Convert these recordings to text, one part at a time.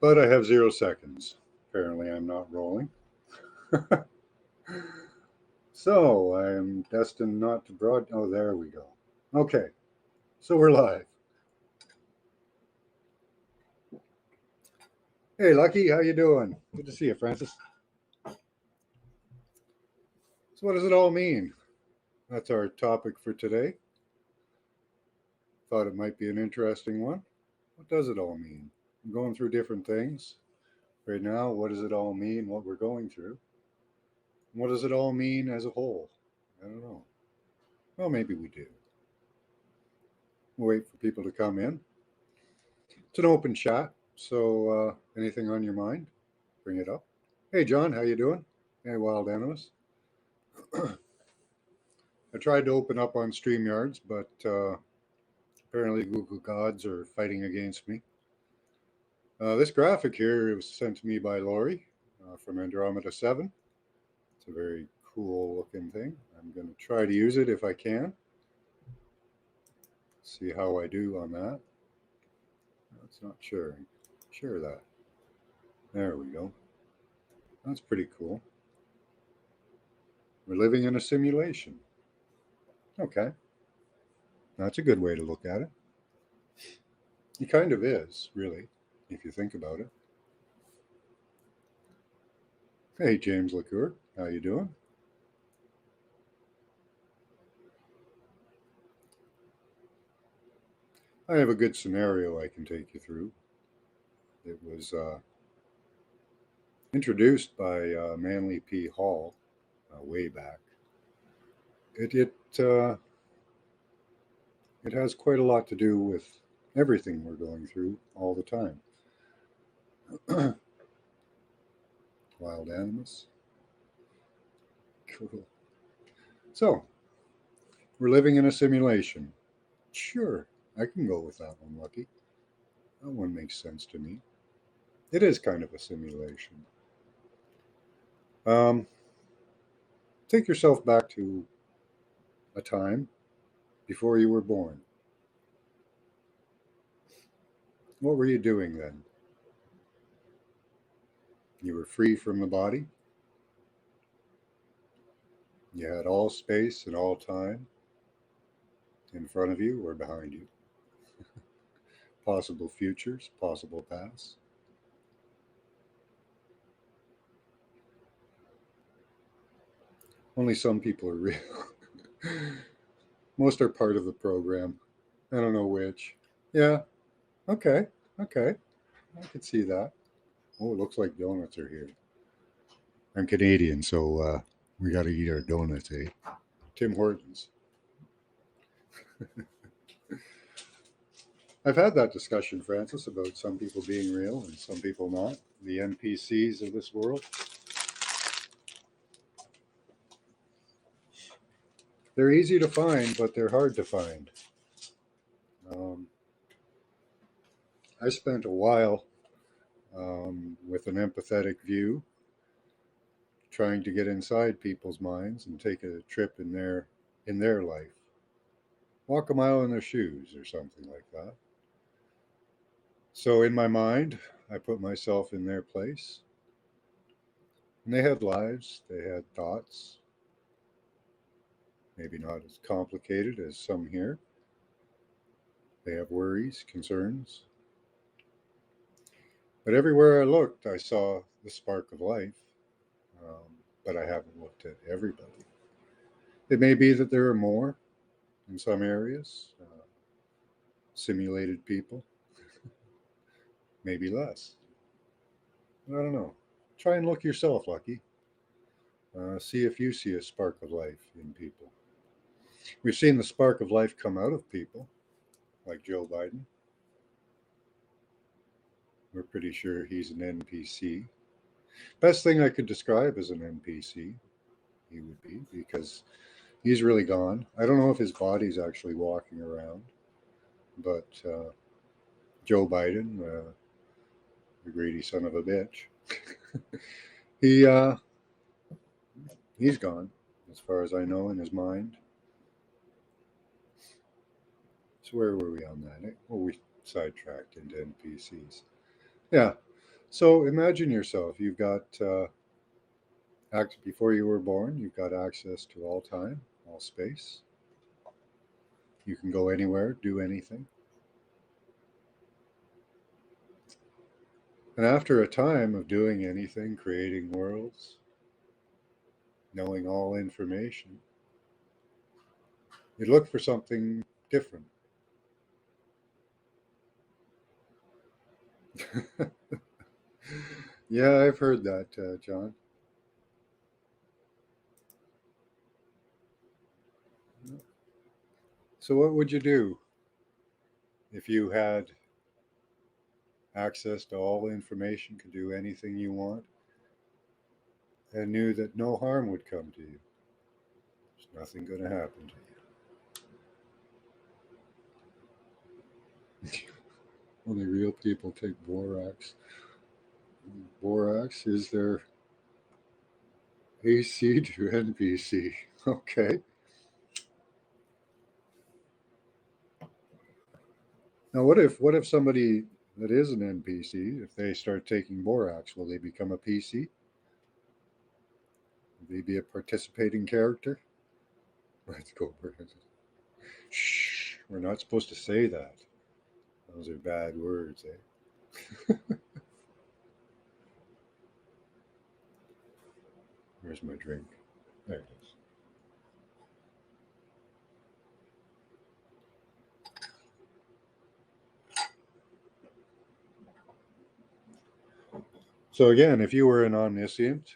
but I have 0 seconds. Apparently, I'm not rolling. So I'm destined not to broad. Oh, there we go. Okay, so we're live. Hey, Lucky, how you doing? Good to see you, Francis. So, what does it all mean? That's our topic for today. Thought it might be an interesting one. What does it all mean? I'm going through different things right now. What does it all mean? What we're going through? What does it all mean as a whole? I don't know. Well, maybe we do. We'll wait for people to come in. It's an open chat, so anything on your mind, bring it up. Hey, John, how you doing? Hey, Wild Animus. I tried to open up on StreamYards, but apparently Google gods are fighting against me. This graphic here was sent to me by Lori from Andromeda 7. It's a very cool looking thing. I'm going to try to use it if I can. See how I do on that. That's not sharing. Share that. There we go. That's pretty cool. We're living in a simulation. Okay. That's a good way to look at it. It kind of is, really, if you think about it. Hey, James LaCour, how you doing? I have a good scenario I can take you through. It was introduced by Manly P. Hall way back. It has quite a lot to do with everything we're going through all the time. Wild Animus. Cool. So, we're living in a simulation. Sure, I can go with that one, Lucky. That one makes sense to me. It is kind of a simulation. Um, Take yourself back to a time before you were born. What were you doing then? You were free from the body. You had all space and all time in front of you or behind you. Possible futures, possible pasts. Only some people are real. Most are part of the program. I don't know which. Yeah. Okay. Okay. I could see that. Oh, it looks like donuts are here. I'm Canadian, so we got to eat our donuts, eh? Tim Hortons. I've had that discussion, Francis, about some people being real and some people not. The NPCs of this world. They're easy to find, but they're hard to find. Um, I spent a while with an empathetic view, trying to get inside people's minds and take a trip in their life, walk a mile in their shoes or something like that. So in my mind, I put myself in their place. And they had lives, they had thoughts, maybe not as complicated as some here. They have worries, concerns. But everywhere I looked, I saw the spark of life. But I haven't looked at everybody. It may be that there are more in some areas, simulated people, maybe less. I don't know. Try and look yourself, Lucky. See if you see a spark of life in people. We've seen the spark of life come out of people, like Joe Biden. We're pretty sure he's an NPC. Best thing I could describe as an NPC, he would be, because he's really gone. I don't know if his body's actually walking around, but Joe Biden, the greedy son of a bitch, he he's gone, as far as I know, in his mind. So where were we on that? Oh, we sidetracked into NPCs. Yeah. So imagine yourself. You've got before you were born. You've got access to all time, all space. You can go anywhere, do anything. And after a time of doing anything, creating worlds, knowing all information, you look for something different. Yeah, I've heard that, John. So, what would you do if you had access to all information, could do anything you want, and knew that no harm would come to you? There's nothing going to happen to you. Only real people take borax. Borax is their AC to NBC. Okay. Now, what if somebody that is an NPC, if they start taking borax, will they become a PC? Will they be a participating character? Let's go, Brandon. Shh. We're not supposed to say that. Those are bad words, eh? Where's my drink? There it is. So again, if you were an omniscient,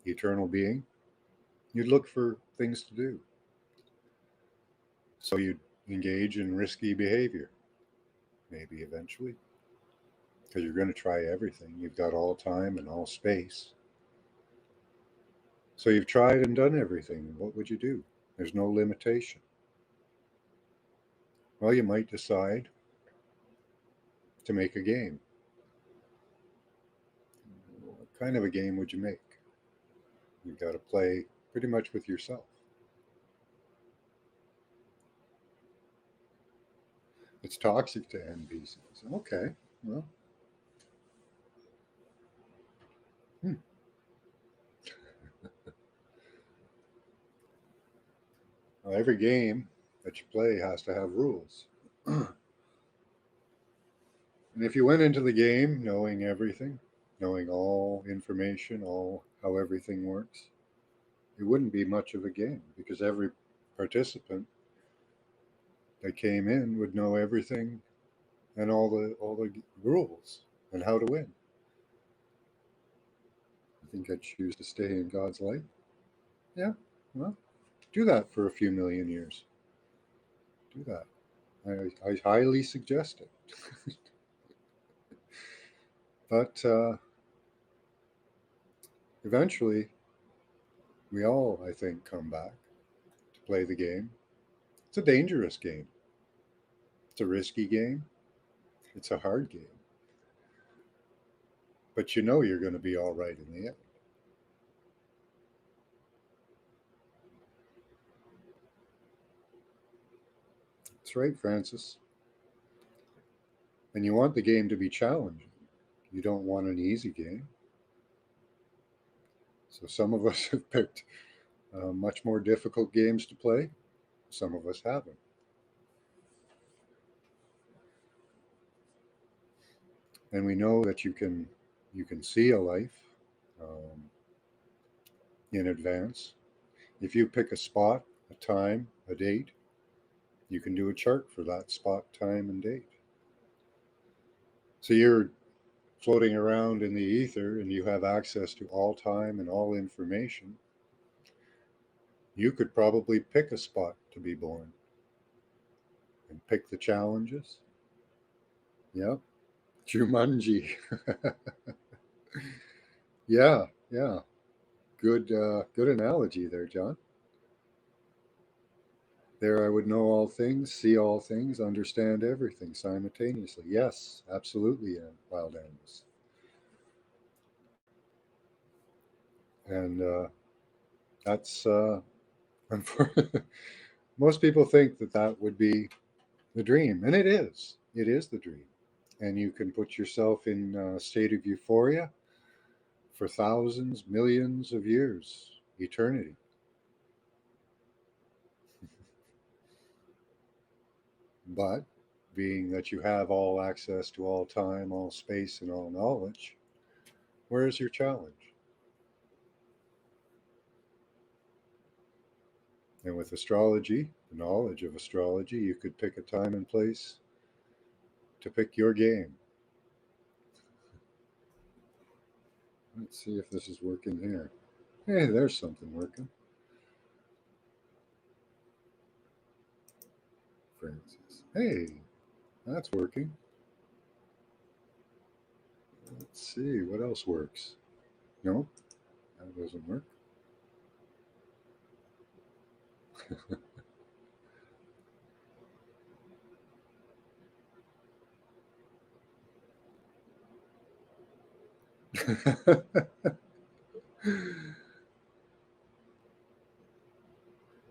eternal being, you'd look for things to do. So you'd engage in risky behavior, maybe eventually, because you're going to try everything. You've got all time and all space. So you've tried and done everything. What would you do? There's no limitation. Well, you might decide to make a game. What kind of a game would you make? You've got to play pretty much with yourself. It's toxic to NPCs. Okay, well, hmm. Well, every game that you play has to have rules. And if you went into the game knowing everything, knowing all information, all how everything works, it wouldn't be much of a game because every participant that came in would know everything and all the rules and how to win. I think I'd choose to stay in God's light. Yeah, well, do that for a few million years. Do that. I highly suggest it. But eventually, we all, I think, come back to play the game. It's a dangerous game. It's a risky game. It's a hard game. But you know you're going to be all right in the end. That's right, Francis. And you want the game to be challenging. You don't want an easy game. So some of us have picked much more difficult games to play. Some of us haven't. And we know that you can see a life um, in advance. If you pick a spot, a time, a date, you can do a chart for that spot, time, and date. So you're floating around in the ether and you have access to all time and all information. You could probably pick a spot to be born and pick the challenges. Yep. Jumanji. Yeah, yeah. Good analogy there, John. There I would know all things, see all things, understand everything simultaneously. Yes, absolutely, wild animals. And that's most people think that that would be the dream, and it is. It is the dream. and you can put yourself in a state of euphoria for thousands, millions of years, eternity. But being that you have all access to all time, all space, and all knowledge, where is your challenge? And with astrology, the knowledge of astrology, you could pick a time and place to pick your game. Let's see if this is working here. Hey, there's something working. Francis. Hey, that's working. Let's see what else works. No, that doesn't work.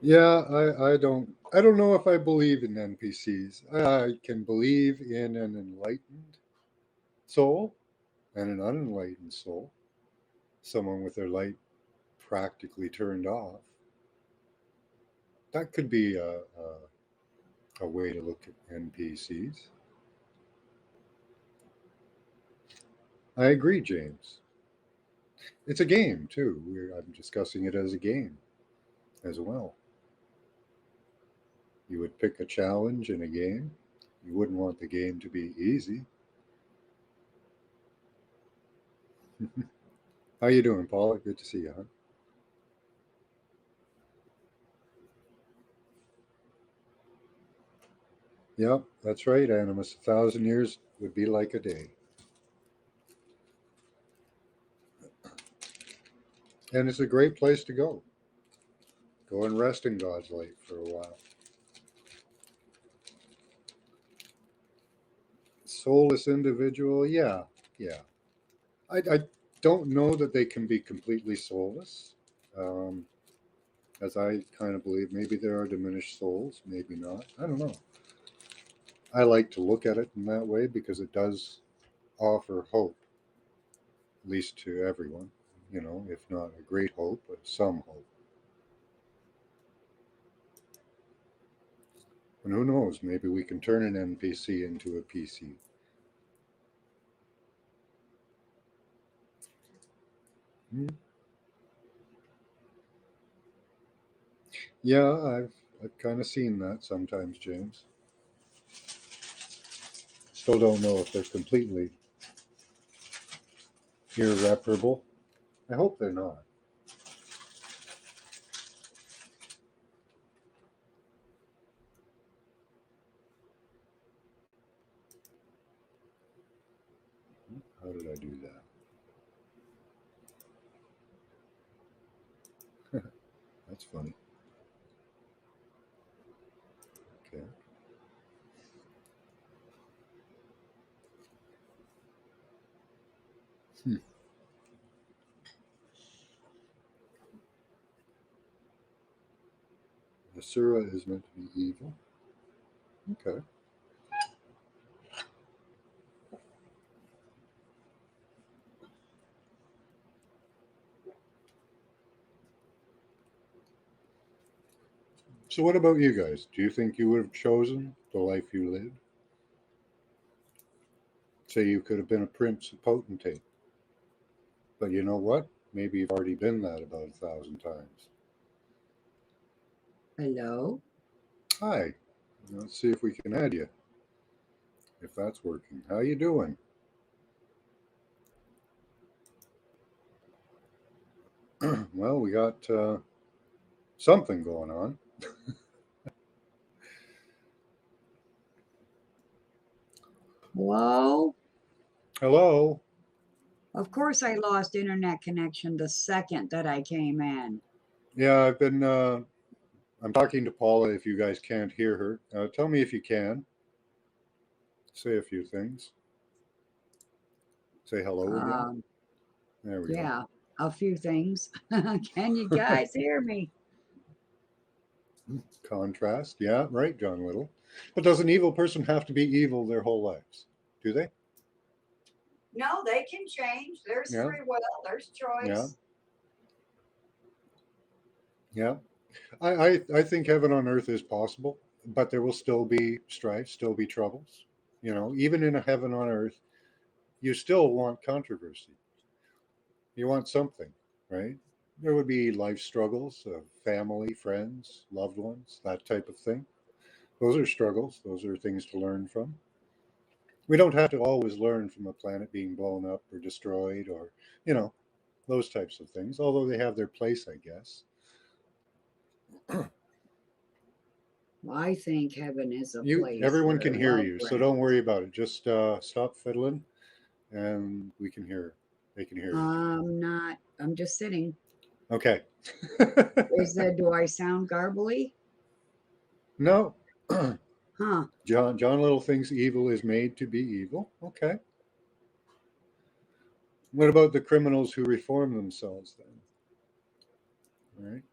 Yeah, I don't know if I believe in NPCs. I can believe in an enlightened soul and an unenlightened soul. Someone with their light practically turned off. That could be a way to look at NPCs. I agree, James. It's a game too. I'm discussing it as a game as well. You would pick a challenge in a game. You wouldn't want the game to be easy. How you doing, Paula? Good to see you, huh? Yep, that's right, Animus. 1,000 years would be like a day. And it's a great place to go. Go and rest in God's light for a while. Soulless individual, yeah, yeah. I don't know that they can be completely soulless. Um, as I kind of believe maybe there are diminished souls, maybe not. I don't know. I like to look at it in that way because it does offer hope, at least to everyone, if not a great hope, but some hope. And who knows, maybe we can turn an NPC into a PC. Hmm. Yeah, I've kind of seen that sometimes, James. Still don't know if they're completely irreparable. I hope they're not. How did I do that? That's funny. Okay. Hmm. Asura is meant to be evil. Okay. So, what about you guys? Do you think you would have chosen the life you lived? Say you could have been a prince, a potentate. But you know what? Maybe you've already been that about 1,000 times. Hello. Hi. Let's see if we can add you. If that's working. How you doing? Well, we got something going on. Hello. Hello. Of course, I lost internet connection the second that I came in. Yeah, I've been. I'm talking to Paula. If you guys can't hear her, tell me if you can. Say a few things. Say hello again. Um, There we go. yeah, a few things. Can you guys hear me? Contrast. Yeah, right, John Little. But does an evil person have to be evil their whole lives? Do they? No, they can change. There's Yeah. free will. There's Yeah. choice. Yeah. I think heaven on earth is possible, but there will still be strife, still be troubles. Even in a heaven on earth, you still want controversy. You want something, right? There would be life struggles of family, friends, loved ones, that type of thing. Those are struggles. Those are things to learn from. We don't have to always learn from a planet being blown up or destroyed or, you know, those types of things, although they have their place, I guess. Well, I think heaven is a place Everyone where can hear love you, so don't reigns. worry about it. Just stop fiddling and we can hear, they can hear you. I'm just sitting. Okay. Do I sound garbly? No. Huh. John Little thinks evil is made to be evil. Okay. What about the criminals who reform themselves then? All right.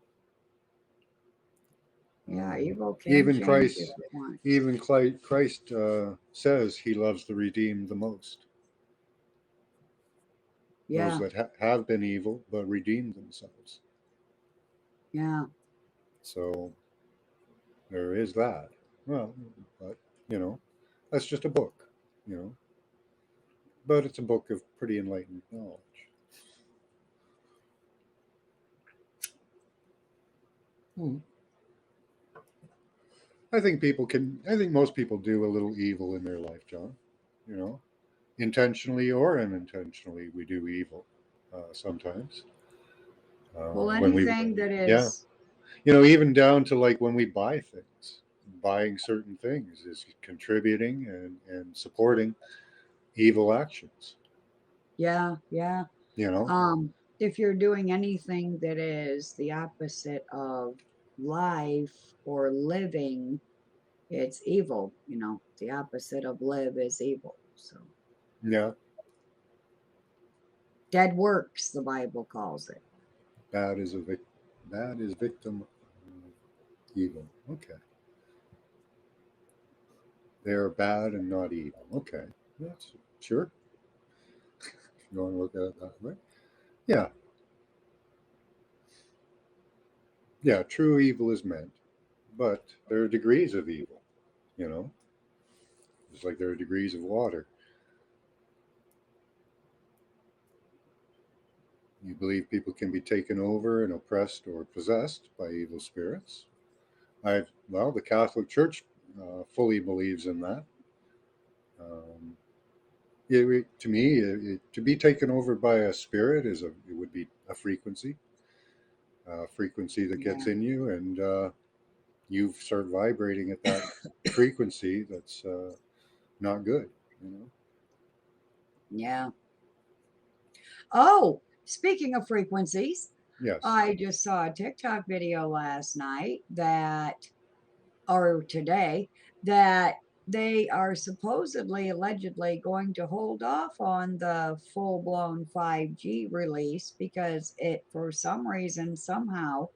Yeah, evil can Even change if Christ, it wants. even Christ says he loves the redeemed the most. Those Yeah, that have been evil but redeemed themselves. yeah. So there is that. Well, but that's just a book. You know, but it's a book of pretty enlightened knowledge. Hmm. I think people can. I think most people do a little evil in their life, John. You know, intentionally or unintentionally, we do evil sometimes. Well, When we, anything that yeah, is, even down to like when we buy things, buying certain things is contributing and supporting evil actions. yeah, yeah. You know, If you're doing anything that is the opposite of life or living, it's evil. The opposite of live is evil. So, yeah, dead works, the Bible calls it. bad is bad is victim of evil. Okay, they are bad and not evil. Okay, that's sure. You want to look at it that way? Yeah, yeah. True evil is meant, but there are degrees of evil. You know, just like there are degrees of water. You believe people can be taken over and oppressed or possessed by evil spirits. The Catholic Church fully believes in that. Um, to me, to be taken over by a spirit it would be a frequency that gets Yeah, in you, and you start vibrating at that frequency that's not good. You know. yeah. Oh, speaking of frequencies, Yes. I just saw a TikTok video last night or today, that they are supposedly, allegedly going to hold off on the full blown 5G release because it, for some reason, somehow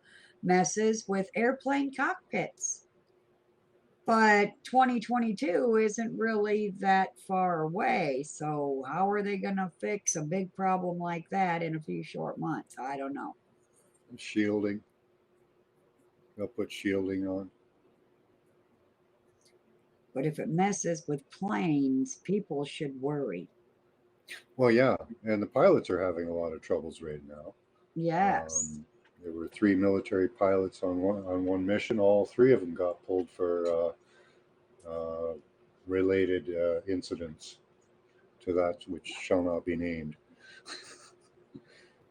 messes with airplane cockpits. But 2022 isn't really that far away. So, how are they going to fix a big problem like that in a few short months? I don't know. Shielding. They'll put shielding on. But if it messes with planes, people should worry. Well, yeah, and the pilots are having a lot of troubles right now. Yes. Um, there were three military pilots on one mission. All three of them got pulled for uh, related incidents to that which shall not be named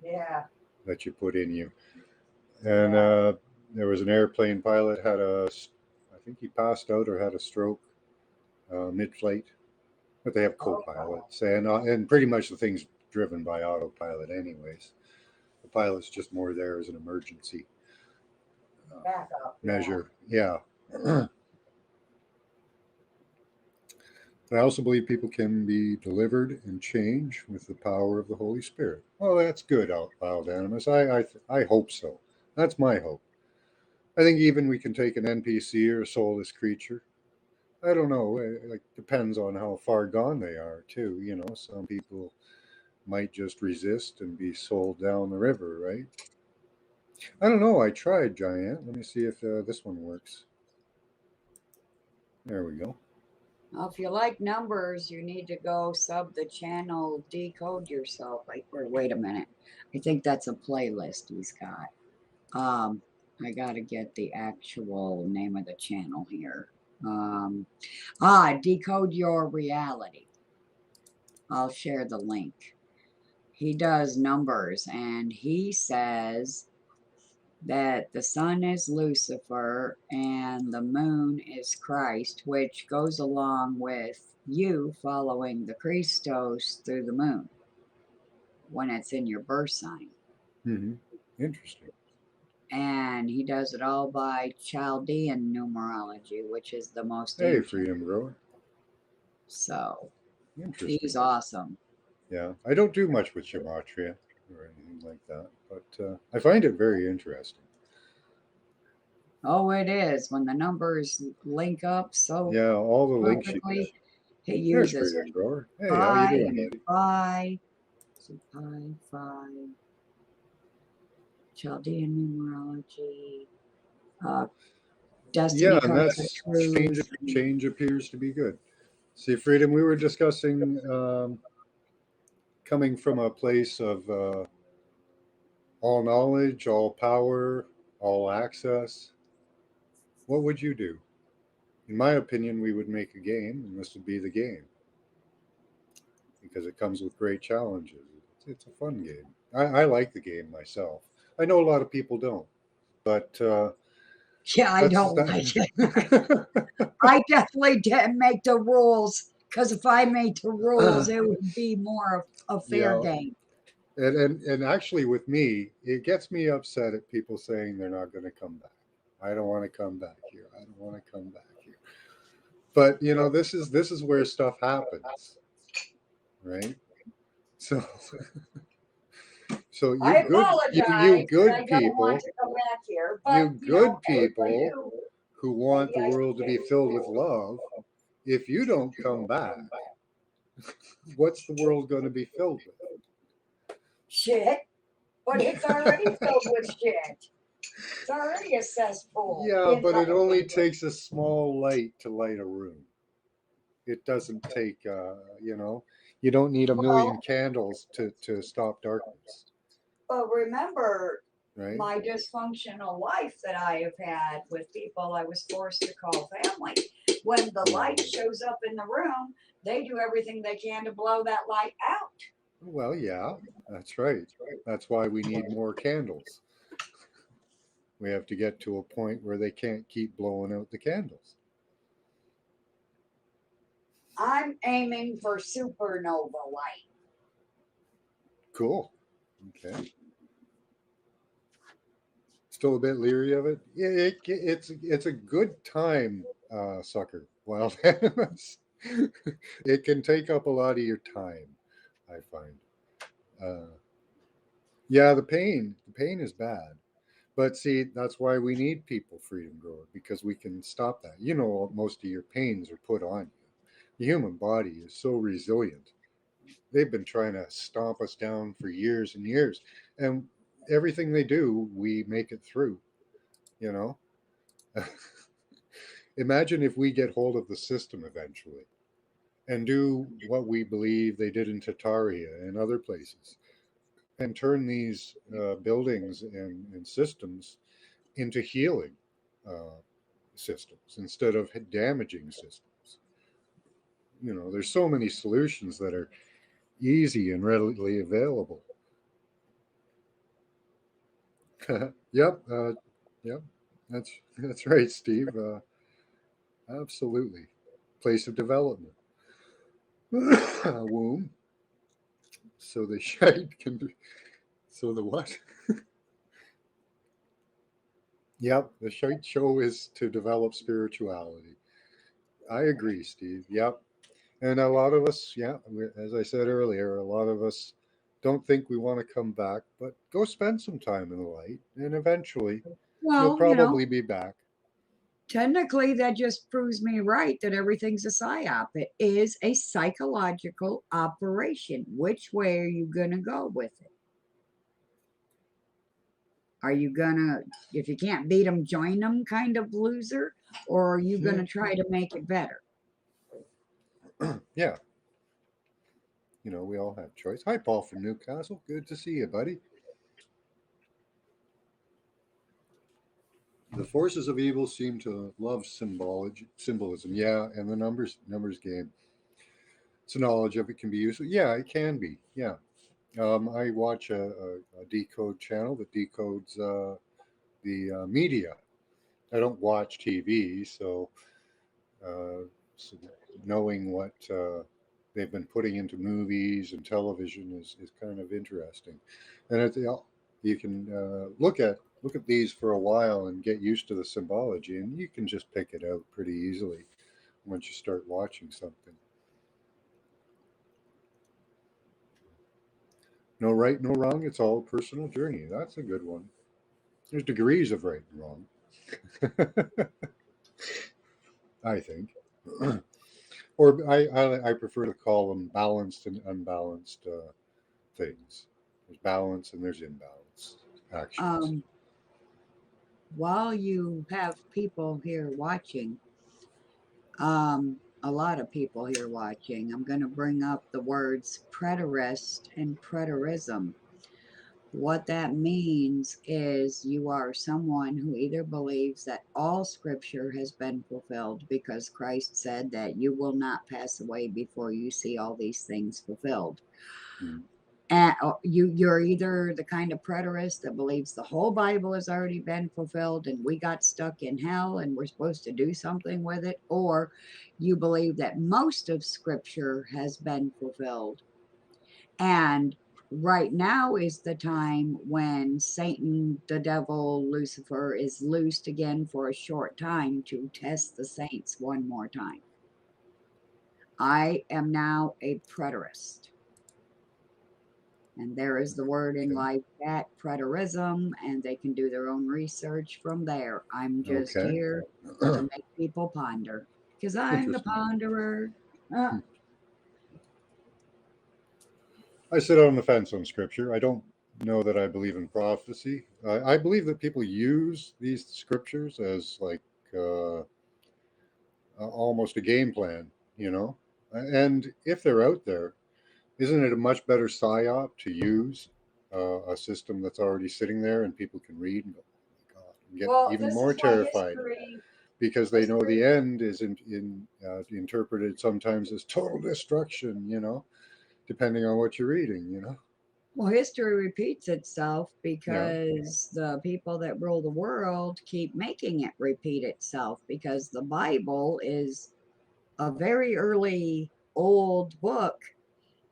Yeah. that you put in you. And Yeah. there was an airplane pilot I think he passed out or had a stroke mid-flight. But they have Oh, wow. co-pilots, and pretty much the thing's driven by autopilot, anyways. The pilot's just more there as an emergency Backup. Yeah. measure. Yeah. I also believe people can be delivered and changed with the power of the Holy Spirit. Well, that's good, Aldanimus. I hope so. That's my hope. I think even we can take an NPC or a soulless creature. I don't know. Like depends on how far gone they are too. Some people might just resist and be sold down the river, right? I don't know. I tried Giant. Let me see if this one works. There we go. Well, if you like numbers, you need to go sub the channel Decode Yourself. Or wait a minute. I think that's a playlist he's got. I gotta get the actual name of the channel here. Decode Your Reality. I'll share the link. He does numbers, and he says that the sun is Lucifer and the moon is Christ, which goes along with you following the Christos through the moon when it's in your birth sign. Interesting. And he does it all by Chaldean numerology, which is the most Hey, ancient. Freedom Grower. So Interesting. he's awesome. Yeah, I don't do much with gematria or anything like that, but I find it very interesting. Oh, it is when the numbers link up so Yeah, all the links you perfectly. get. He There's uses Freedom Grower. Hey, how you pi doing, and buddy? phi. So phi, Chaldean numerology, destiny Yeah, and cards of that's change. truth. Change appears to be good. See, Freedom, we were discussing coming from a place of all knowledge, all power, all access. What would you do? In my opinion, we would make a game, and this would be the game because it comes with great challenges. It's a fun game. I like the game myself. I know a lot of people don't, but Yeah, I that's don't like it. I definitely didn't make the rules because if I made the rules, it would be more of a fair yeah. game. And actually, with me, it gets me upset at people saying they're not going to come back. I don't want to come back here. I don't want to come back here. But this is where stuff happens, right? So so I you apologize, but I good don't want people, to come back here. you But good for people you, who want maybe the I world to be filled with love, if you don't come back, what's the world going to be filled with? shit. But it's already filled with shit. It's already a cesspool. Yeah, but it only takes a small light to light a room. It doesn't take, you don't need a million Well, candles to stop darkness, but remember right? my dysfunctional life that I have had with people I was forced to call family. When the light shows up in the room, they do everything they can to blow that light out. Well, yeah, that's right. That's why we need more candles. We have to get to a point where they can't keep blowing out the candles. I'm aiming for supernova light. Cool. Okay. Still a bit leery of it. Yeah, it's a good time, sucker. Wild animals. It can take up a lot of your time, I find. Uh, yeah, the pain is bad. But see, that's why we need people, Freedom Grower, because we can stop that. Most of your pains are put on you. The human body is so resilient. They've been trying to stomp us down for years and years. And everything they do, we make it through, you know? Imagine if we get hold of the system eventually and do what we believe they did in Tataria and other places and turn these buildings and systems into healing uh, systems instead of damaging systems. There's so many solutions that are easy and readily available. Yep, yep, that's right, Steve. Absolutely, place of development, womb. So the shite can be. So the what? Yep, the shite show is to develop spirituality. I agree, Steve. Yep, and a lot of us, yeah, as I said earlier, a lot of us don't think we want to come back, but go spend some time in the light, and eventually you'll Well, probably be back. Technically, that just proves me right that everything's a psyop. It is a psychological operation. Which way are you going to go with it? Are you going to, if you can't beat them, join them kind of loser? Or are you going to try to make it better? Yeah. We all have choice. Hi, Paul from Newcastle. Good to see you, buddy. The forces of evil seem to love symbolism. Yeah, and the numbers game. So knowledge of it can be useful. Yeah, it can be. Yeah. I watch a decode channel that decodes the media. I don't watch TV, so knowing what they've been putting into movies and television is kind of interesting. And you can look at these for a while and get used to the symbology, and you can just pick it out pretty easily once you start watching something. No right, no wrong. It's all a personal journey. That's a good one. There's degrees of right and wrong, I think. Or I prefer to call them balanced and unbalanced things. There's balance and there's imbalance actions. Um, while you have people here watching, a lot of people here watching, I'm going to bring up the words preterist and preterism. What that means is you are someone who either believes that all scripture has been fulfilled because Christ said that you will not pass away before you see all these things fulfilled. Mm. And you're either the kind of preterist that believes the whole Bible has already been fulfilled and we got stuck in hell and we're supposed to do something with it, or you believe that most of scripture has been fulfilled. And right now is the time when Satan, the devil, Lucifer is loosed again for a short time to test the saints one more time. I am now a preterist. And there is the word in Okay. live chat, preterism, and they can do their own research from there. I'm just Okay. here to make people ponder because I'm the Interesting. ponderer. Hmm. I sit on the fence on scripture. I don't know that I believe in prophecy. I believe that people use these scriptures as like almost a game plan, you know. And if they're out there, isn't it a much better psyop to use a system that's already sitting there and people can read and go, oh my God, and get Well, even this more is why terrified because they know the history end is interpreted sometimes as total destruction, depending on what you're reading. Well, history repeats itself Yeah. because the people that rule the world keep making it repeat itself because the Bible is a very early old book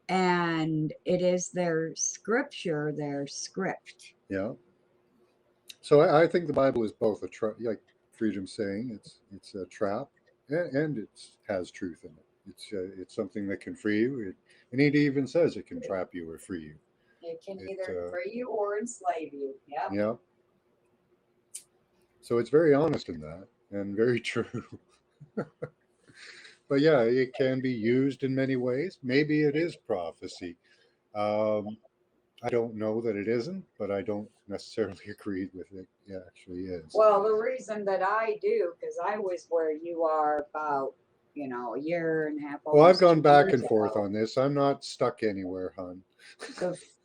and it is their scripture, their script. Yeah. So I think the Bible is both a trap, like Freedom's saying, it's a trap, and it has truth in it. It's something that can free you. And it even says it can trap you or free you. It can It either free you or enslave you. Yep. Yeah. So it's very honest in that and very true. But yeah, it can be used in many ways. Maybe it is prophecy. Um, I don't know that it isn't, but I don't necessarily agree with it. It actually is. Well, the reason that I do, because I was where you are about, a year and a half, Well, I've almost gone two back years and forth ago. on this. I'm not stuck anywhere, hon.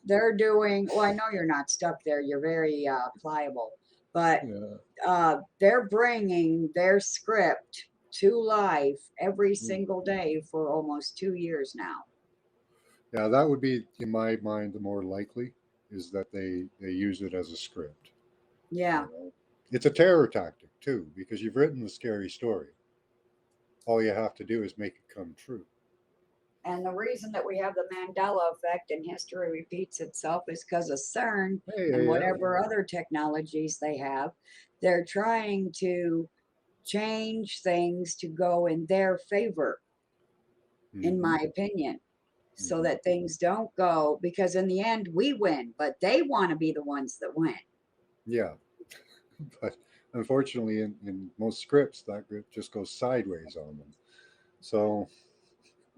They're doing, well, I know you're not stuck there. You're very pliable, but Yeah. they're bringing their script to life every Mm. single day for almost 2 years now. Yeah, that would be, in my mind, the more likely is that they use it as a script. Yeah. It's a terror tactic too, because you've written the scary story. All you have to do is make it come true. And the reason that we have the Mandela effect and history repeats itself is because of CERN Hey, and yeah. whatever other technologies they have. They're trying to change things to go in their favor, in Mm-hmm. my opinion, so Mm-hmm. that things don't go, because in the end we win, but they want to be the ones that win. Yeah, but unfortunately, in most scripts, that grip just goes sideways on them. So,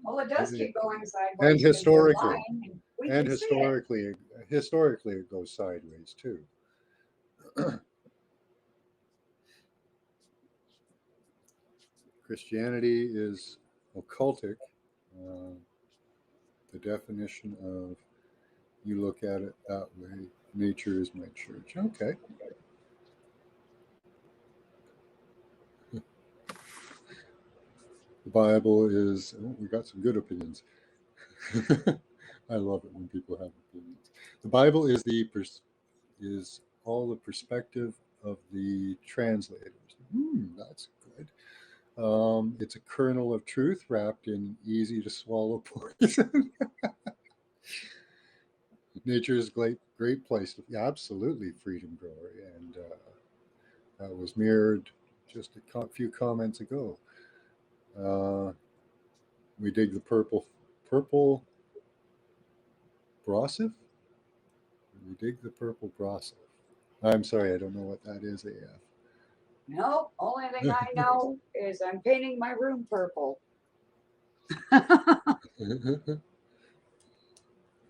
Well, it does keep going and sideways because they're historically, lying, and we and can see it. historically, it goes sideways too. Christianity is occultic. Uh, the definition of you look at it that way. Nature is my church. Okay. The Bible is. Oh, we got some good opinions. I love it when people have opinions. The Bible is is all the perspective of the translators. That's good. It's a kernel of truth wrapped in easy to swallow poison. Nature is a great place to, yeah, absolutely, freedom glory, and that was mirrored just a few comments ago. Uh, we dig the purple brossif. We dig the purple brossif. I'm sorry, I don't know what that is. AF. Nope. Only thing I know is I'm painting my room purple.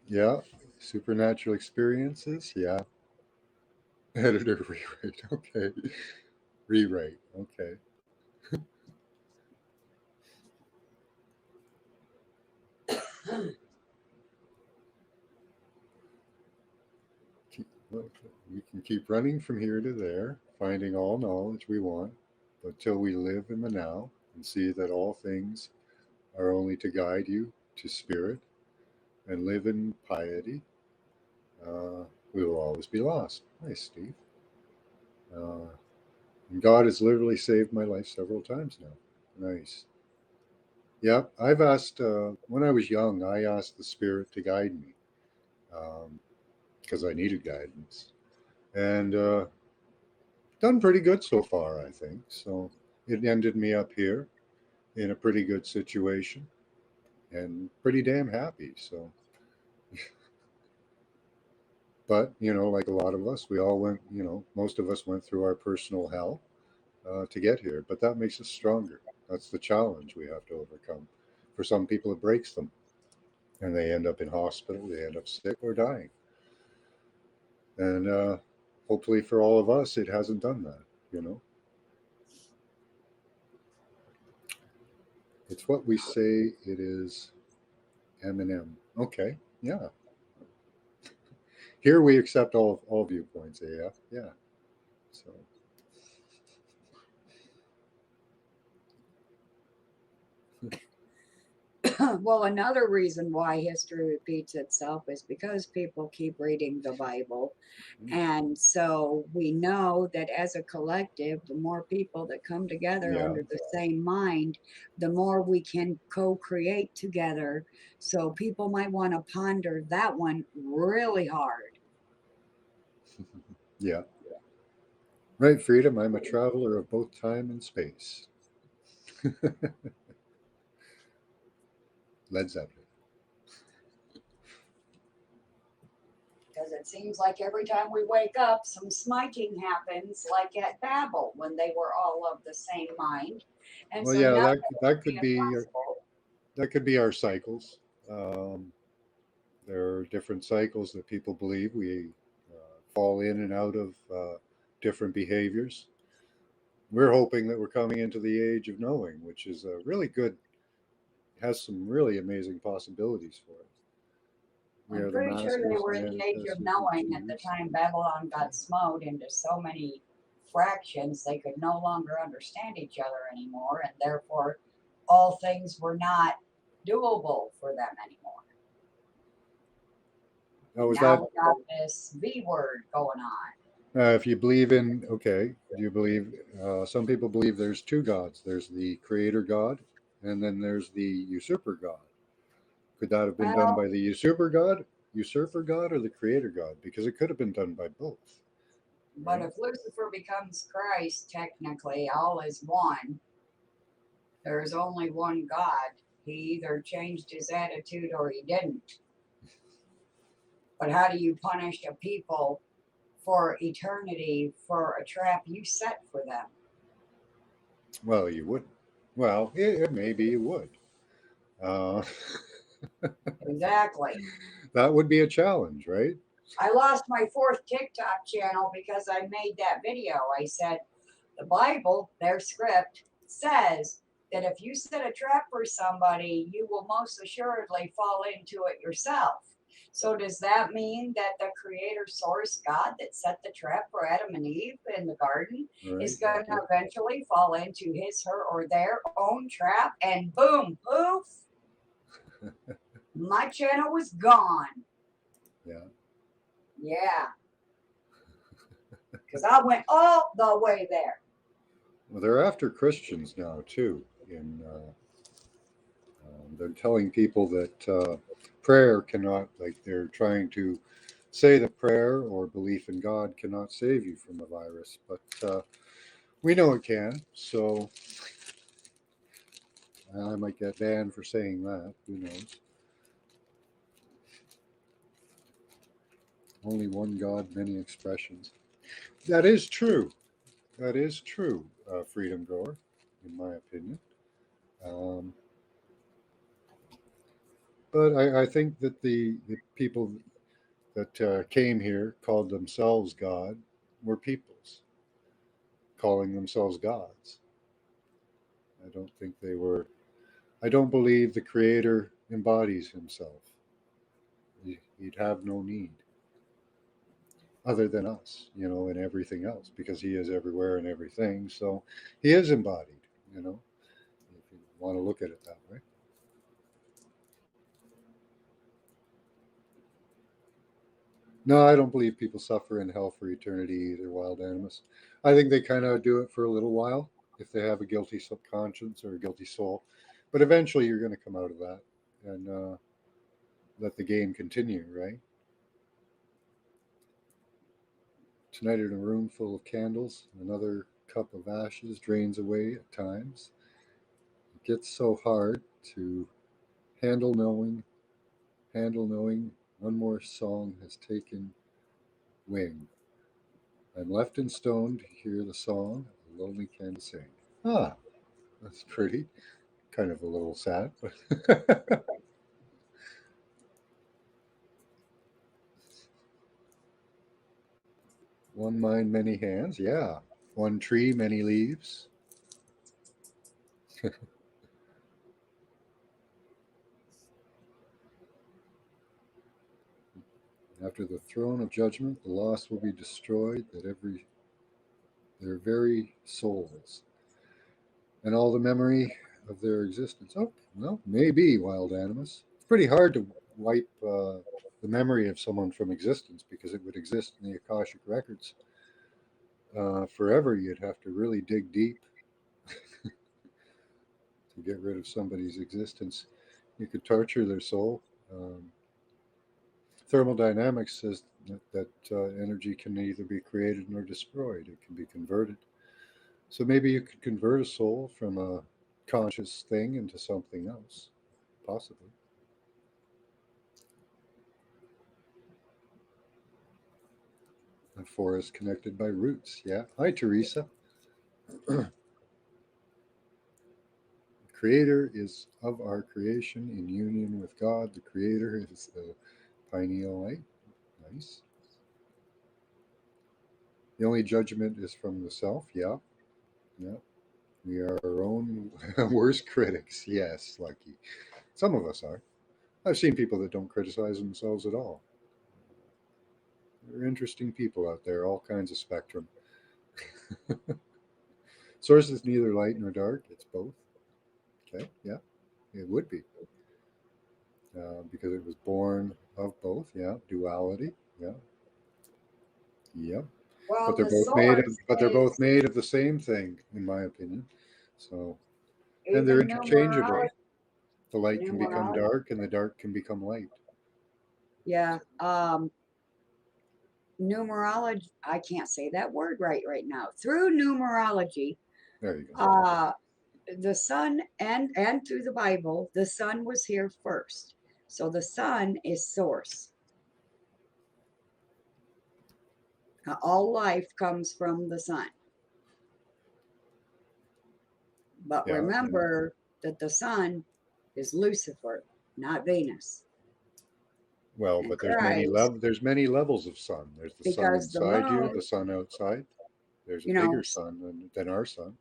Yeah, supernatural experiences. Yeah, editor rewrite. Okay, rewrite. Okay. We can keep running from here to there, finding all knowledge we want, but till we live in the now and see that all things are only to guide you to spirit and live in piety, uh, we will always be lost. Nice, Steve. Uh, and God has literally saved my life several times now. Nice. Yep, I've asked, when I was young, I asked the spirit to guide me because I needed guidance. And done pretty good so far, I think. So it ended me up here in a pretty good situation and pretty damn happy. So, but like a lot of us, we all went, most of us went through our personal hell to get here, but that makes us stronger. That's the challenge we have to overcome. For some people, it breaks them and they end up in hospital, they end up sick or dying. And hopefully for all of us, it hasn't done that, you know. It's what we say it is. Eminem. Okay, yeah. Here we accept all viewpoints. AF. Yeah. So Well, another reason why history repeats itself is because people keep reading the Bible. And so we know that as a collective, the more people that come together yeah. under the same mind, the more we can co create together. So people might want to ponder that one really hard. Yeah. Right, freedom. I'm a traveler of both time and space. Led Zeppelin. Because it seems like every time we wake up, some smiting happens, like at Babel when they were all of the same mind. And Well, so yeah, nothing that would be could be impossible. our cycles. Um, there are different cycles that people believe we fall in and out of different behaviors. We're hoping that we're coming into the age of knowing, which is a really good, has some really amazing possibilities for it. We I'm are the pretty sure they masters were and in the age of ancestors and knowing at the tutors. time Babylon got smote into so many fractions they could no longer understand each other anymore, and therefore all things were not doable for them anymore. Now, And was now that we got this V word going on. if you believe in, okay, do you believe, some people believe there's two gods. There's the creator God, and then there's the usurper God. Could that have been done Well, by the usurper God, or the creator God? Because it could have been done by both, but right? if Lucifer becomes Christ, technically all is one. There's only one God. He either changed his attitude or he didn't. But how do you punish a people for eternity for a trap you set for them. Well, you wouldn't. Well, maybe you would. Uh, Exactly. that would be a challenge, right? I lost my fourth TikTok channel because I made that video. I said, the Bible, their script, says that if you set a trap for somebody, you will most assuredly fall into it yourself. So, does that mean that the creator source God that set the trap for Adam and Eve in the garden Right. is going to eventually fall into his, her, or their own trap? And boom, poof, my channel was gone. Yeah. Yeah. Because I went all the way there. Well, they're after Christians now too. They're telling people that prayer cannot, like they're trying to say that prayer or belief in God cannot save you from the virus, but we know it can. So I might get banned for saying that. Who knows? Only one God, many expressions. That is true. That is true, Freedom Grower, in my opinion. Um, but I think that the people that came here called themselves God were peoples calling themselves gods. I don't think they were. I don't believe the Creator embodies himself. He'd have no need other than us, and everything else, because he is everywhere and everything. So he is embodied, if you want to look at it that way. No, I don't believe people suffer in hell for eternity either, wild animus. I think they kind of do it for a little while if they have a guilty subconscience or a guilty soul. But eventually you're going to come out of that and let the game continue, right? Tonight in a room full of candles, another cup of ashes drains away at times. It gets so hard to handle knowing one more song has taken wing. I'm left in stone to hear the song a lonely candle sing. Ah, that's pretty. Kind of a little sad, but one mind, many hands. Yeah. One tree, many leaves. After the throne of judgment, the lost will be destroyed, that their very souls and all the memory of their existence. Oh, well, maybe, wild animus. It's pretty hard to wipe the memory of someone from existence because it would exist in the Akashic records forever. You'd have to really dig deep to get rid of somebody's existence. You could torture their soul. Thermodynamics says that energy can neither be created nor destroyed, it can be converted. So maybe you could convert a soul from a conscious thing into something else, possibly. A forest connected by roots. Yeah. Hi, Teresa. Creator is of our creation in union with God. The Creator is the pineal light. Nice. The only judgment is from the self. Yeah. Yeah. We are our own worst critics. Yes, Lucky. Some of us are. I've seen people that don't criticize themselves at all. There are interesting people out there, all kinds of spectrum. Source is neither light nor dark, it's both. Okay, yeah, it would be. Because it was born of both, yeah, duality, yeah, yeah. But Well, they're the both made of source but they're both is made of the same thing, in my opinion. So and they're even interchangeable. numerology. The light can become Numerology. dark and the dark can become light. Yeah. Numerology. I can't say that word right now. Through numerology, There you go. uh, the sun and through the Bible, the sun was here first. So the sun is source. All life comes from the sun. But Yeah. remember that the sun is Lucifer, not Venus. Well, And but Christ, there's many levels of sun. There's the sun because the inside you, moon, the sun outside. There's a you know, bigger sun than our sun.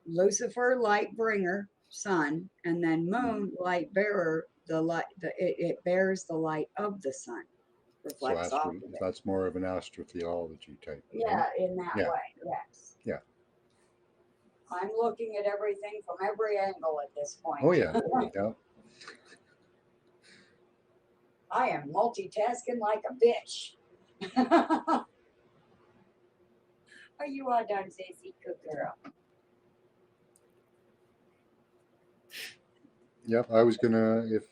Lucifer, light bringer, sun, and then Mhm. moon, light bearer, the light, it bears the light of the sun, So reflects off of it. that's more of an astrotheology type, right? Yeah, in that Yeah, way, yes. yeah. I'm looking at everything from every angle at this Oh point. yeah, yeah. I am multitasking like a bitch. Are you all done, Sissy? Good girl. Yep. I was gonna give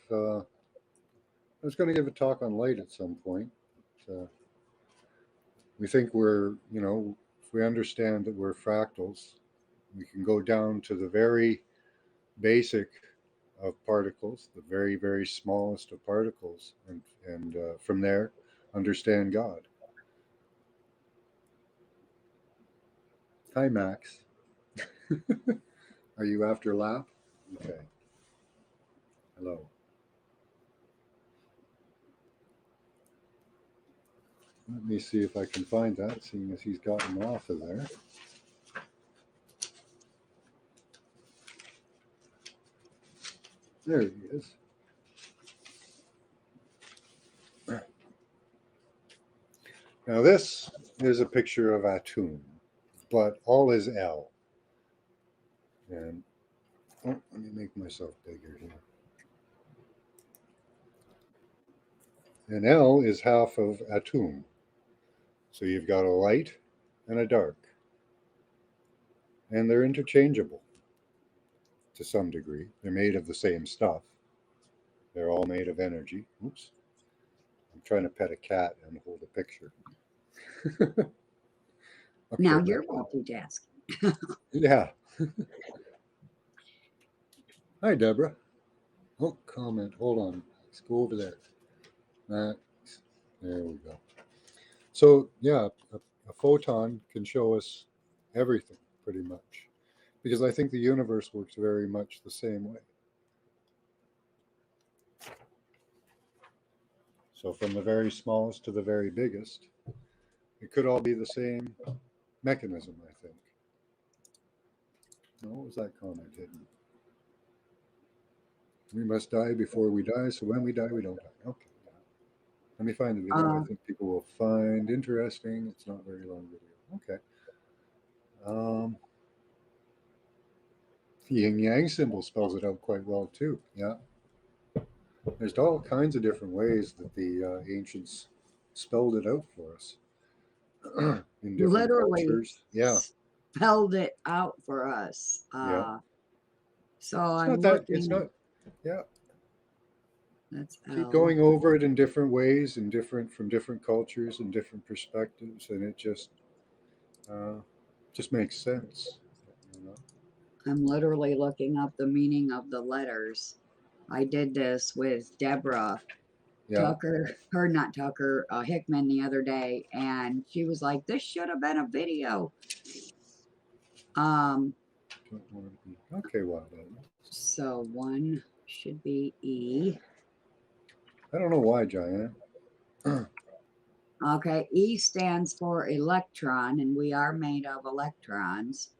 a talk on light at some point. We think if we understand that we're fractals, we can go down to the very basic of particles, the very, very smallest of particles, and from there, understand God. Hi, Max. Are you after lap? Okay. Hello. Let me see if I can find that, seeing as he's gotten off of there. There he is. Now, this is a picture of Atum, but all is L. And let me make myself bigger here. And L is half of Atum. So you've got a light and a dark. And they're interchangeable to some degree. They're made of the same stuff. They're all made of energy. Oops. I'm trying to pet a cat and hold a picture. Now Okay. you're multitasking. Yeah. Hi, Deborah. Oh, comment. Hold on. Let's go over there. There we go. So, yeah, a photon can show us everything pretty much because I think the universe works very much the same way. So, from the very smallest to the very biggest, it could all be the same mechanism, I think. Now, what was that comment hidden? We must die before we die, so when we die, we don't die. Okay. Let me find the video. I Uh, think people will find interesting. It's not a very long video. Okay. Um, the yin yang symbol spells it out quite well, too. Yeah. There's all kinds of different ways that the ancients spelled it out for us in different literally cultures. Yeah. spelled it out for us. Yeah. So It's I'm not that, it's looking. not, yeah. That's Keep L. going over it in different ways and from different cultures and different perspectives. And it uh, just makes sense. You know? I'm literally looking up the meaning of the letters. I did this with Deborah Yeah. Tucker, her not Tucker, Hickman the other day, and she was like, "This should have been a video." Um, Don't want to be. Okay, well, so one should be E. I don't know why, Diane. Okay, E stands for electron, and we are made of electrons.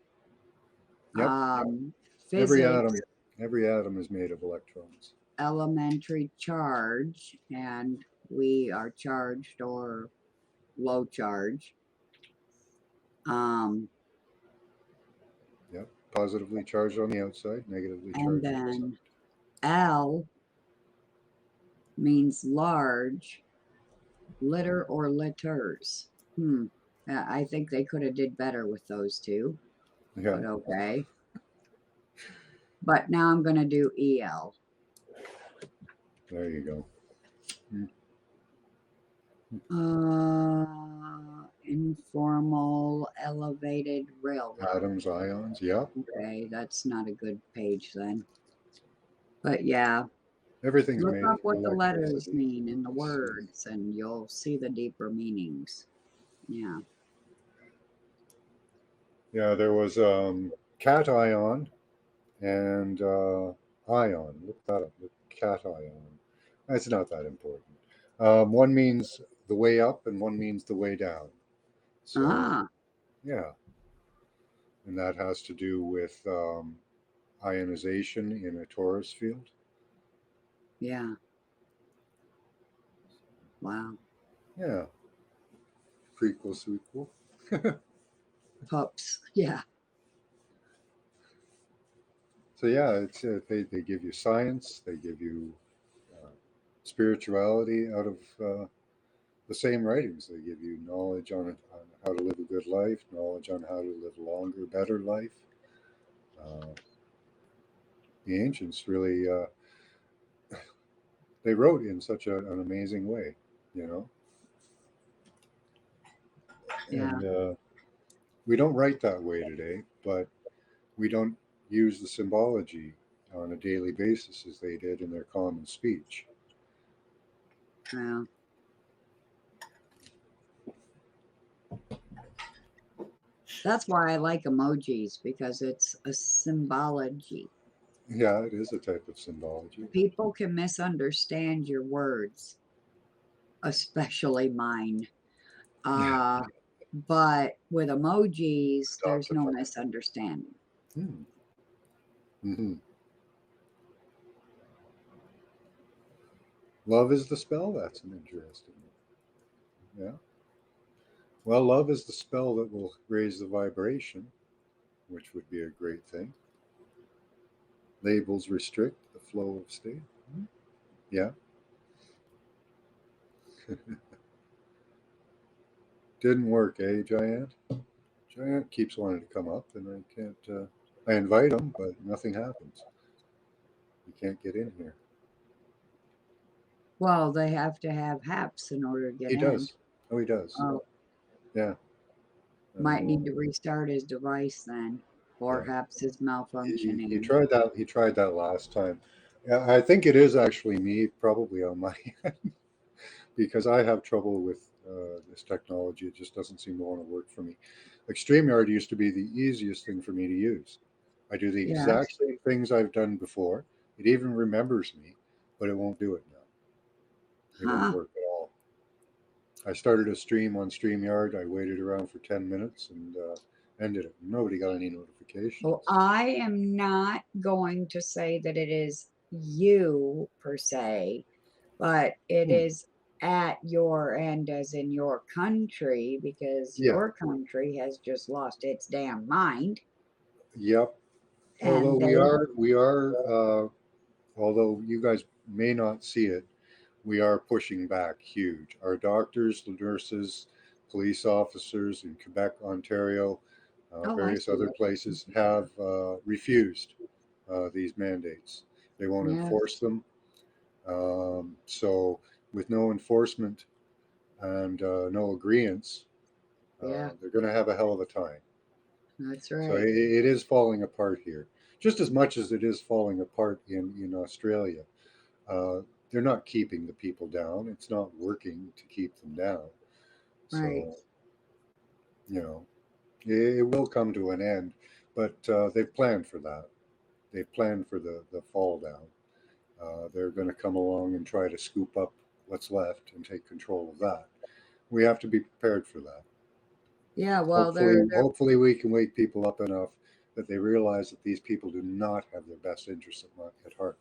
Yep. Every Physics, atom, every atom is made of electrons. elementary charge, and we are charged or low charge. Um, Yep. Positively charged on the outside, negatively and charged inside. then L means large, litter or litters. I think they could have did better with those two, Yeah. but okay. But now I'm going to do EL. There you go. Informal elevated railroad. Atoms, ions. Yep. Okay, that's not a good page then. But yeah, Everything's look made up of what the letters electricity. mean in the Let's see. words and you'll see the deeper meanings. Yeah. Yeah, there was cation and ion. Look that up. The cation. It's not that important. One means the way up, and one means the way down. So Ah, yeah, and that has to do with ionization in a torus field. yeah. Wow. Yeah, prequel sequel. Pups. Yeah. So yeah, it's they give you science, they give you uh, spirituality out of the same writings. They give you knowledge on how to live a good life, knowledge on how to live a longer, better life. Uh, the ancients really they wrote in such an amazing way, you know, Yeah. and we don't write that way today, but we don't use the symbology on a daily basis as they did in their common speech. Yeah. That's why I like emojis because it's a symbology. Yeah, it is a type of symbology. People can misunderstand your words, especially mine. Yeah, Uh, but with emojis, adopt there's a no friend. misunderstanding. Hmm. Hmm. Love is the spell. That's an interesting one. Yeah. Well, love is the spell that will raise the vibration, which would be a great thing. Labels restrict the flow of state. Hmm. Yeah. Didn't work, eh, Giant? Giant keeps wanting to come up, and I can't. I invite him, but nothing happens. He can't get in here. Well, they have to have HAPS in order to get He in. does. Oh, he does. Oh, Yeah. might Uh, need to restart his device then, or yeah. HAPS is He malfunctioning. tried that. He tried that last time. Yeah, I think it is actually me, probably on my end, because I have trouble with this technology. It just doesn't seem to want to work for me. Like StreamYard used to be the easiest thing for me to use. I do the exact Yes. same things I've done before. It even remembers me, but it won't do it now. It won't Huh. work at all. I started a stream on StreamYard. I waited around for 10 minutes and ended it. Nobody got any Well, notifications. I am not going to say that it is you per se, but it Hmm. is at your end, as in your country, because Yeah. your country has just lost its damn mind. Yep. Although And they, although you guys may not see it, we are pushing back huge. Our doctors, the nurses, police officers in Quebec, Ontario, oh, I various see other it. places have refused these mandates. They won't Yes. enforce them. So, with no enforcement and no agreements, Yeah, they're going to have a hell of a time. that's So right. it is falling apart here, just as much as it is falling apart in Australia. Uh, they're not keeping the people down. It's not working to keep them down. Right. So it will come to an end, but they've planned for that. They've planned for the fall down. They're going to come along and try to scoop up what's left and take control of that. We have to be prepared for that. Yeah, well, Hopefully, we can wake people up enough that they realize that these people do not have their best interests at heart.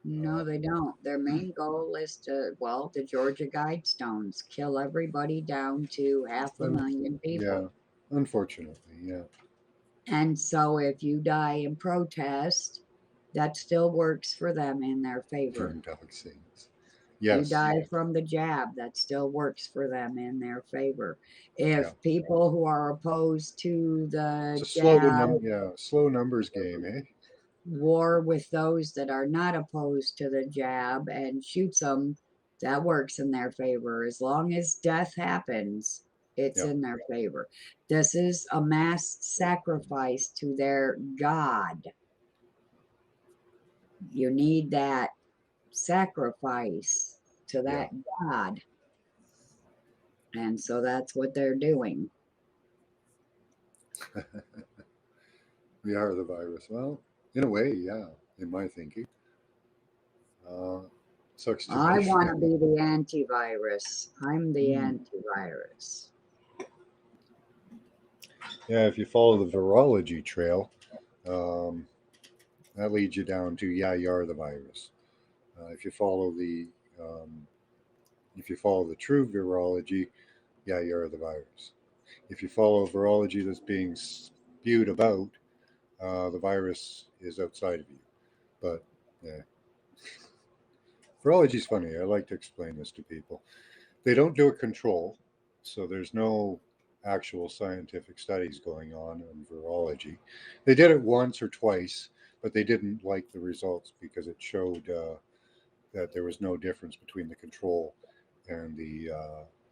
no, Uh, they don't. Their main goal is to, well, the Georgia Guidestones, kill everybody down to half a un- million yeah, people. unfortunately, yeah. And so if you die in protest, that still works for them in their favor. Burn vaccines. You Yes, die from the jab, that still works for them in their favor. yeah. If people who are opposed to It's the a jab slow numbers game, eh? war with those that are not opposed to the jab and shoots them, that works in their favor. As long as death happens, it's Yeah, in their favor. This is a mass sacrifice to their God. You need that sacrifice to yeah. that God. And so that's what they're doing. We are the virus. Well, in a way, yeah, in my thinking. Uh, Sucks to I be. want to be the antivirus. I'm the Hmm. antivirus. Yeah, if you follow the virology trail, um, that leads you down to, yeah, you are the virus. If you follow um, the true virology, yeah, you are the virus. If you follow virology that's being spewed about, the virus is outside of you. But yeah, virology is funny. I like to explain this to people. They don't do a control, so there's no actual scientific studies going on virology. They did it once or twice, but they didn't like the results because it showed that there was no difference between the control and the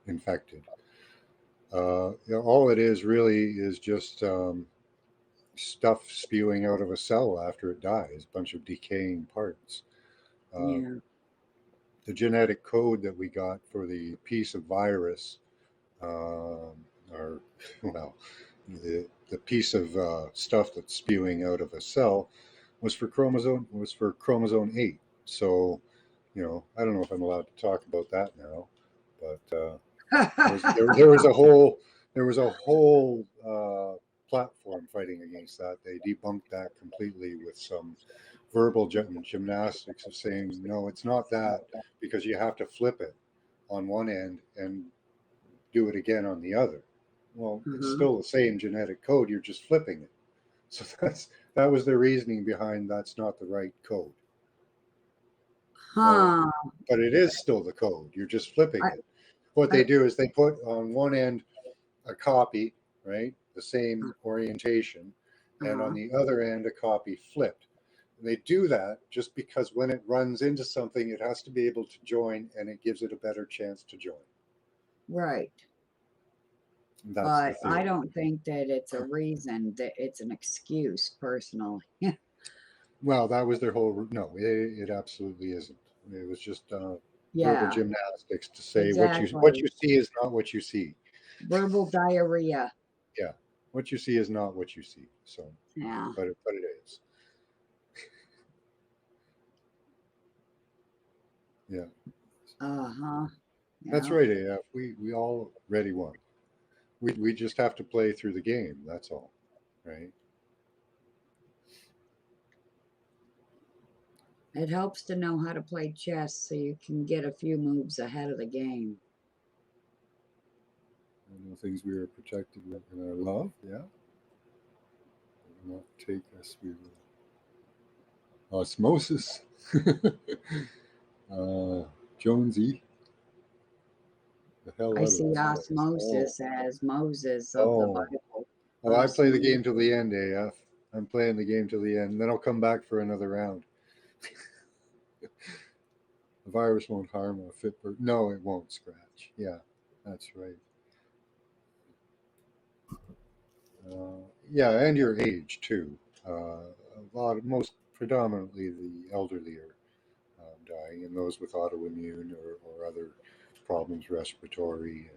infected. All it is really is just stuff spewing out of a cell after it dies, a bunch of decaying parts. Uh, Yeah. the genetic code that we got for the piece of virus, or well, the piece of stuff that's spewing out of a cell, was for chromosome 8. So, I don't know if I'm allowed to talk about that now, but there was a whole platform fighting against that. They debunked that completely with some verbal gymnastics of saying, no, it's not that, because you have to flip it on one end and do it again on the other. Well, it's Uh-huh. still the same genetic code. You're just flipping it. So that was their reasoning behind that's not the right code. Well, Huh. but it is still the code. You're just flipping I, it. What they I, do is they put on one end a copy, right, the same orientation, and on uh-huh. the other end a copy flipped. And they do that just because when it runs into something, it has to be able to join, and it gives it a better chance to join. Right. That's the But I theory. don't think that it's a reason, that it's an excuse, personally. Well, that was their whole. No, it absolutely isn't. It was just verbal Yeah, gymnastics to say what you exactly. see is not what you see. Verbal diarrhea. Yeah, what you see is not what you see. So, Yeah. but it is. Yeah, Uh-huh. that's Yeah. right. AF. We already won. We just have to play through the game. That's all, right? It helps to know how to play chess so you can get a few moves ahead of the game. And the things we are protected with in our love. Yeah, will not take us. We will osmosis. uh, Jonesy, the hell I out of see this place. Oh, osmosis as Moses of the oh, Bible. oh! I play the Osmosis. game till the end, AF. I'm playing the game till the end. Then I'll come back for another round. The virus won't harm a fit bird. No, it won't scratch. Yeah, that's right. Yeah, and your age too. Most predominantly the elderly are dying, and those with autoimmune or other problems, respiratory.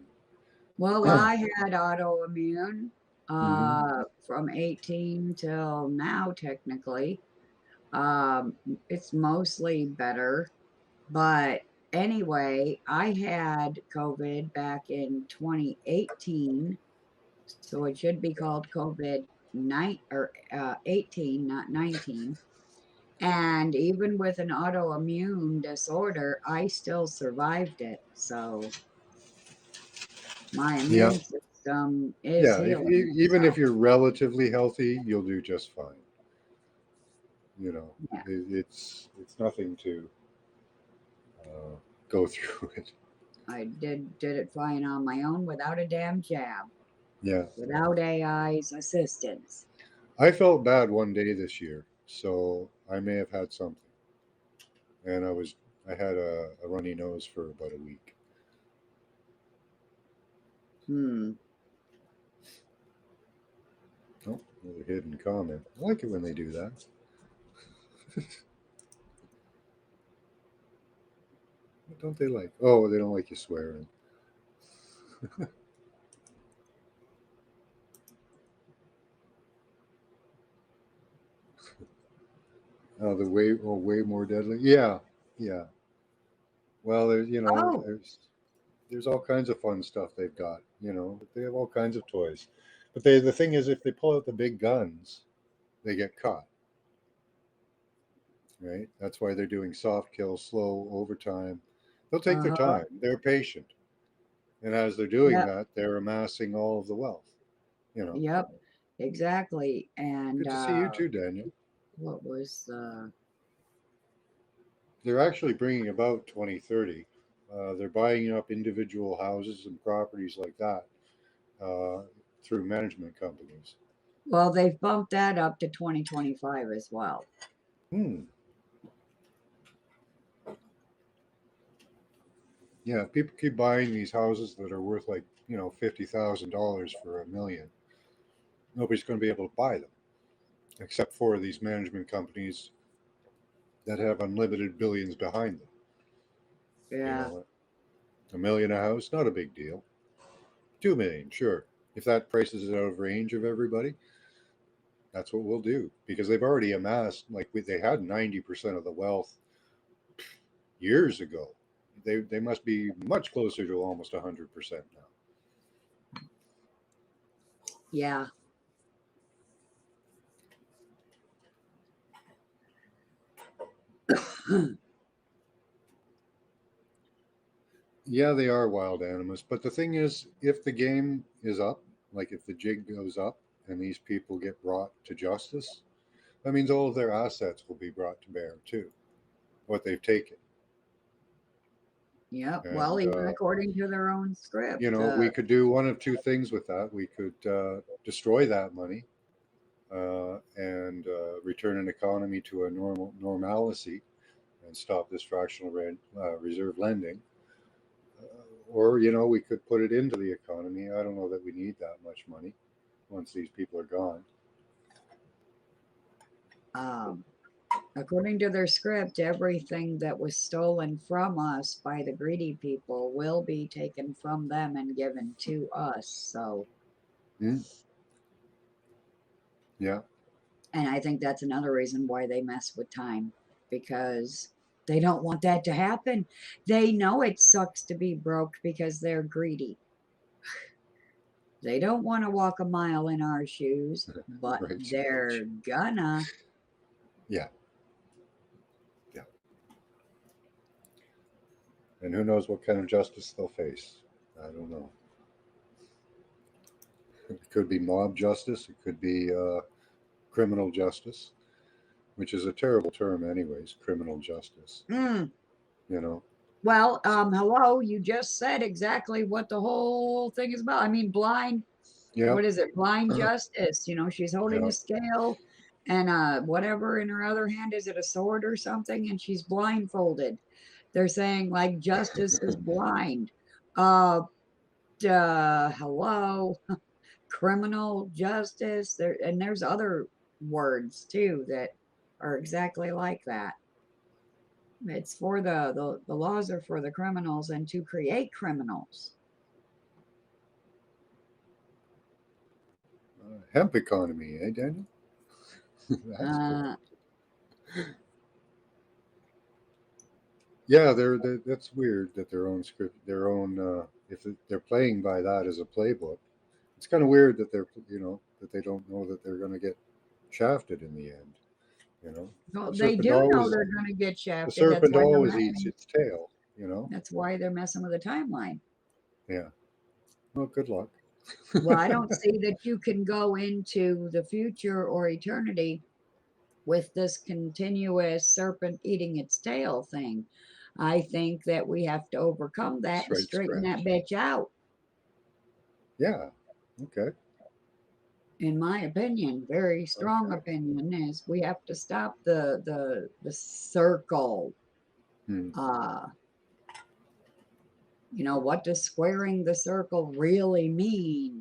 Well, And I had autoimmune Mhm. from 18 till now, technically. Um, it's mostly better. But anyway, I had COVID back in 2018, so it should be called COVID 18, not 19. And even with an autoimmune disorder, I still survived it. So my Yeah, immune system is yeah. healing Even if itself. you're relatively healthy, you'll do just fine. You know, Yeah, it's nothing to uh, go through it. I did it fine on my own without a damn jab, Yeah, without AI's assistance. I felt bad one day this year, so I may have had something, and I had a runny nose for about a week. Hmm. Oh, another hidden comment. I like it when they do that. What don't they like? Oh, they don't like you swearing. The way more deadly. Yeah, yeah. Well, Oh, there's all kinds of fun stuff they've got. They have all kinds of toys. But the thing is, if they pull out the big guns, they get caught. Right? That's why they're doing soft kills, slow overtime. They'll take their uh-huh. time. They're patient, and as they're doing Yep, that, they're amassing all of the wealth. You know. yep, exactly. And Good to see you too, Daniel. what was the They're actually bringing about 2030. They're buying up individual houses and properties like that uh, through management companies. well, they've bumped that up to 2025 as well. Hmm. Yeah, people keep buying these houses that are worth like $50,000 for $1 million. Nobody's going to be able to buy them except for these management companies that have unlimited billions behind them. You Yeah. know, $1 million a house, not a big deal. 2 million, sure. If that price is out of range of everybody, that's what we'll do because they've already amassed they had 90% of the wealth years ago. They must be much closer to almost 100% now. Yeah. Yeah, they are wild animals. But the thing is, if the game is up, like if the jig goes up and these people get brought to justice, that means all of their assets will be brought to bear too, what they've taken. Yep. Well, And, even according to their own script. we could do one of two things with that. We could destroy that money and return an economy to a normalcy and stop this fractional reserve lending. Or, we could put it into the economy. I don't know that we need that much money once these people are gone. Um, according to their script, everything that was stolen from us by the greedy people will be taken from them and given to us. So, Hmm? Yeah, and I think that's another reason why they mess with time because they don't want that to happen. They know it sucks to be broke because they're greedy. They don't want to walk a mile in our shoes, but right, right. they're gonna. Yeah, yeah. And who knows what kind of justice they'll face? I don't know. It could be mob justice. It could be criminal justice, which is a terrible term, anyways. Criminal justice. Mm. You know. Well, hello, you just said exactly what the whole thing is about. I mean, Yeah. what is it? Blind justice. She's holding Yeah. a scale and whatever in her other hand. Is it a sword or something? And she's blindfolded. They're saying like justice is blind. Uh, hello, criminal justice. There's other words too that are exactly like that. It's for the laws are for the criminals and to create criminals. Hemp economy, eh, Daniel? That's cool. Uh, Yeah, that's weird that their own script, if they're playing by that as a playbook, it's kind of weird that that they don't know that they're going to get shafted in the end. You know, well, the they serpent do know always they're going to get the shafted. That's serpent why they're always eats messing. its tail. You know, That's why they're messing with the timeline. yeah. Well, good luck. Well, I don't see that you can go into the future or eternity with this continuous serpent eating its tail thing. I think that we have to overcome that and Straight straighten that scratch. bitch out. Yeah. Okay. In my opinion, very strong Okay. opinion, is we have to stop the circle. Hmm. Uh, what does squaring the circle really mean?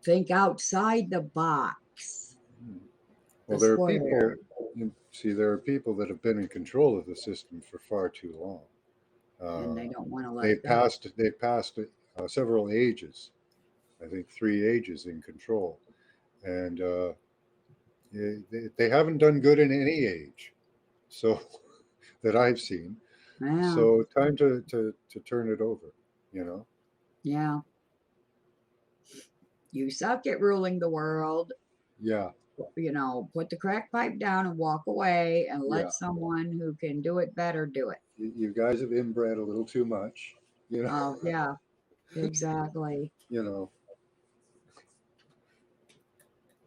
Think outside the box. Hmm. The Well, there are square. people. See, there are people that have been in control of the system for far too long. And Uh, they don't want to let they've it go. passed. They've passed several ages. I think 3 ages in control, and They haven't done good in any age, so that I've seen. Yeah, So time to turn it over, you know? yeah. You suck at ruling the world. Yeah, Put the crack pipe down and walk away and yeah. let someone who can do it better do it. You guys have inbred a little too much, you know. Oh, yeah, exactly. You know,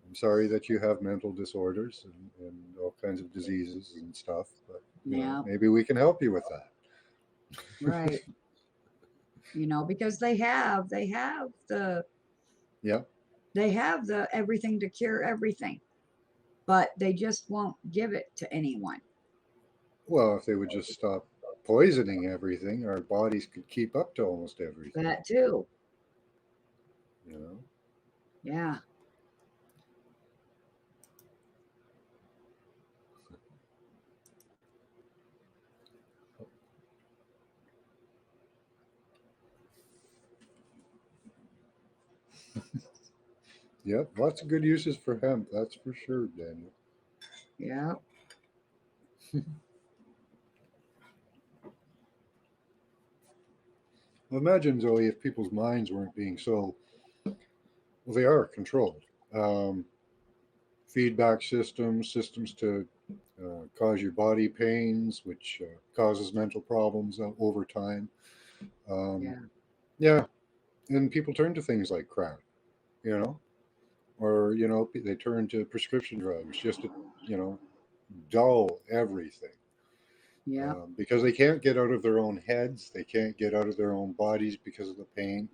I'm sorry that you have mental disorders and all kinds of diseases and stuff, but Yeah, maybe we can help you with that. right. Because Yeah. they have the everything to cure everything, but they just won't give it to anyone. Well, if they would just stop poisoning everything, our bodies could keep up to almost everything. That too. You know. Yeah. Yep. Lots of good uses for hemp. That's for sure, Daniel. Yeah. Well, imagine, Zoe, if people's minds weren't being so, well, they are controlled. Um, Feedback systems, systems to cause your body pains, which causes mental problems over time. Um, Yeah. yeah, and people turn to things like crack, you know, or they turn to prescription drugs just to you know dull everything Yeah. because they can't get out of their own heads, they can't get out of their own bodies because of the pain.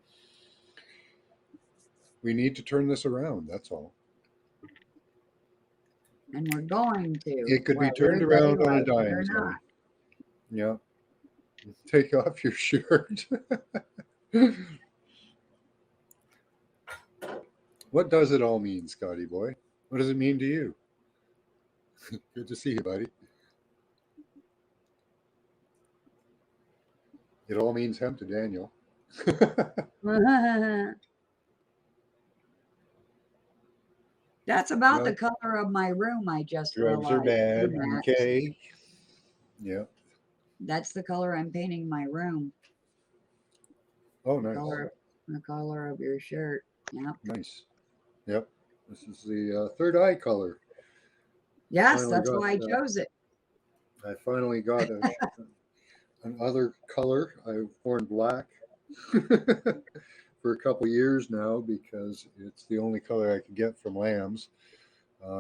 We need to turn this around. That's all. And we're going to, It could be turned whether they around on a like it dime, or not. Zoe. Yeah, take off your shirt. What does it all mean, Scotty boy? What does it mean to you? Good to see you, buddy. It all means hemp to Daniel. That's about the Well, color of my room, I just drugs are realized, too, bad. Max. Okay. Yeah. That's the color I'm painting my room. Oh, The nice. color of your shirt. Yep. Nice. Yep. This is the third eye color. Yes, Finally that's got. why I chose it. I finally got another color. I've worn black for a couple years now because it's the only color I could get from Lambs.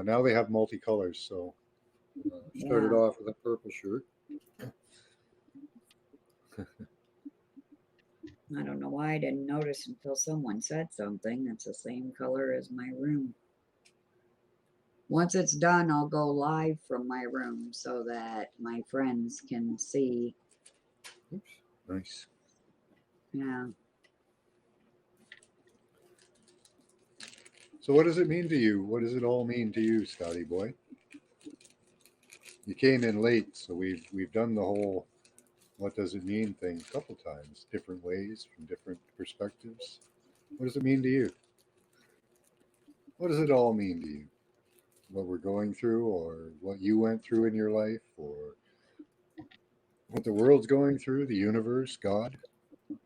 Now they have multicolors, so started Yeah. off with a purple shirt. I don't know why I didn't notice until someone said something. That's the same color as my room. Once it's done, I'll go live from my room so that my friends can see. Oops. Nice. Yeah. So, what does it mean to you? What does it all mean to you, Scotty boy? You came in late, so we've done the whole "what does it mean" thing a couple times, different ways from different perspectives. What does it mean to you? What does it all mean to you? What we're going through, or what you went through in your life, or what the world's going through, the universe, God? It's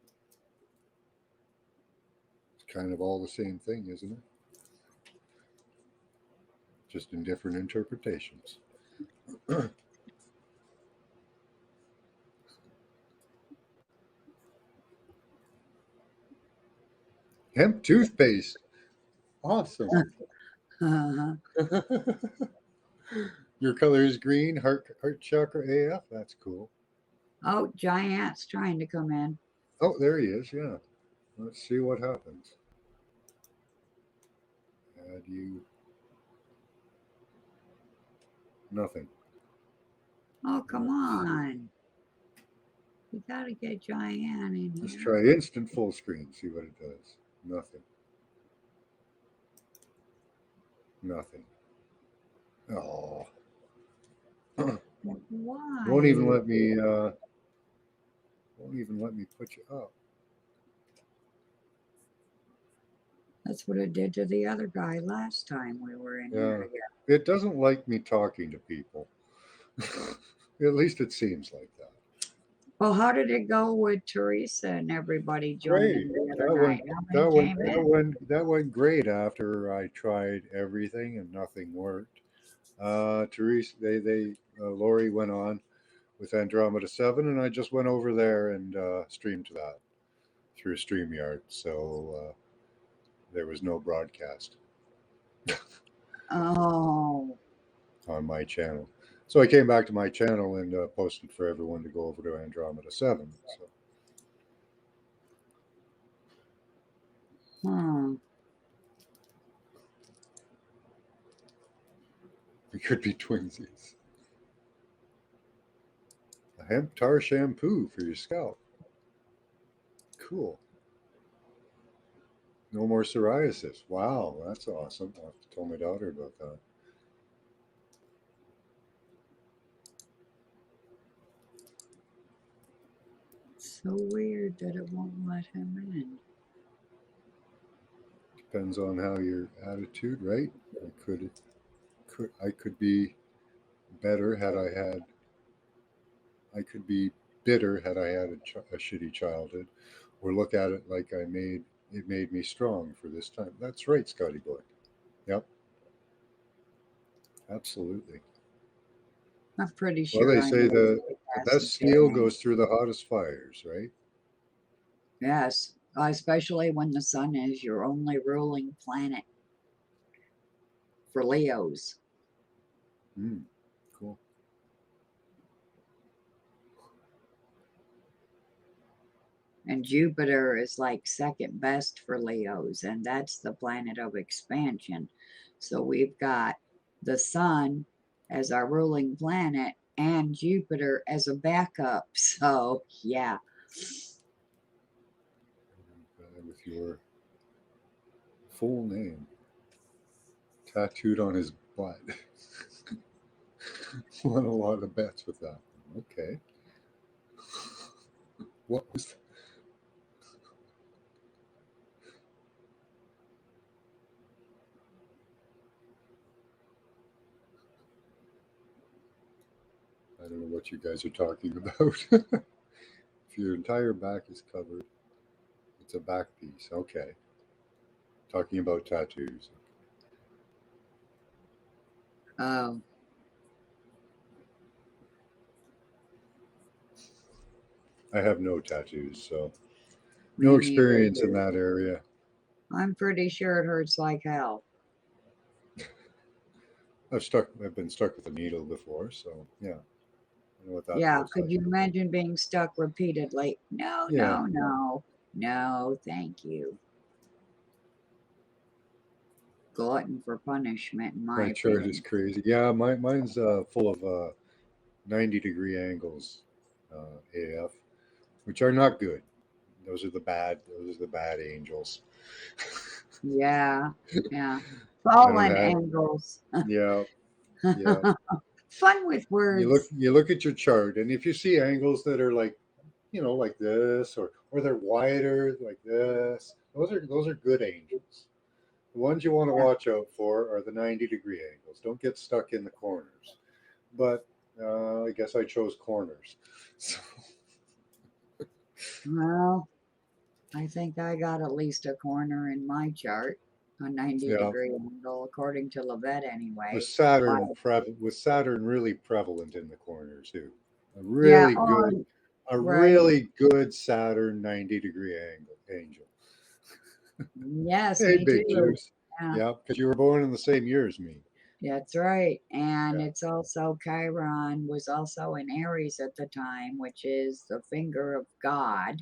kind of all the same thing, isn't it? Just in different interpretations. Hemp toothpaste. Awesome. Uh-huh. Your color is green, heart chakra AF. That's cool. Oh, Giant's trying to come in. Oh, there he is. Yeah. Let's see what happens. Add you. Nothing. Oh, come Let's see. on. We gotta get Giant in Let's here. try instant full screen. See what it does. Nothing. Nothing. Oh. Won't even Why? let me. Won't even let me put you up. That's what it did to the other guy last time we were in here Yeah. together. It doesn't like me talking to people. At least it seems like that. Well, how did it go with Teresa and everybody Great. joining the other That night? went How many that went came that in? went great after I tried everything and nothing worked. Teresa, Lori went on with Andromeda 7, and I just went over there and streamed that through StreamYard. So there was no broadcast Oh, on my channel. So I came back to my channel and posted for everyone to go over to Andromeda 7. So hmm. we could be twinsies. A hemp tar shampoo for your scalp. Cool. No more psoriasis. Wow, that's awesome. I'll have to tell my daughter about that. So weird that it won't let him in. Depends on how your attitude, right? I could be better had I had. I could be bitter had I had a shitty childhood, or look at it like it made me strong for this time. That's right, Scotty boy. Yep, absolutely. I'm pretty Well, sure they I say know the that's the best steel same. goes through the hottest fires, right? Yes, especially when the sun is your only ruling planet for Leos. Hmm. Cool. And Jupiter is like second best for Leos, and that's the planet of expansion. So we've got the sun as our ruling planet and Jupiter as a backup. So, yeah. With your full name tattooed on his butt. Won a lot of bets with that. Okay. What was I don't know what you guys are talking about. If your entire back is covered, it's a back piece. Okay. Talking about tattoos. Oh, I have no tattoos, so no me neither. experience in that area. I'm pretty sure it hurts like hell. I've been stuck with a needle before, so yeah, I know what that Yeah, feels could like. you imagine being stuck repeatedly? No, Yeah, no, no. No, thank you. Glutton for punishment, in my my chart is opinion. crazy. Yeah, mine's full of 90-degree angles, AF, which are not good. Those are the bad angels. Yeah, yeah. I don't Fallen have. angles. Yeah, yeah. Fun with words. You look at your chart, and if you see angles that are like, like this, or they're wider like this, those are good angels. The ones you want to Yeah. watch out for are the 90-degree angles. Don't get stuck in the corners. But I guess I chose corners. So, Well, I think I got at least a corner in my chart, a 90 yeah, degree angle, according to Levette with anyway. Saturn Wow. with Saturn really prevalent in the corner too. A Yeah, really good on a right. really good Saturn 90-degree angel. Yes, Hey, me Big too. Juice. Yeah, Yeah, because you were born in the same year as me. that's right. And Yeah, it's also Chiron was also in Aries at the time, which is the finger of God, I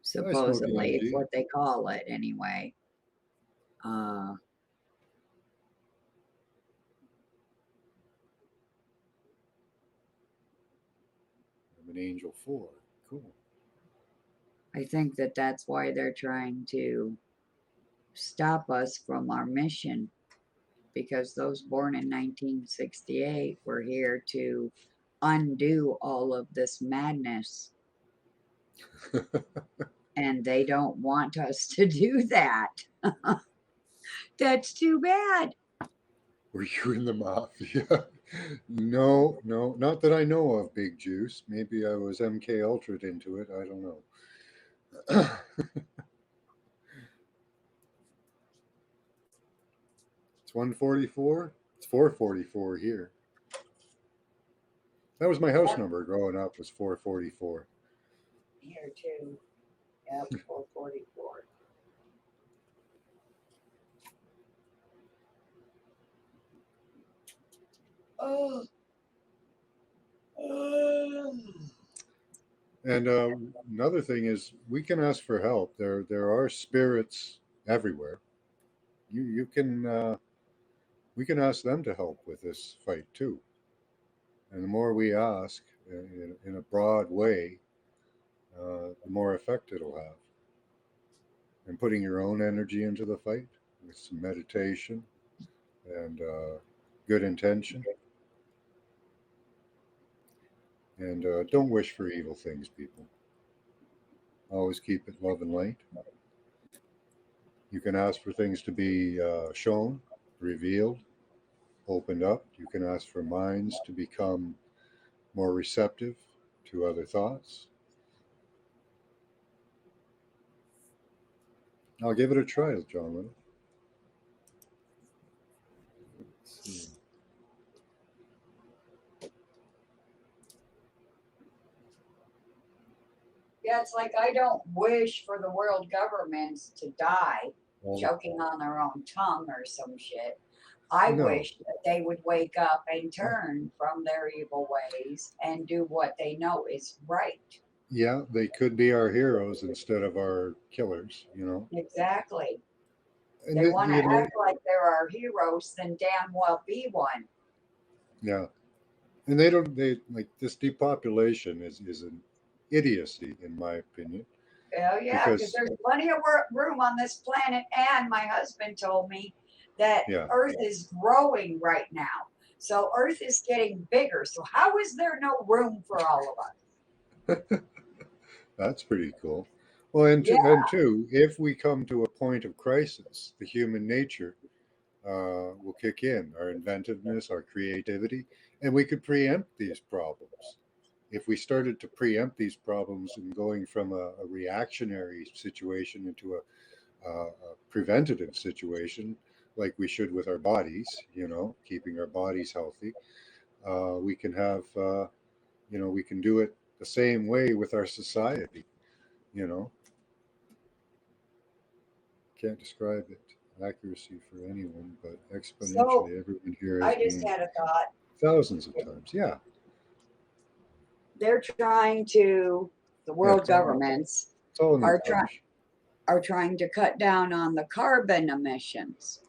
smoke supposedly. It's EMG. what they call it anyway. Uh, I'm an angel 4. Cool. I think that that's why they're trying to stop us from our mission because those born in 1968 were here to undo all of this madness. And and they don't want us to do that. That's too bad. Were you in the mafia? No, no, not that I know of, Big Juice. Maybe I was MK Ultra'd into it. I don't know. It's 144. It's 444 here. That was my house number growing up. Was 444. Here too. Yep, 444. Oh. And another thing is, we can ask for help. There are spirits everywhere. You can we can ask them to help with this fight too. And the more we ask in a broad way, the more effect it'll have. And putting your own energy into the fight with some meditation and good intention. And don't wish for evil things, people. Always keep it love and light. You can ask for things to be shown, revealed, opened up. You can ask for minds to become more receptive to other thoughts. I'll give it a try, John Little. Let's see. Yeah, it's like I don't wish for the world governments to die Well, choking on their own tongue or some shit. I no. wish that they would wake up and turn from their evil ways and do what they know is right. Yeah, they could be our heroes instead of our killers, you know. Exactly. And They want to you know, act like they're our heroes, then damn well be one. yeah. And they don't. They like this depopulation is an idiocy, in my opinion, Oh yeah, because because there's plenty of room on this planet, and my husband told me that yeah, Earth is growing right now. So Earth is getting bigger. So how is there no room for all of us? that's pretty cool. Well, Yeah, and two, if we come to a point of crisis, the human nature will kick in, our inventiveness, our creativity, and we could preempt these problems. If we started to preempt these problems and going from a reactionary situation into a preventative situation, like we should with our bodies, you know, keeping our bodies healthy, we can have, you know, we can do it the same way with our society, you know. Can't describe it accuracy for anyone, but so exponentially, everyone here has I just been had a thought. thousands of times. Yeah, They're trying to, the yeah, world governments it's all in the are trying Flash. are trying to cut down on the carbon emissions.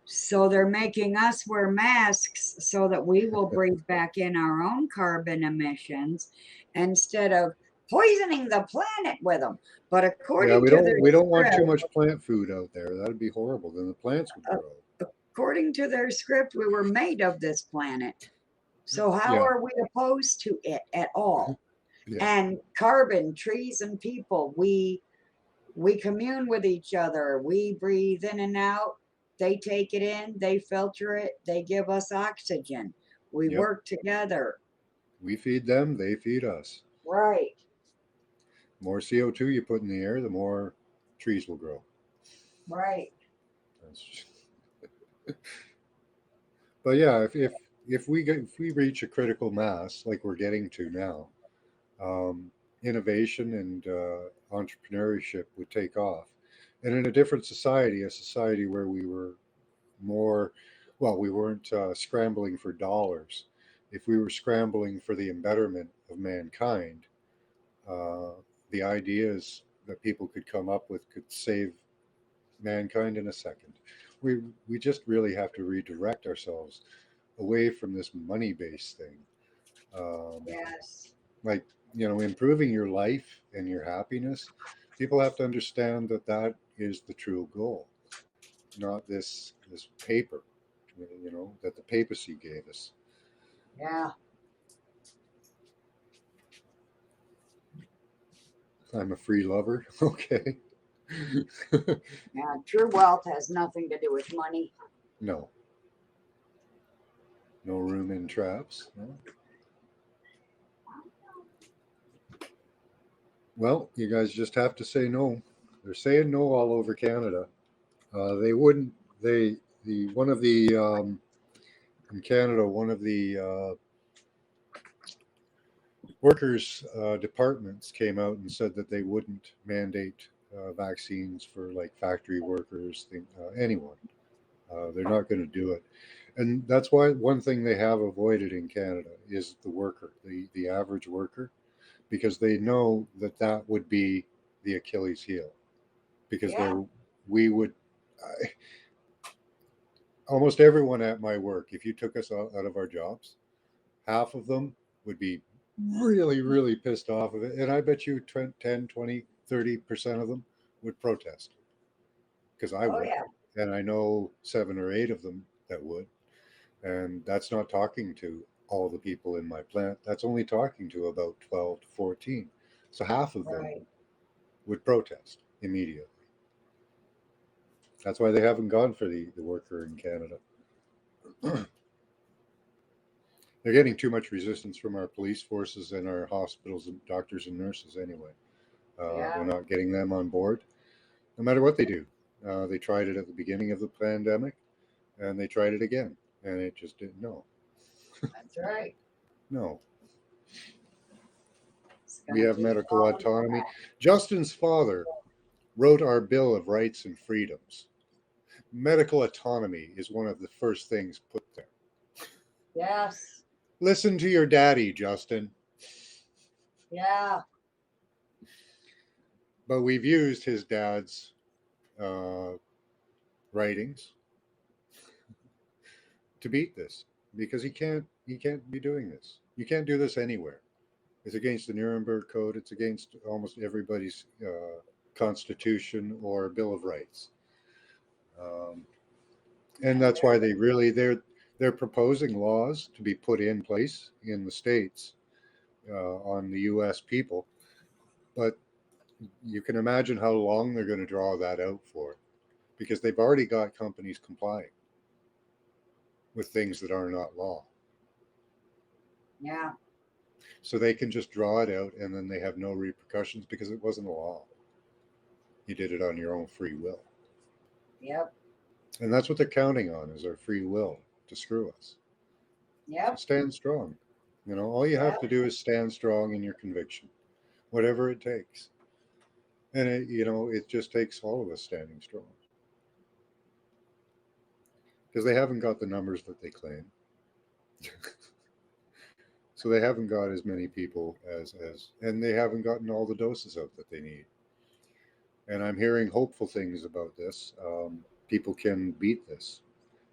So they're making us wear masks so that we will breathe back in our own carbon emissions instead of poisoning the planet with them. But Yeah, according to their we don't want too script, much plant food out there. That'd be horrible. Then the plants would uh, grow. according to their script, we were made of this planet. So how Yeah, are we opposed to it at all? yeah, And carbon, trees and people, we commune with each other. We breathe in and out. They take it in, they filter it, they give us oxygen. We yep. work together. We feed them, they feed us. Right, More CO2 you put in the air, the more trees will grow. right. That's just, but yeah, if we reach a critical mass like we're getting to now, innovation and entrepreneurship would take off. And in a different society, a society where we were more, well, we weren't scrambling for dollars. If we were scrambling for the embetterment of mankind, uh, the ideas that people could come up with could save mankind in a second. We just really have to redirect ourselves away from this money based thing. Um, Yes. like, you know, improving your life and your happiness, people have to understand that that is the true goal, not this paper, you know, that the papacy gave us. Yeah. I'm a free lover. Okay. Yeah, true wealth has nothing to do with money. No. No room in traps. No. Well, you guys just have to say no. They're saying no all over Canada. They wouldn't. The one of the in Canada, one of the workers departments came out and said that they wouldn't mandate vaccines for like factory workers, anyone. They're not going to do it, and that's why one thing they have avoided in Canada is the worker, the average worker, because they know that that would be the Achilles heel, because Yeah. we would. I, almost everyone at my work, if you took us out of our jobs, half of them would be really, really pissed off of it. And I bet you 10, 20, 30% of them would protest because I Oh would. yeah. And I know 7 or 8 of them that would. And that's not talking to all the people in my plant. That's only talking to about 12 to 14. So half of them Right. would protest immediately. That's why they haven't gone for the worker in Canada. They're getting too much resistance from our police forces and our hospitals and doctors and nurses anyway. Yeah. They're not getting them on board, no matter what they do. They tried it at the beginning of the pandemic, and they tried it again, and it just didn't. No, That's right. no. It's We gonna have keep medical falling autonomy. back. Justin's father wrote our Bill of Rights and Freedoms. Medical autonomy is one of the first things put there. Yes. Listen to your daddy, Justin. Yeah. But we've used his dad's uh, writings to beat this because he can't be doing this. You can't do this anywhere. It's against the Nuremberg Code. It's against almost everybody's constitution or Bill of Rights. Um, and that's why they're proposing laws to be put in place in the states on the U.S. people. But you can imagine how long they're going to draw that out for, because they've already got companies complying with things that are not law. Yeah. So they can just draw it out, and then they have no repercussions because it wasn't a law. You did it on your own free will. Yep. And that's what they're counting on, is our free will to screw us. So Yep. stand strong. All you have Yep. to do is stand strong in your conviction, whatever it takes. And it just takes all of us standing strong. Because they haven't got the numbers that they claim. So they haven't got as many people and they haven't gotten all the doses out that they need. And I'm hearing hopeful things about this. People can beat this,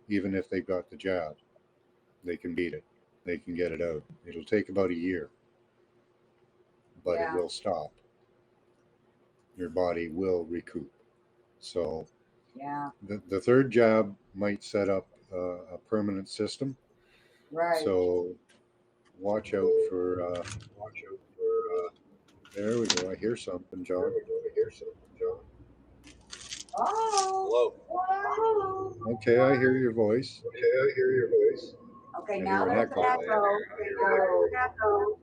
even if they've got the jab. They can beat it. They can get it out. It'll take about a year, but it Yeah. will stop. Your body will recoup. So Yeah. the third jab might set up a permanent system. Right. So watch out for. There we go. I hear something, John. Oh. Hello. Okay, I hear your voice. Okay, I now hear an there's an echo. echo.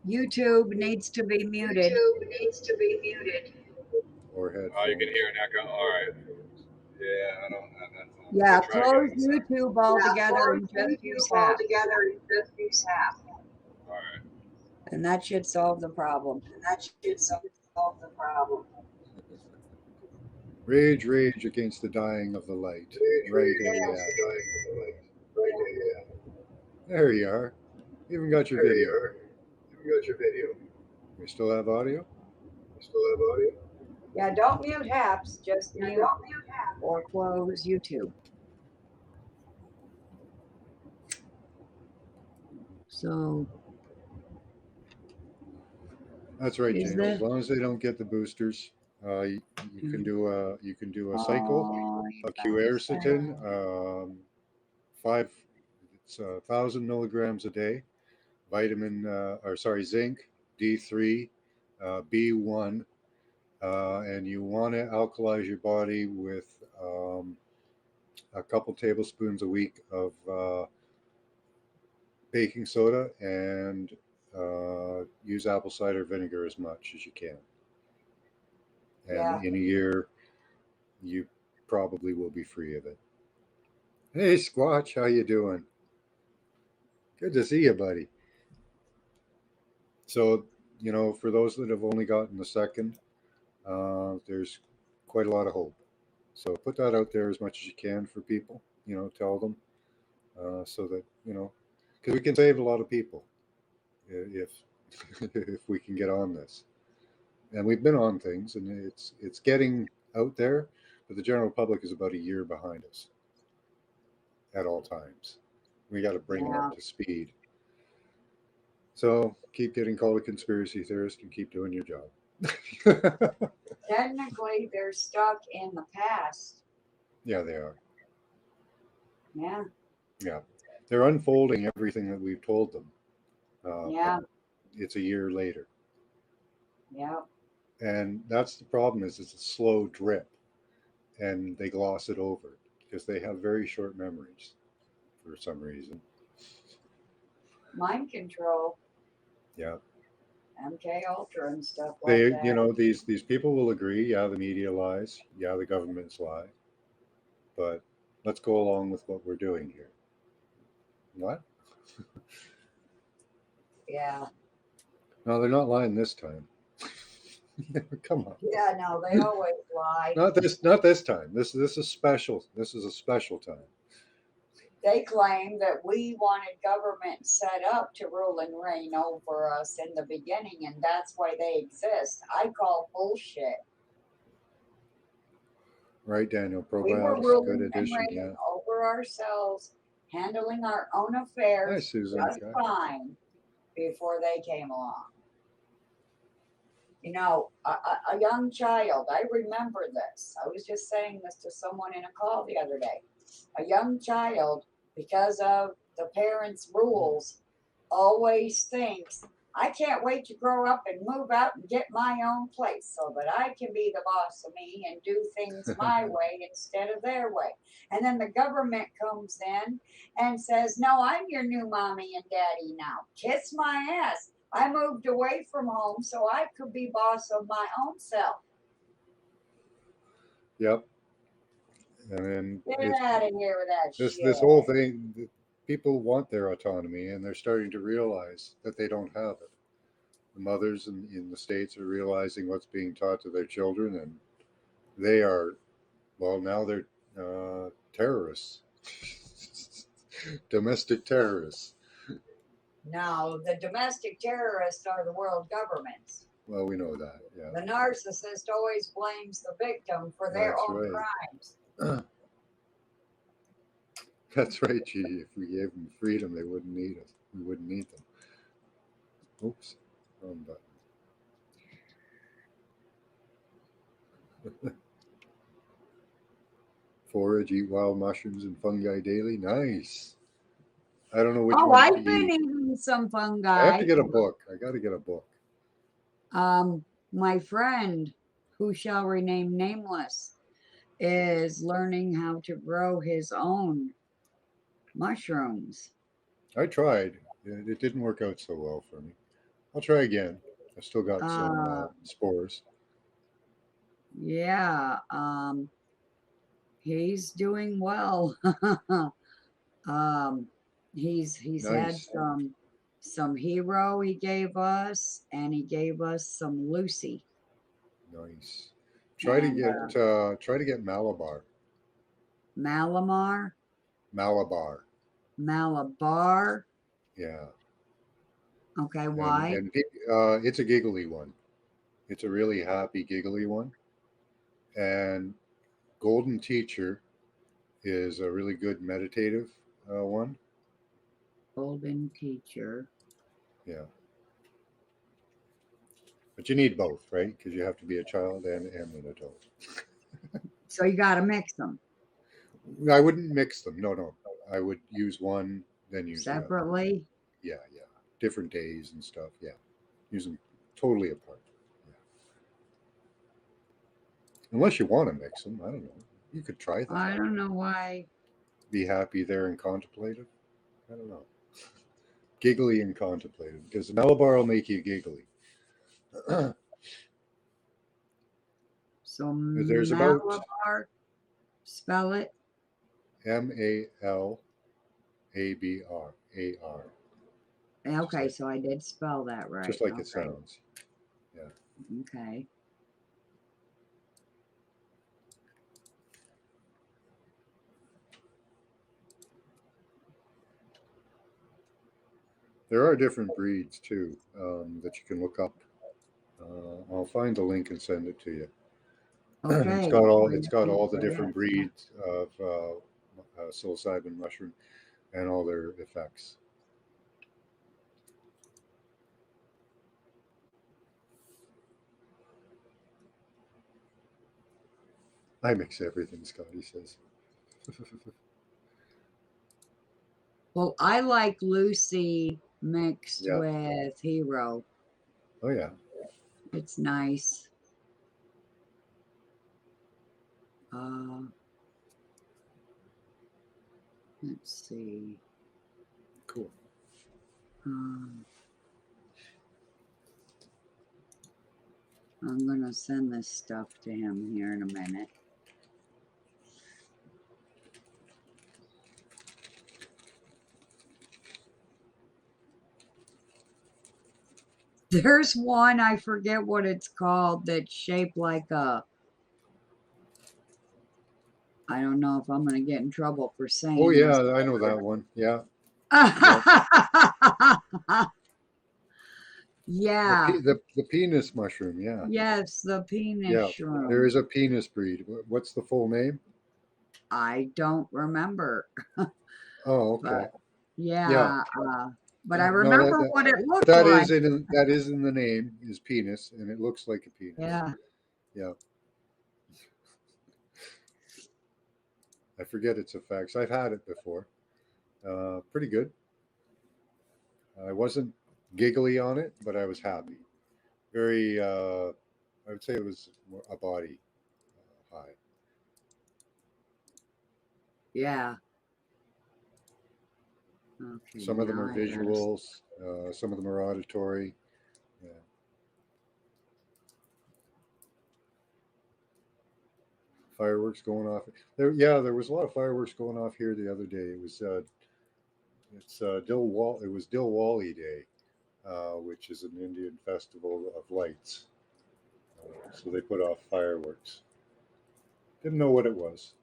YouTube needs to be muted. Or headphones. Oh, you can hear an echo. All right. Yeah, I don't. Yeah, Try close again. One sec. YouTube altogether and just use half. All right. And that should solve the problem. Rage, rage against the dying of the light. Right, there you are. You even got your video. We still have audio? Yeah, don't mute HAPS, just mute or close YouTube. So That's right, is James. this As long as they don't get the boosters, you can do a cycle of quercetin, 1,000 milligrams a day, zinc, D3, B1, and you want to alkalize your body with a couple tablespoons a week of baking soda, and use apple cider vinegar as much as you can. And Yeah. in a year, you probably will be free of it. Hey, Squatch, how you doing? Good to see you, buddy. So, for those that have only gotten the second, there's quite a lot of hope. So put that out there as much as you can for people. Tell them, so that because we can save a lot of people if if we can get on this. And we've been on things, and it's getting out there, but the general public is about a year behind us at all times. We got to bring them Yeah. up to speed. So keep getting called a conspiracy theorist and keep doing your job. Technically, they're stuck in the past. Yeah, they are. Yeah. Yeah, they're unfolding everything that we've told them. Yeah. But it's a year later, Yeah. and that's the problem. Is it's a slow drip, and they gloss it over because they have very short memories for some reason. Mind control, Yeah, MK Ultra and stuff like they that. these people will agree. Yeah, the media lies. Yeah, the governments lie. But let's go along with what we're doing here. What? Yeah. No, they're not lying this time. Come on. Yeah, no, they always lie. Not this time. This is special. This is a special time. They claim that we wanted government set up to rule and reign over us in the beginning, and that's why they exist. I call bullshit. Right, Daniel? We were Probiotics, good ruling and addition. reigning Yeah. over ourselves, handling our own Hi, affairs Susan. just Okay. fine before they came along. A young child, I remember this. I was just saying this to someone in a call the other day. A young child, because of the parents' rules, always thinks, I can't wait to grow up and move out and get my own place so that I can be the boss of me and do things my way instead of their way. And then the government comes in and says, no, I'm your new mommy and daddy now. Kiss my ass. I moved away from home so I could be boss of my own self. Yep. And then Get out of here with that shit. this whole thing. People want their autonomy, and they're starting to realize that they don't have it. The mothers in the states are realizing what's being taught to their children, and they are, well, now they're terrorists, domestic terrorists. No, the domestic terrorists are the world governments. Well, we know that. Yeah, The narcissist always blames the victim for their that's own right. crimes. That's right, G. If we gave them freedom, they wouldn't need us. We wouldn't need them. Oops, wrong button. Forage, eat wild mushrooms and fungi daily. Nice. I don't know which Oh, ones to I've been eat. eating some I have fungi. to get a book. I got to get a book. My friend, who shall remain nameless, is learning how to grow his own mushrooms. I tried. It didn't work out so well for me. I'll try again. I still got some Uh, spores. yeah, he's doing well. um, he's had Nice. some hero he gave us, and he gave us some Lucy. Nice. And Try to get Malabar. Malamar, Malabar. Malabar. Yeah. Okay, And why? it's a giggly one. It's a really happy giggly one. And Golden Teacher is a really good meditative one. Golden teacher. Yeah. But you need both, right? Because you have to be a child and an adult. So you got to mix them I wouldn't mix them. No. I would use one, then use the other. separately. Yeah. Different days and stuff. Yeah. Use them totally apart. Unless you want to mix them, I don't know. You could try that. I don't know why. Be happy there and contemplative. I don't know. Giggly and contemplative, because the Malabar will make you giggly. So There's about Malabar, spell it. Malabrar. Okay, so I did spell that right. Just like Okay. it sounds. Yeah. Okay. There are different breeds too that you can look up. I'll find the link and send it to you. Okay. It's got all the different breeds of psilocybin mushroom and all their effects. I mix everything, Scotty says. Well, I like Lucy mixed Yeah. with Hero. Oh yeah. It's nice. Let's see. Cool. I'm gonna send this stuff to him here in a minute. There's one, I forget what it's called, that's shaped like a, I don't know if I'm going to get in trouble for saying Oh yeah, this. I know that one. Yeah. Yeah. The penis mushroom. Yeah. Yes, the penis Yeah. shroom. There is a penis breed. What's the full name? I don't remember. Oh, okay. But yeah. Yeah. But I No, remember what it looked that like. is in the name is penis, and it looks like a penis. Yeah. Yeah. I forget its effects. I've had it before. Pretty good. I wasn't giggly on it, but I was happy. Very. I would say it was a body high. Yeah. Okay. Some of them are now I gotta- visuals. Some of them are auditory. Yeah. Fireworks going off. There was a lot of fireworks going off here the other day. It was it's it was Dilwali Day, which is an Indian festival of lights. So they put off fireworks. Didn't know what it was.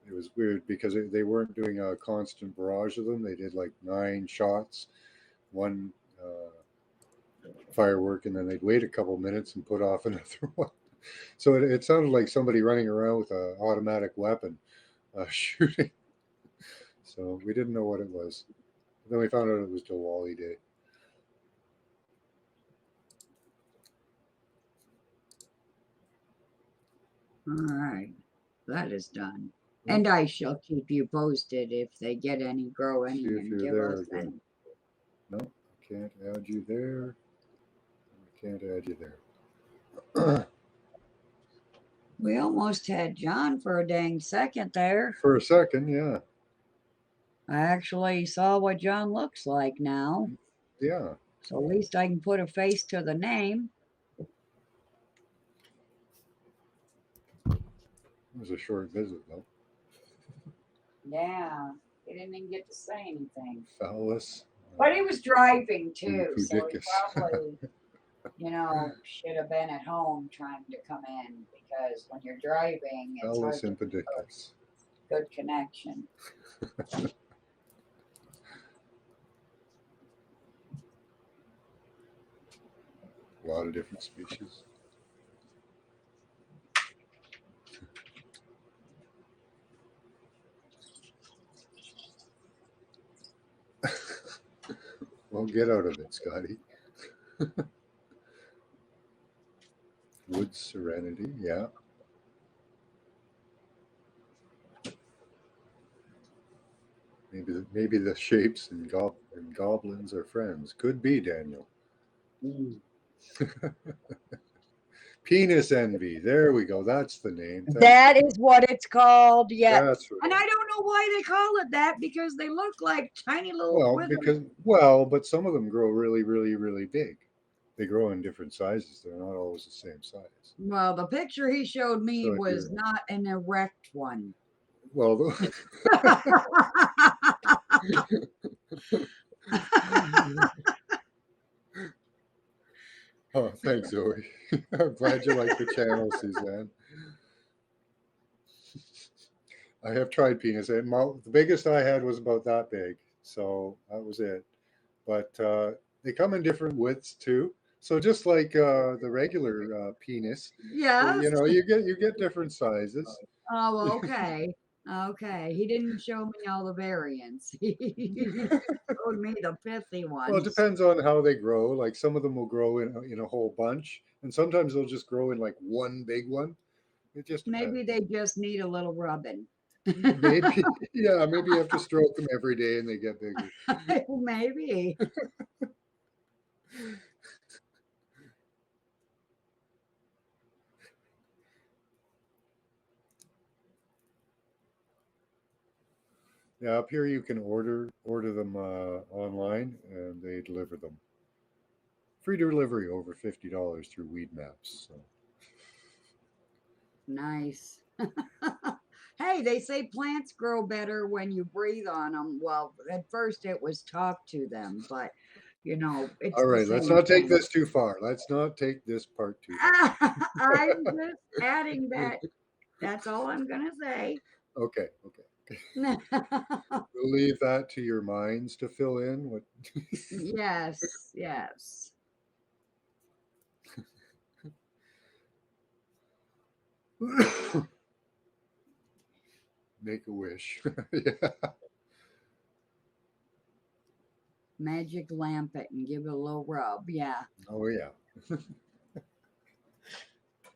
It was weird because they weren't doing a constant barrage of them. They did like 9 shots, one firework, and then they'd wait a couple minutes and put off another one. So it sounded like somebody running around with an automatic weapon shooting. So we didn't know what it was. Then we found out it was Diwali Day. All right. That is done. And I shall keep you posted if they get any, grow any, See if and you're give there us again. any. No, I can't add you there. I can't add you there. We almost had John for a dang second there. For a second, yeah. I actually saw what John looks like now. Yeah. So at least I can put a face to the name. It was a short visit, though. Yeah, he didn't even get to say anything. Phallus. But he was driving too, so he Pudicus. probably, should have been at home trying to come in because when you're driving, it's hard Phallus to get impedicus. a good connection. A lot of different species. Well, get out of it, Scotty. Wood Serenity, yeah. Maybe the shapes and goblins are friends. Could be, Daniel. Penis envy. There we go. That's the name. Thank That is what it's called. Yes. That's And right. I don't know why they call it that because they look like tiny little withers. But some of them grow really, really, really big. They grow in different sizes. They're not always the same size. Well, the picture he showed me So if was you're not an erect one. well, oh, thanks, Zoe. I'm glad you like the channel, Suzanne. I have tried penis. The biggest I had was about that big, so that was it. But they come in different widths too. So just like the regular penis, Yes. you get different sizes. Oh, well, okay. Okay. He didn't show me all the variants. He showed me the pithy Well, it ones. depends on how they grow. Like some of them will grow in a whole bunch, and sometimes they'll just grow in like one big one. It just Maybe depends. they just need a little rubbing. Maybe, yeah, maybe you have to stroke them every day and they get bigger. Maybe. Yeah, up here you can order them online and they deliver them. Free delivery over $50 through Weed Maps. So. Nice. Hey, they say plants grow better when you breathe on them. Well, at first it was talk to them, but it's All the right, let's same not take thing. this too far. Let's not take this part too I'm just adding that. That's all I'm going to say. far. Okay, okay. We'll leave that to your minds to fill in. What? Yes, yes. Make a wish. Yeah. Magic lamp it and give it a little rub. Yeah. Oh yeah.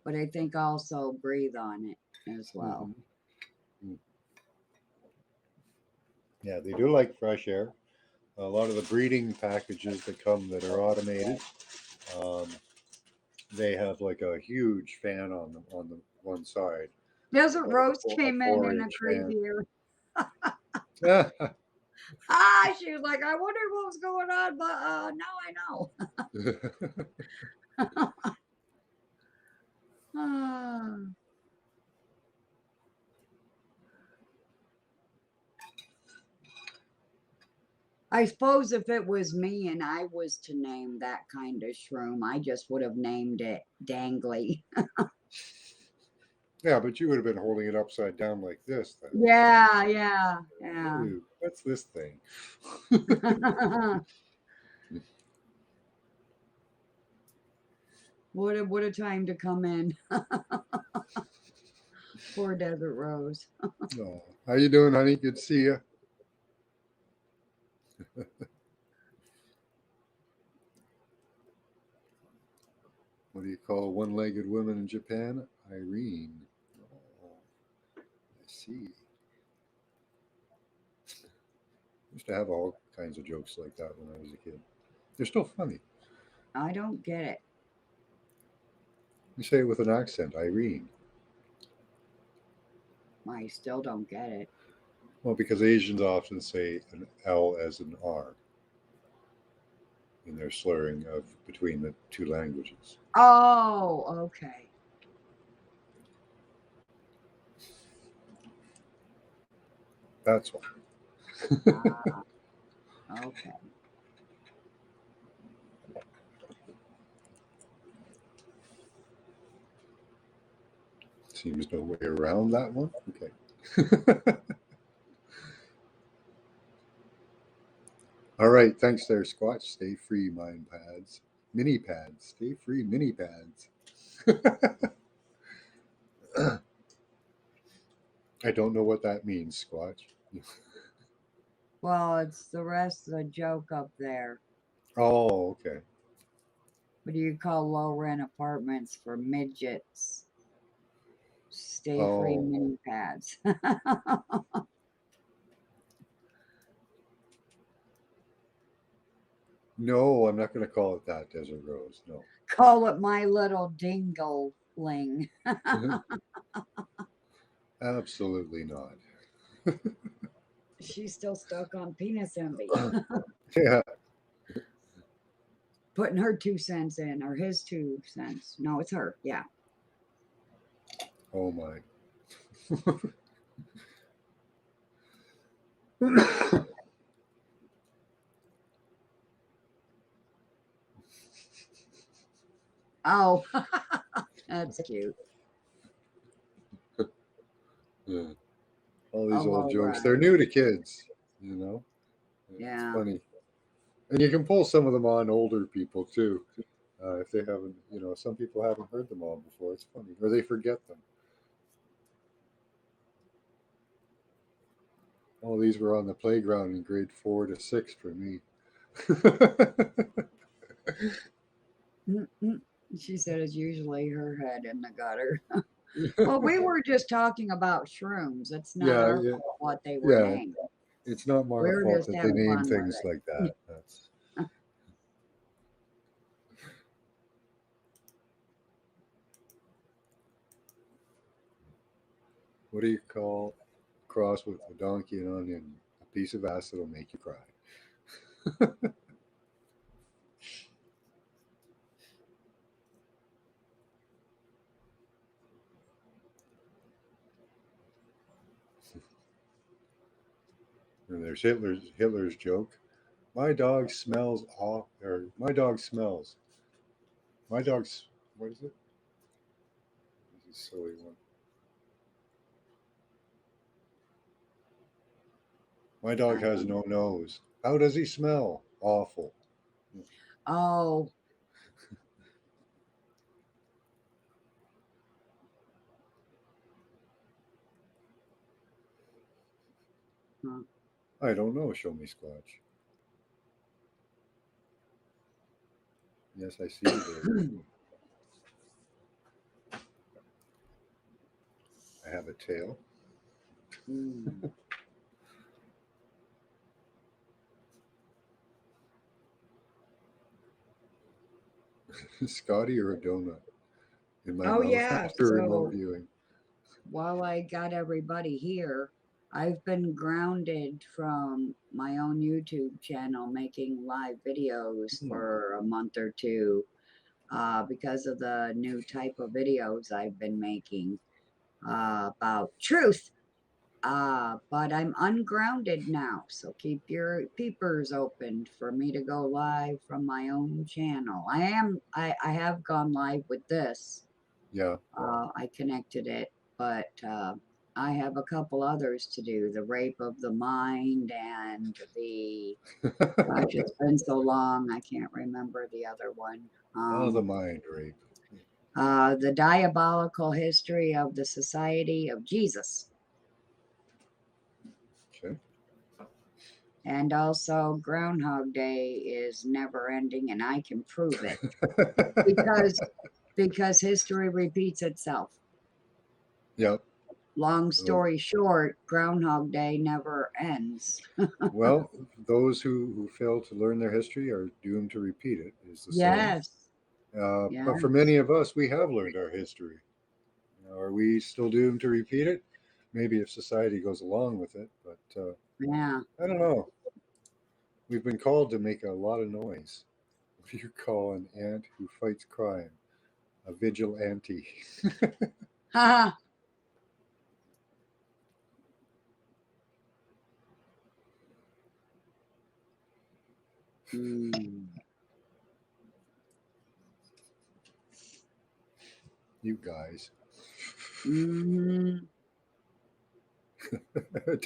But I think also breathe on it as well. Mhm. Yeah, they do like fresh air. A lot of the breeding packages that come that are automated, um, they have like a huge fan on the one side, Desert about Rose a came in 4 inch a fan. crazy area. Yeah. She was like, I wondered what was going on, but now I know. Ah. I suppose if it was me and I was to name that kind of shroom, I just would have named it Dangly. Yeah, but you would have been holding it upside down like this then. Yeah, yeah, yeah. Ooh, what's this thing? What a time to come in. Poor Desert Rose. Oh, how you doing, honey? Good to see you. What do you call one-legged woman in Japan? Irene. Oh, I see. Used to have all kinds of jokes like that when I was a kid. They're still funny. I don't get it. You say it with an accent, Irene. I still don't get it. Well, because Asians often say an L as an R in their slurring of between the two languages. Oh, okay. That's why. Ah, okay. Seems no way around that one. Okay. All right. Thanks there, Squatch. Stay free, mind pads. Mini pads. Stay free, mini pads. I don't know what that means, Squatch. Well, it's the rest of the joke up there. Oh, okay. What do you call low rent apartments for midgets? Stay free Oh, mini pads. No, I'm not going to call it that, Desert Rose. No. Call it my little dingling. Absolutely not. She's still stuck on penis envy. Yeah. Putting her 2 cents in, or his 2 cents. No, it's her. Yeah. Oh my. Oh, that's cute. Yeah. All these Oh, old all jokes. right. They're new to kids, you know? It's Yeah. funny. And you can pull some of them on older people too. If they haven't, some people haven't heard them all before. It's funny. Or they forget them. All these were on the playground in grade 4 to 6 for me. Mm-mm. She said it's usually her head in the gutter. Well, we were just talking about shrooms. It's not Yeah, our yeah, fault what they were yeah. named. It's not my We're fault just that they having name fun with things like it. that. That's what do you call cross with a donkey and onion? A piece of acid will make you cry. And there's Hitler's joke. My dog smells off, or my dog smells. My dog's what is it? This is a silly one. My dog has no nose. How does he smell? Awful. Oh, huh. I don't know. Show me Squatch. Yes, I see you there. I have a tail. Mm. Scotty or a donut in my Oh, mouth yeah. after remote So viewing. while I got everybody here, I've been grounded from my own YouTube channel making live videos Hmm. for a month or two because of the new type of videos I've been making about truth. But I'm ungrounded now, so keep your peepers open for me to go live from my own channel. I have gone live with this. Yeah. I connected it, but I have a couple others to do. The rape of the mind and the gosh, it's been so long I can't remember the other one. Oh, the mind rape. The diabolical history of the Society of Jesus. Okay. And also, Groundhog Day is never ending, and I can prove it because history repeats itself. Yep. Long story short, Groundhog Day never ends. Well, those who fail to learn their history are doomed to repeat it, is the saying. Yes, But for yes, many of us, we have learned our history. Are we still doomed to repeat it? Maybe if society goes along with it, but yeah. I don't know. We've been called to make a lot of noise. What do you call an ant who fights crime? A vigilante. Ha. Mm. You guys. Hmm.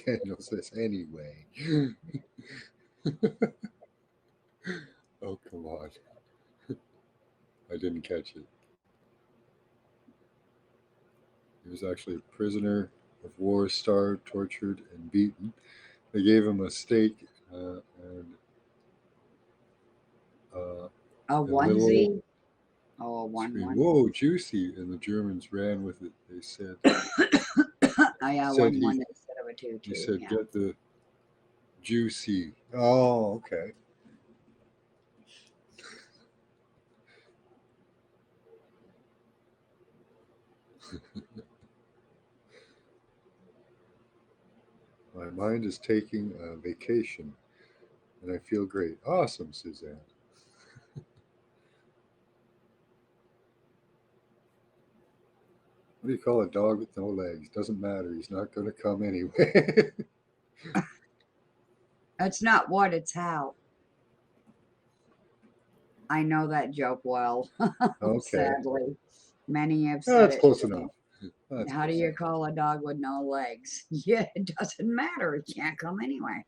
Daniel says, anyway. Oh, come on. I didn't catch it. He was actually a prisoner of war, starved, tortured, and beaten. They gave him a steak uh, A and a little onesie. Oh, a scream, one. "Whoa, juicy!" And the Germans ran with it. They Oh yeah, said one instead of a he two. said, Yeah. "Get the juicy." Oh, okay. My mind is taking a vacation and I feel great. Awesome, Suzanne. What do you call a dog with no legs? Doesn't matter. He's not going to come anyway. It's not what, it's how. I know that joke well. Okay. Sadly, many have said That's it. close to me. enough. That's How do close you enough. call a dog with no legs? Yeah, it doesn't matter. He can't come anyway.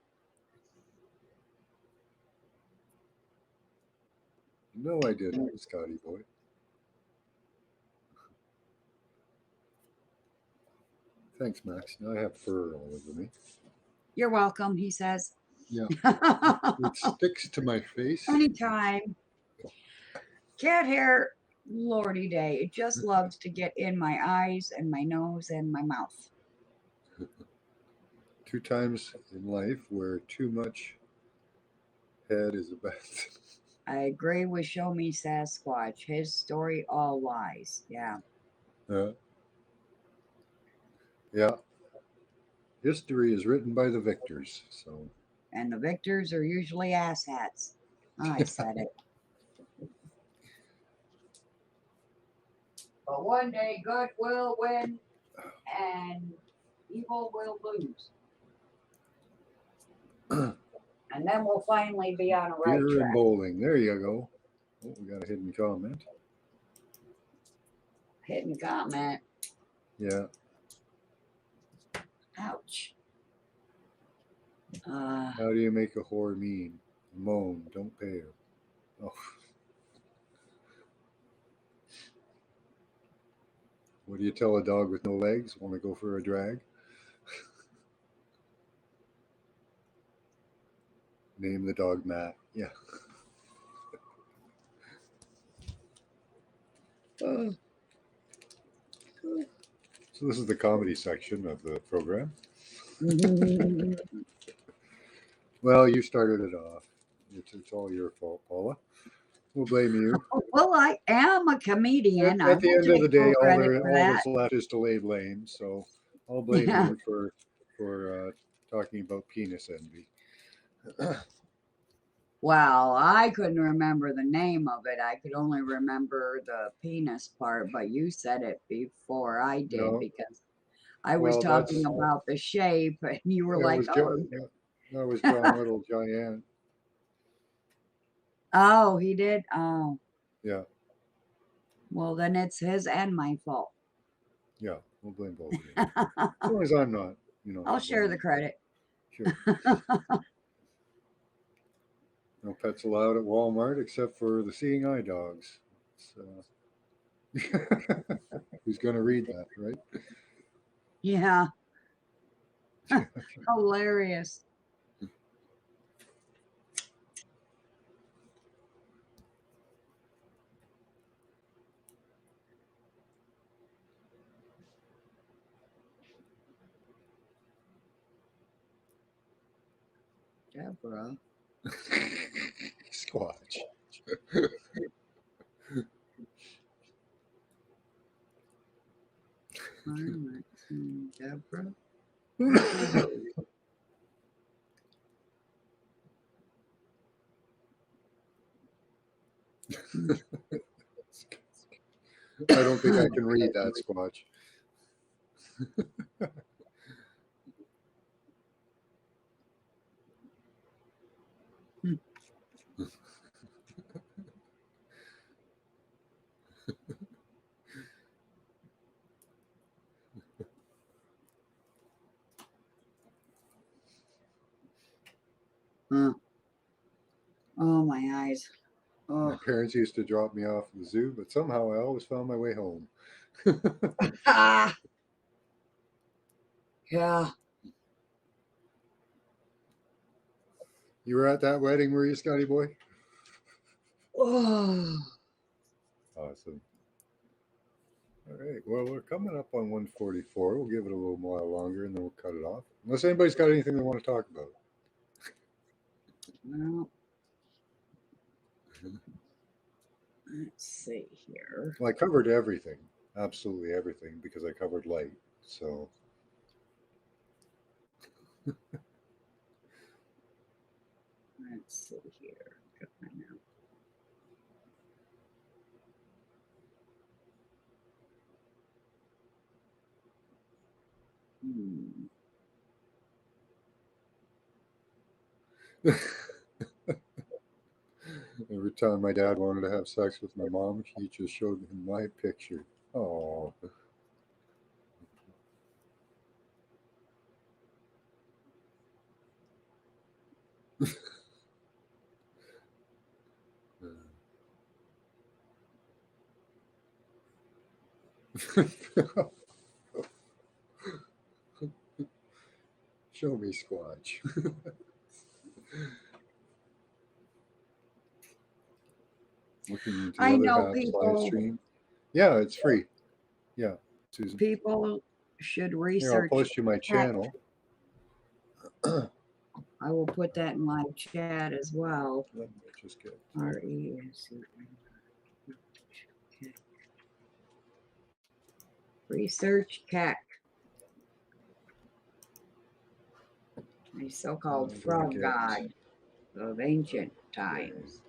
No, I didn't, Scotty boy. Thanks, Max. Now I have fur all over me. You're welcome, he says. Yeah. It sticks to my face. Anytime. Cat hair, lordy day. It just loves to get in my eyes and my nose and my mouth. 2 times in life where too much head is a bad thing. I agree with Show Me Sasquatch. His story all lies. Yeah. Yeah. History is written by the victors. So, And the victors are usually asshats. I said it. But one day good will win and evil will lose. And then we'll finally be on a right beer and track. bowling. There you go. Oh, we got a hidden comment. Hidden comment. Yeah. Ouch. How do you make a whore mean? Moan. Don't pay her. Oh. What do you tell a dog with no legs? Want to go for a drag? Name the dog Matt. Yeah. So this is the comedy section of the program. Well, you started it off. It's all your fault, Paula. We'll blame you. Well, I am a comedian. I At the will end of take the day, full credit for all that. that's left is to lay blame. So I'll blame Yeah. you for talking about penis envy. Well, I couldn't remember the name of it. I could only remember the penis part, but you said it before I did No, because I was well, talking that's about the shape and you were that like, was oh, that was John Little Giant. oh, he did. Oh, Yeah, well, then it's his and my fault. yeah. We'll blame both of you. As long as I'm not, I'll share the blame- credit. Sure. No pets allowed at Walmart except for the seeing eye dogs. Who's going to read that, right? Yeah. Hilarious. Deborah. Squatch. Deborah. I don't think I can read that, Squatch. Oh, my eyes. My Oh. parents used to drop me off at the zoo, but somehow I always found my way home. Ah. Yeah. You were at that wedding, were you, Scotty boy? Oh. Awesome. All right. Well, we're coming up on 144. We'll give it a little while longer and then we'll cut it off. Unless anybody's got anything they want to talk about. Well, let's see here. Well, I covered everything. absolutely everything because I covered light. So Let's see here. Gotta find out. Hmm. every time my dad wanted to have sex with my mom, he just showed him my picture. Oh. Show me Squatch. Looking into the I other know halves live people stream. Yeah, it's free. Yeah, Susan. people should Here, I'll research post you my tech. channel. I will put that in live chat as well. Let me just get. Research Keck, a so-called I'm gonna frog get. god of ancient times.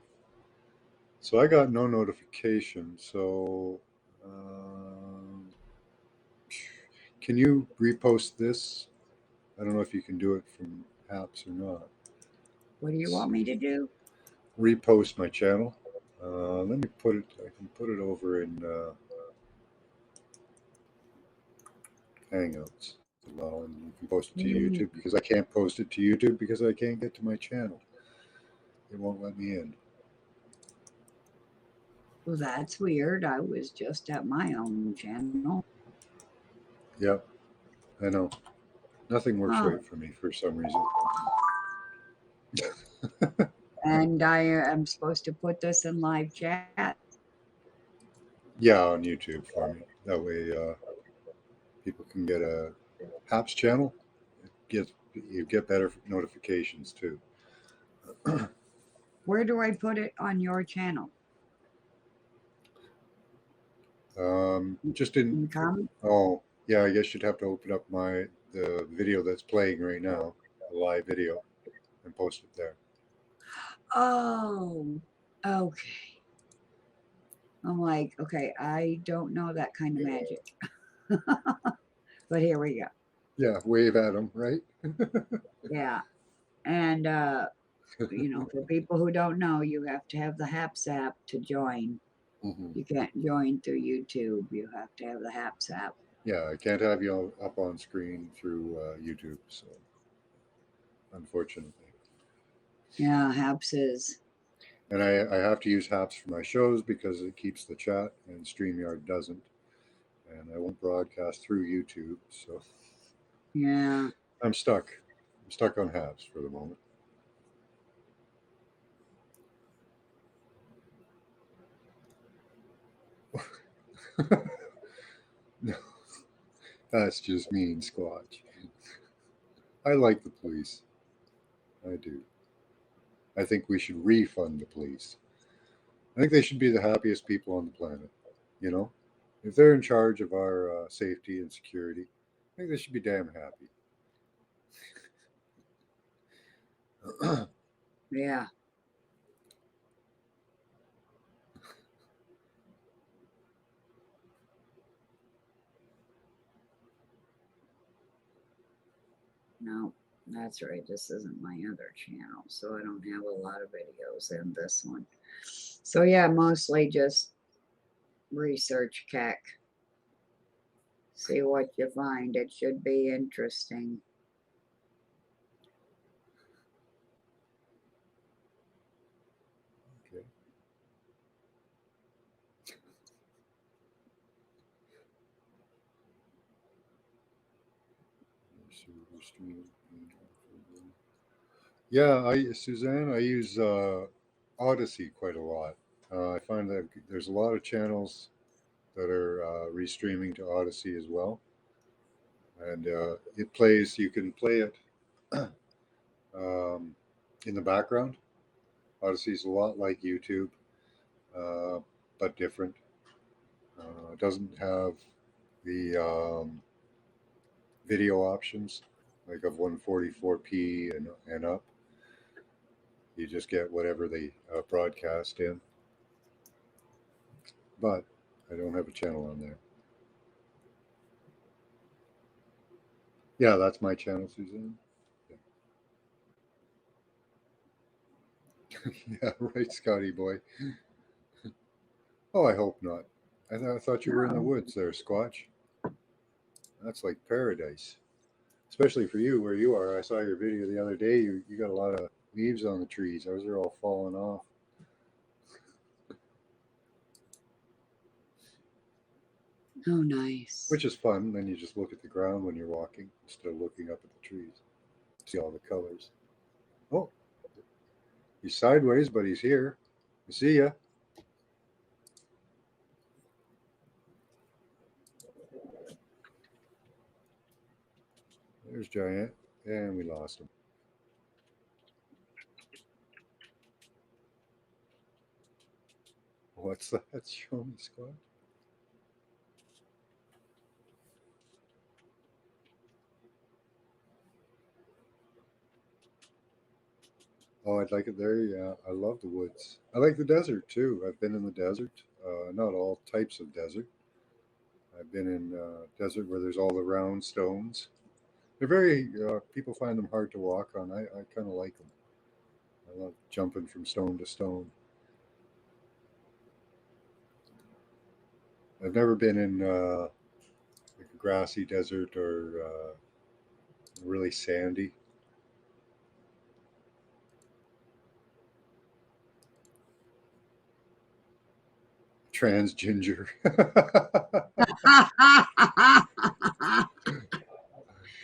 So I got no notification. So um, can you repost this? I don't know if you can do it from apps or not. What do you Let's want me to see. do? Repost my channel. Let me put it. I can put it over in Hangouts. Well, and you can post it to Mm, YouTube because I can't post it to YouTube because I can't get to my channel. It won't let me in. well, that's weird. I was just at my own channel. Yep, I know. Nothing works Huh. right for me for some reason. And I am supposed to put this in live chat. Yeah, on YouTube for me. That way, people can get a Haps channel. You get better notifications too. Where do I put it on your channel? Just in. In comment? Oh, yeah. I guess you'd have to open up the video that's playing right now, a live video, and post it there. Oh, okay. I'm like, okay, I don't know that kind of magic. But here we go. Yeah, wave at them, right? Yeah. And for people who don't know, you have to have the HAPS app to join. Hmm. You can't join through YouTube. You have to have the HAPS app. Yeah, I can't have you up on screen through YouTube, so unfortunately. Yeah, HAPS is. And I have to use Haps for my shows because it keeps the chat, and StreamYard doesn't. And I won't broadcast through YouTube, so Yeah. I'm stuck. I'm stuck on Haps for the moment. No, that's just mean, Squatch. I like the police. I do. I think we should refund the police. I think they should be the happiest people on the planet. You know, if they're in charge of our safety and security, I think they should be damn happy. Yeah. No, that's right. This isn't my other channel, so I don't have a lot of videos in this one. So yeah, mostly just research Keck. See what you find. It should be interesting. Okay. Yeah, Suzanne, I use Odyssey quite a lot. I find that there's a lot of channels that are restreaming to Odyssey as well, and it plays. You can play it um, in the background. Odyssey is a lot like YouTube, uh, but different. It doesn't have the video options like of 144p and up. You just get whatever they broadcast in. But I don't have a channel on there. Yeah, that's my channel, Suzanne. Yeah, yeah, right, Scotty boy. Oh, I hope not. I thought you were in the No. woods there, Squatch. That's like paradise, especially for you where you are. I saw your video the other day. You got a lot of leaves on the trees. Those are all falling off, Oh, nice. which is fun. Then you just look at the ground when you're walking instead of looking up at the trees. See all the colors. Oh, he's sideways, but he's here. I see ya. There's Giant, and we lost him. What's that? Show me, Squad. Oh, I'd like it there. Yeah, I love the woods. I like the desert too. I've been in the desert. Not all types of desert. I've been in desert where there's all the round stones. They're very people find them hard to walk on. I kind of like them. I love jumping from stone to stone. I've never been in like a grassy desert or really sandy. Trans ginger.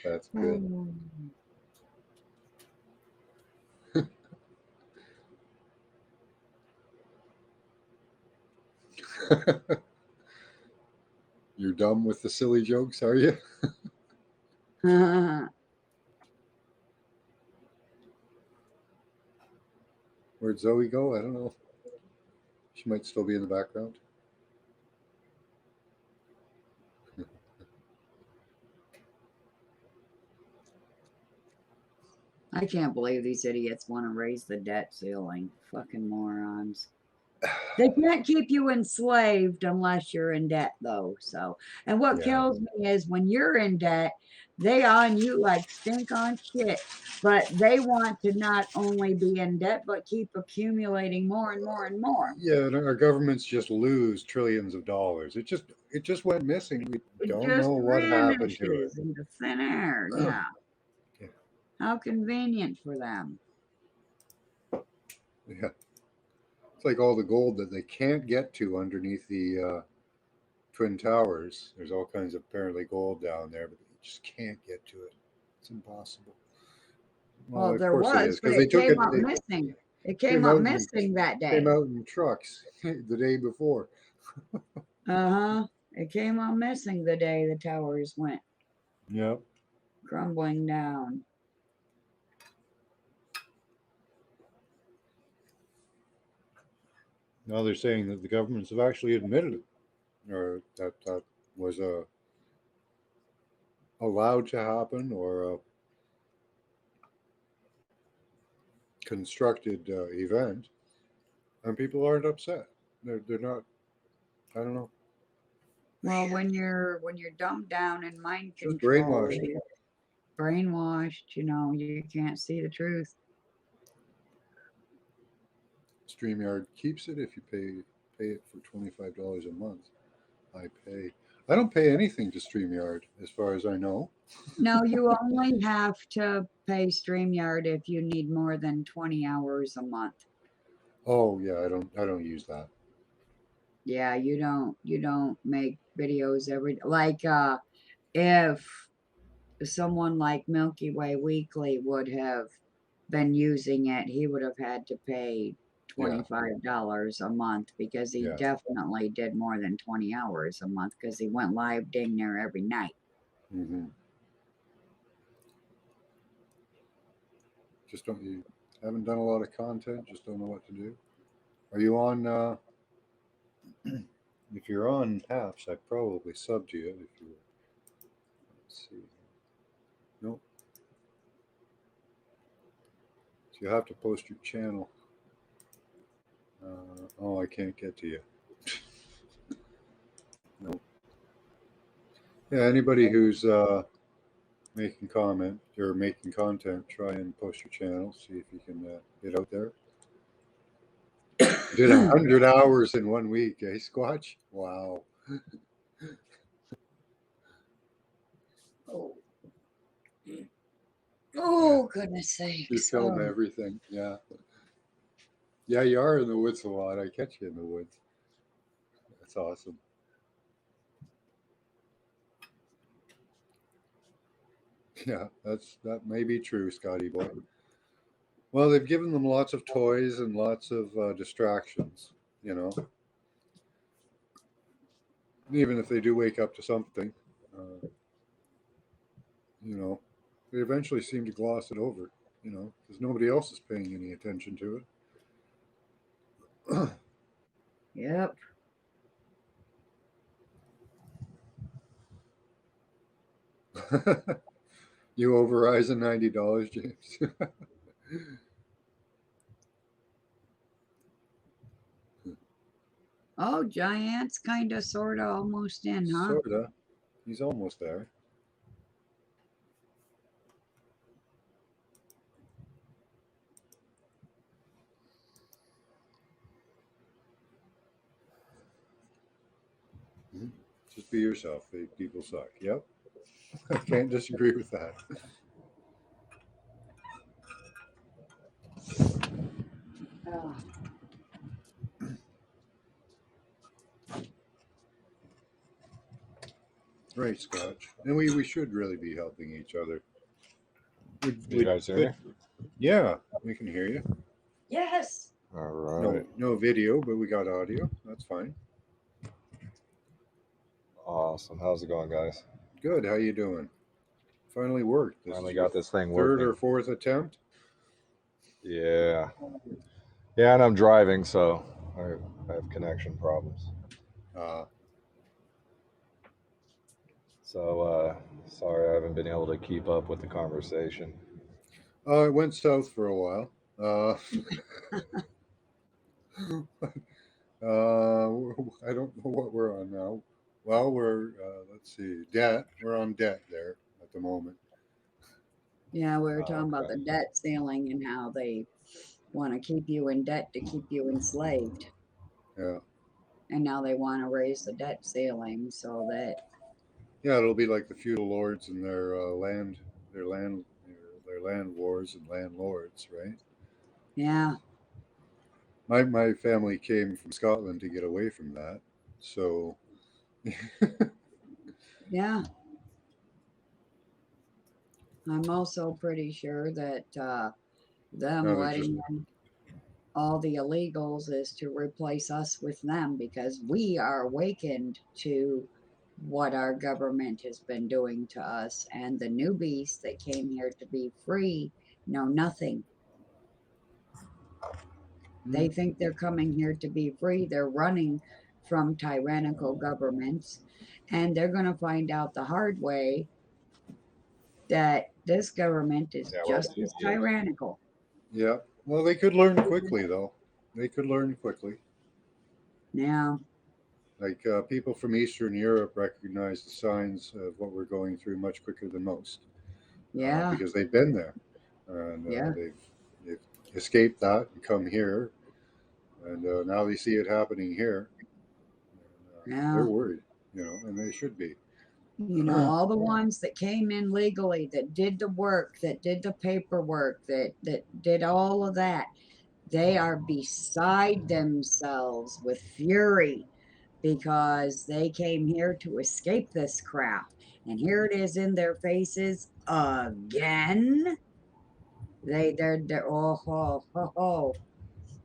That's good. You're dumb with the silly jokes, are you? Where'd Zoe go? I don't know. She might still be in the background. I can't believe these idiots want to raise the debt ceiling. Fucking morons. They can't keep you enslaved unless you're in debt, though. So, and what Yeah. kills me is when you're in debt, they on you like stink on shit. But they want to not only be in debt, but keep accumulating more and more and more. Yeah, and our governments just lose trillions of dollars. It just went missing. We It don't know just what happened to it. vanishes into thin air. Yeah. Yeah. How convenient for them. Yeah. It's like all the gold that they can't get to underneath the Twin Towers. There's all kinds of apparently gold down there, but they just can't get to it. It's impossible. Well, Well, of there course it was, is but because they it took came it. up They missing. It came came up out in missing that came day. out in trucks the day before. Uh-huh. It came up missing the day the towers went Yep. crumbling down. Now they're saying that the governments have actually admitted it, or that was allowed to happen, or a constructed event, and people aren't upset. They're not. I don't know. Well, when you're dumbed down and mind Just controlled, brainwashed. you're brainwashed, you can't see the truth. StreamYard keeps it if you pay it for $25 a month. I pay. I don't pay anything to StreamYard, as far as I know. No, you only have to pay StreamYard if you need more than 20 hours a month. Oh yeah, I don't use that. Yeah, you don't make videos every like if someone like Milky Way Weekly would have been using it, he would have had to pay Yeah, $25 a month because he yeah. definitely did more than 20 hours a month because he went live dang near every night. hmm Just don't you haven't done a lot of content. Just don't know what to do. Are you on If you're on Haps, I probably subbed you. If you, let's see, nope. So you have to post your channel. Oh, I can't get to you. Nope. Yeah, anybody who's making comment or making content, try and post your channel. See if you can get out there. Did 100 hours in 1 week, eh, Squatch? Wow. Oh, oh goodness You sakes. film Oh. everything. Yeah. Yeah, you are in the woods a lot. I catch you in the woods. That's awesome. Yeah, that may be true, Scotty boy. Well, they've given them lots of toys and lots of distractions, you know. Even if they do wake up to something, uh, you know, they eventually seem to gloss it over, you know, because nobody else is paying any attention to it. Yep. You owe Verizon $90, James. Oh, Giant's kind of, sort of, almost in, huh? Sorta. He's almost there. Mhm. Just be yourself. People suck. Yep. I can't disagree with that. Oh. Right, Scotch. And we should really be helping each other. You guys hear me? Yeah, we can hear you. Yes. All right. No video, but we got audio. That's fine. Awesome. How's it going, guys? Good. How you doing? Finally worked. Finally is your got this thing third working. or fourth attempt. Yeah. Yeah, and I'm driving, so I have connection problems. Uh, So sorry I haven't been able to keep up with the conversation. it went south for a while. I don't know what we're on now. Well, we're let's see, debt. We're on debt there at the moment. Yeah, we were Oh, talking about okay. the debt ceiling and how they want to keep you in debt to keep you enslaved. Yeah, And now they want to raise the debt ceiling so that, yeah. It'll be like the feudal lords and their land, their land wars and landlords, right? yeah, My family came from Scotland to get away from that, so yeah. I'm also pretty sure that them now they're just letting in all the illegals is to replace us with them because we are awakened to what our government has been doing to us. And the newbies that came here to be free know nothing. They think they're coming here to be free. They're running from tyrannical governments. And they're going to find out the hard way that this government is Yeah, well, just as tyrannical. yeah. Well, they could learn quickly, though. They could learn quickly. Now, Like people from Eastern Europe recognize the signs of what we're going through much quicker than most yeah, because they've been there and yeah, they've escaped that and come here, and now they see it happening here. And, yeah. they're worried, you know, and they should be. You know, all the ones that came in legally, that did the work, that did the paperwork, that did all of that, they are beside themselves with fury because they came here to escape this crap. And here it is in their faces again. They're oh, oh, oh, oh.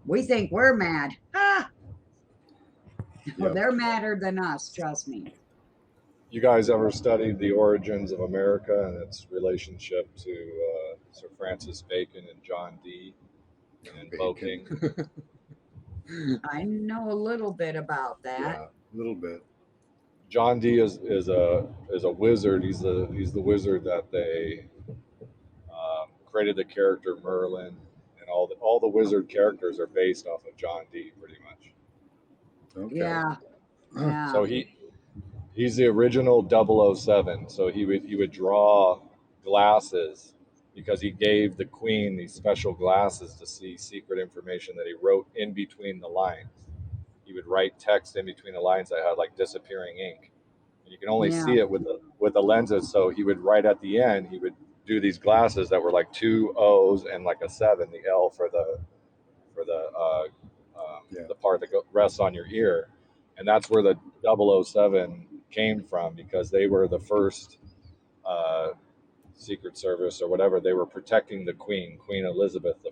We think we're mad. Ah, Yep. they're madder than us, trust me. You guys ever studied the origins of America and its relationship to Sir Francis Bacon and John Dee and Bacon. invoking? I know a little bit about that. Yeah, A little bit. John Dee is a wizard. He's the wizard that they created the character Merlin, and all the wizard characters are based off of John Dee, pretty much. Okay. Yeah. Yeah. So he's the original 007. So he would draw glasses because he gave the queen these special glasses to see secret information that he wrote in between the lines. He would write text in between the lines that had like disappearing ink. And you can only Yeah. see it with the lenses. So he would write at the end. He would do these glasses that were like 2 O's and like a 7, the L for the Yeah. the part that rests on your ear, and that's where the 007 came from, because they were the first Secret Service or whatever. They were protecting the Queen Elizabeth I.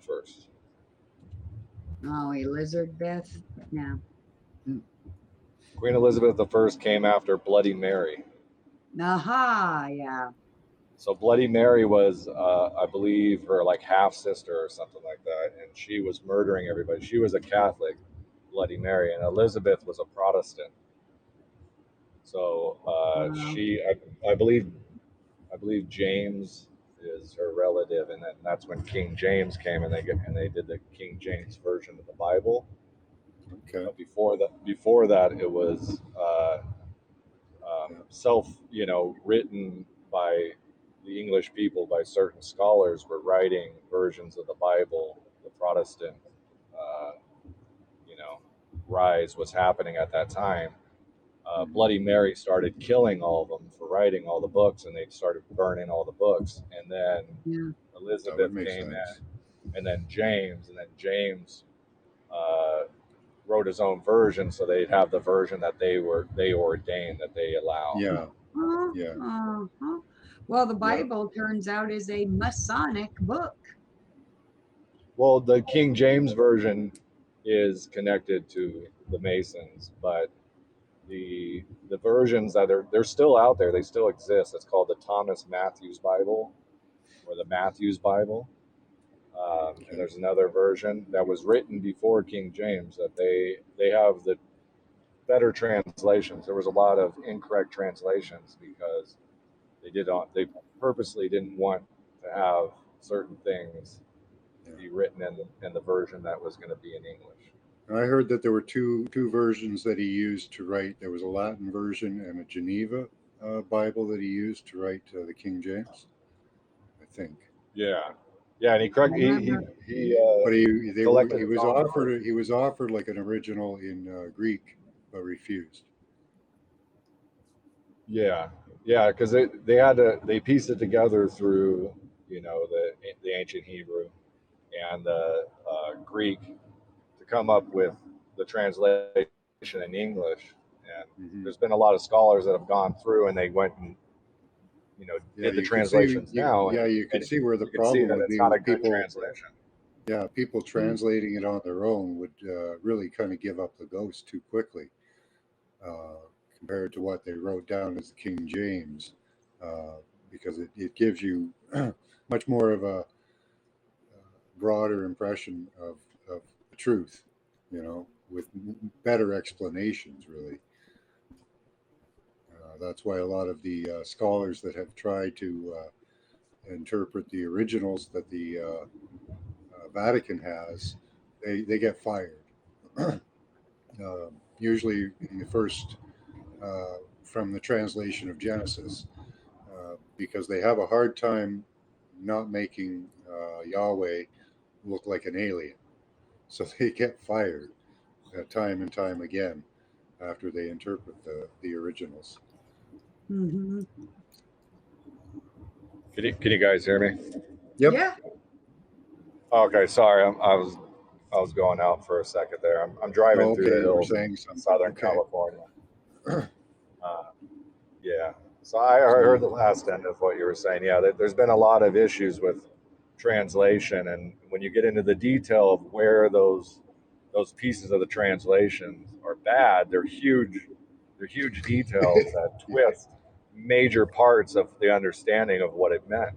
Oh, Elizabeth. Yeah. Queen Elizabeth I came after Bloody Mary. Aha. Yeah. So Bloody Mary was, I believe, her like half sister or something like that, and she was murdering everybody. She was a Catholic, Bloody Mary, and Elizabeth was a Protestant. So Wow. I believe James is her relative, and then that's when King James came, and they did the King James version of the Bible. Okay. But before that, it was written by the English people, by certain scholars, were writing versions of the Bible. The Protestant, rise was happening at that time. Bloody Mary started killing all of them for writing all the books, and they started burning all the books. And then Yeah. Elizabeth make came sense. in, and then James wrote his own version, so they'd have the version that they ordained, that they allow. Yeah. Yeah. Uh-huh. Well, the Bible turns out is a Masonic book. Well, the King James version is connected to the Masons, but the versions that they're still out there, they still exist. It's called the Thomas Matthews Bible, or the Matthews Bible. And there's another version that was written before King James that they have the better translations. There was a lot of incorrect translations because they purposely didn't want to have certain things be written in the version that was going to be in English. I heard that there were two versions that he used to write. There was a Latin version and a Geneva Bible that he used to write the King James, I think. Yeah, and he correct he But collected he his own was offered like an original in Greek, but refused. Yeah, because they pieced it together through the ancient Hebrew and the Greek to come up with the translation in English. And there's been a lot of scholars that have gone through, and they went and did the translations now. You can see where the you can see problem that would it's be not a with good people. translation. Yeah, people translating it on their own would really kind of give up the ghost too quickly, compared to what they wrote down as the King James, because it gives you much more of a broader impression of the truth, with better explanations, really. That's why a lot of the scholars that have tried to interpret the originals that the Vatican has, they get fired. Usually in the first, from the translation of Genesis, because they have a hard time not making Yahweh look like an alien. So they get fired time and time again after they interpret the originals. Mm-hmm. Can you guys hear me? Yep. Yeah. Okay, sorry, I was going out for a second there. I'm driving through the hills in Southern California. Yeah, so I heard the last end of what you were saying. Yeah, there's been a lot of issues with translation, and when you get into the detail of where those pieces of the translation are bad, they're huge details that twist major parts of the understanding of what it meant.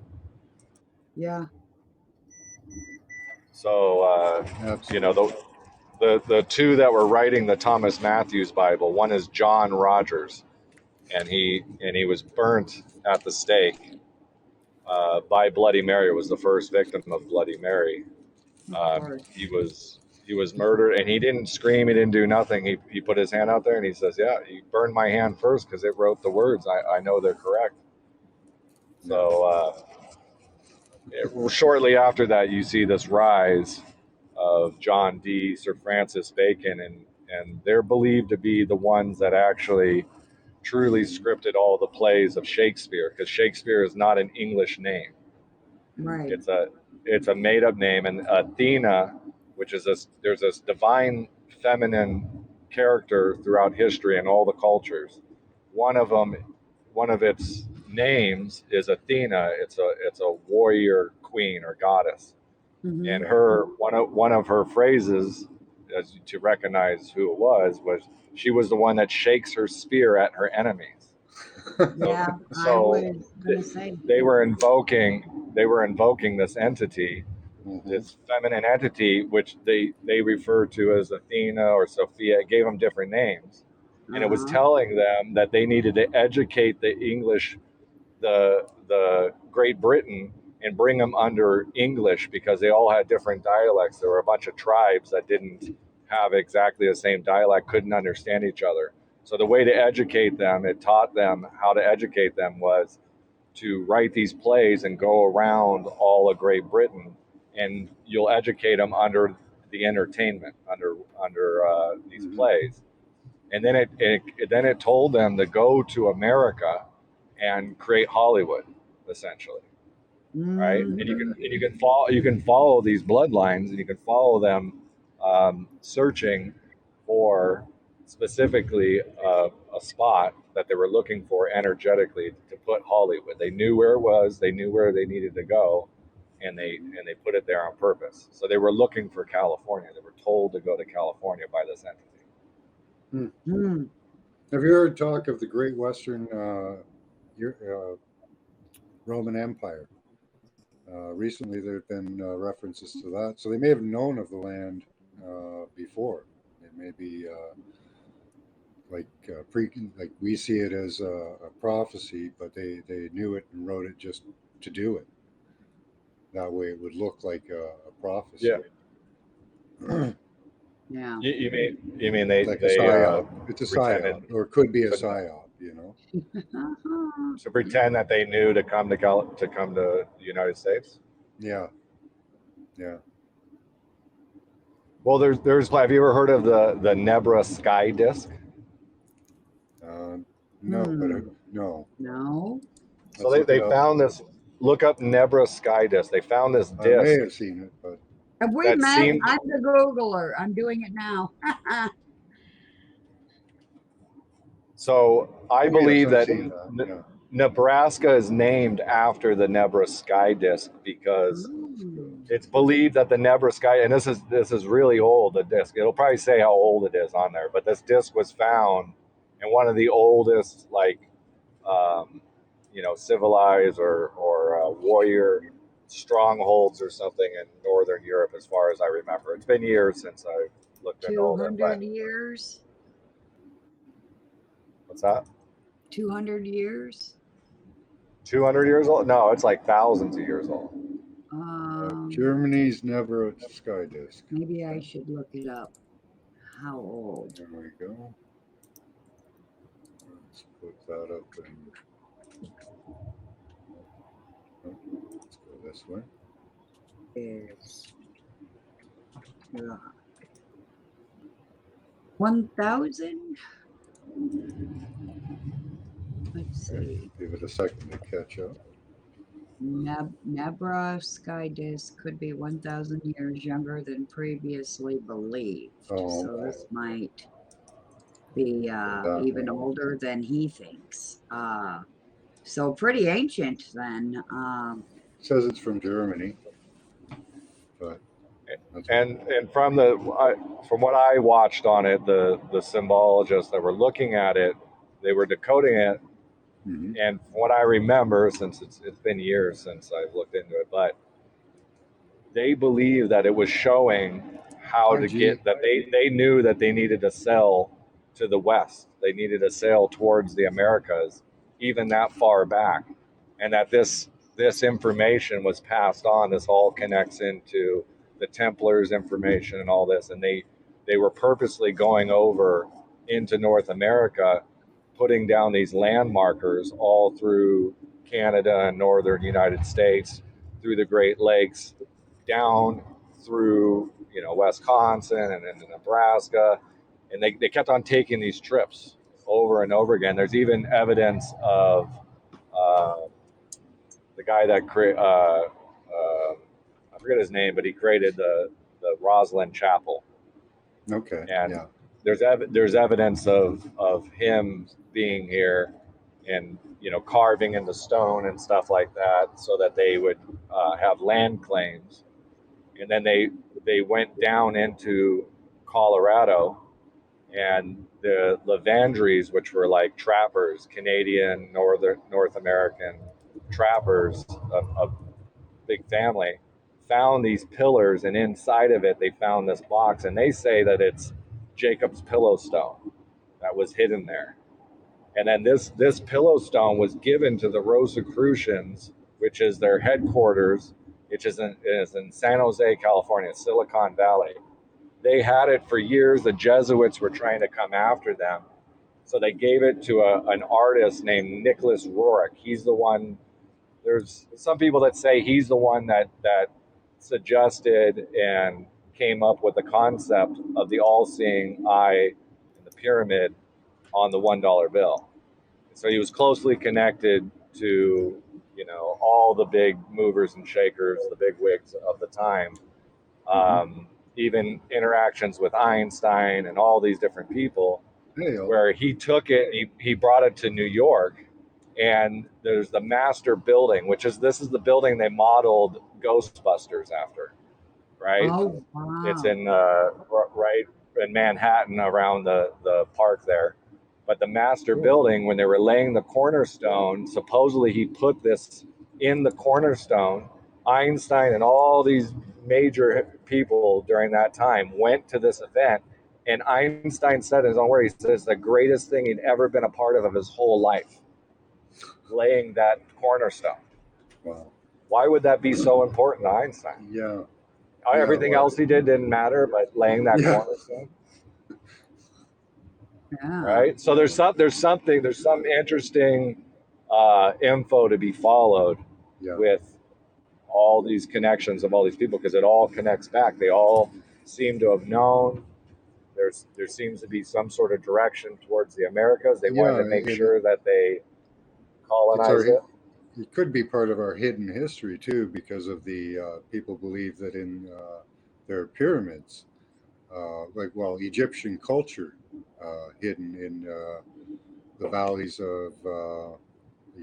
Yeah. So the two that were writing the Thomas Matthews Bible. One is John Rogers, and he was burnt at the stake by Bloody Mary. Was the first victim of Bloody Mary. Of course. He was murdered, and he didn't scream. He didn't do nothing. He put his hand out there, and he says, "Yeah, you burned my hand first because it wrote the words. I know they're correct." So shortly after that, you see this rise of John Dee, Sir Francis Bacon, and they're believed to be the ones that actually truly scripted all the plays of Shakespeare, because Shakespeare is not an English name. Right. It's a made up name, and Athena, which is there's this divine feminine character throughout history and all the cultures. One of its names is Athena. It's a warrior queen or goddess, Mhm. and her one of her phrases, as to recognize who it was she was the one that shakes her spear at her enemies. Yeah, I So was gonna say. they were invoking this entity, Mhm. this feminine entity, which they refer to as Athena or Sophia. It gave them different names, and it was Uh-huh. telling them that they needed to educate the English, the Great Britain, and bring them under English, because they all had different dialects. There were a bunch of tribes that didn't have exactly the same dialect, couldn't understand each other. So the way to educate them, it taught them how to educate them, was to write these plays and go around all of Great Britain, and you'll educate them under the entertainment, under these Mhm. plays. And then it told them to go to America and create Hollywood, essentially, right? And Mhm. you can follow these bloodlines, and you can follow them, searching for specifically a spot that they were looking for energetically to put Hollywood. They knew where it was, they knew where they needed to go, and they put it there on purpose. So they were looking for California. They were told to go to California by this entity. Mm. Have you heard talk of the Great Western Roman Empire? Recently, there have been references to that, so they may have known of the land before. It may be like we see it as a prophecy, but they knew it and wrote it just to do it. That way, it would look like a prophecy. Yeah. Yeah. You mean they Like a they psyop. It's a pretended psyop, or it could be a could psyop. You know. to pretend that they knew to come to the United States? Yeah. Yeah. Well, there's have you ever heard of the Nebra sky disk? No, but Hmm. no. No. So Let's look they it up. found this. Look up Nebra sky disk. They found this I may disk have seen it, but Have we that met? seemed. I'm the Googler. I'm doing it now. So I oh, yes, believe I've that seen that. Yeah. Nebraska is named after the Nebra sky disk because Ooh. it's believed that the Nebra sky, and this is really old. The disk. It'll probably say how old it is on there, but this disk was found in one of the oldest, like, civilized or warrior strongholds or something in northern Europe, as far as I remember. It's been years since I looked into all that. 200 But years. what's that? 200 years. 200 years old? No, it's like thousands of years old. Germany's never a sky disk. Maybe I should look it up. How old? There we go. Let's put that up and let's go this way. Is 1,000? Let's see. Give it a second to catch up. Nebra sky disk could be 1,000 years younger than previously believed. Oh, So this might be even older than he thinks. So pretty ancient then. It says it's from Germany, but And from what I watched on it, the symbologists that were looking at it, they were decoding it. mm-hmm. And from what I remember, since it's been years since I've looked into it, but they believe that it was showing how to 5G. get that. They knew that they needed to sail to the west. They needed to sail towards the Americas, even that far back, and that this information was passed on. This all connects into the Templars information and all this, and they were purposely going over into North America, putting down these land markers all through Canada and northern United States, through the Great Lakes, down through Wisconsin and into Nebraska, and they kept on taking these trips over and over again. There's even evidence of uh, the guy that I forget his name, but he created the Roslyn Chapel, Okay. and Yeah. there's evidence of him being here and carving in the stone and stuff like that, so that they would have land claims. And then they went down into Colorado, and the Lavandries, which were like trappers, Canadian, North American trappers, a big family, found these pillars, and inside of it they found this box, and they say that it's Jacob's pillow stone that was hidden there. And then this pillow stone was given to the Rosicrucians, which is their headquarters, which is in San Jose, California, Silicon Valley. They had it for years. The Jesuits were trying to come after them, so they gave it to an artist named Nicholas Roerich. He's the one. There's some people that say he's the one that suggested and came up with the concept of the all-seeing eye in the pyramid on the $1 bill. So he was closely connected to all the big movers and shakers, the big wigs of the time. Even interactions with Einstein and all these different people, Hey, where he took it, he brought it to New York, and there's the master building, this is the building they modeled Ghostbusters after, right? Oh, wow. It's in right in Manhattan, around the park there. But the master building, when they were laying the cornerstone, supposedly he put this in the cornerstone. Einstein and all these major people during that time went to this event, and Einstein said in his own words, he says the greatest thing he'd ever been a part of his whole life, laying that cornerstone. wow. Why would that be so important to Einstein? Yeah. Everything well, else he did didn't matter, but laying that Yeah. cornerstone. Yeah. Right. So there's some interesting info to be followed Yeah. with all these connections of all these people, because it all connects back. They all seem to have known. There seems to be some sort of direction towards the Americas. They wanted to make sure that they colonized it. It could be part of our hidden history too, because of the people believe that in their pyramids, Egyptian culture hidden in the valleys of the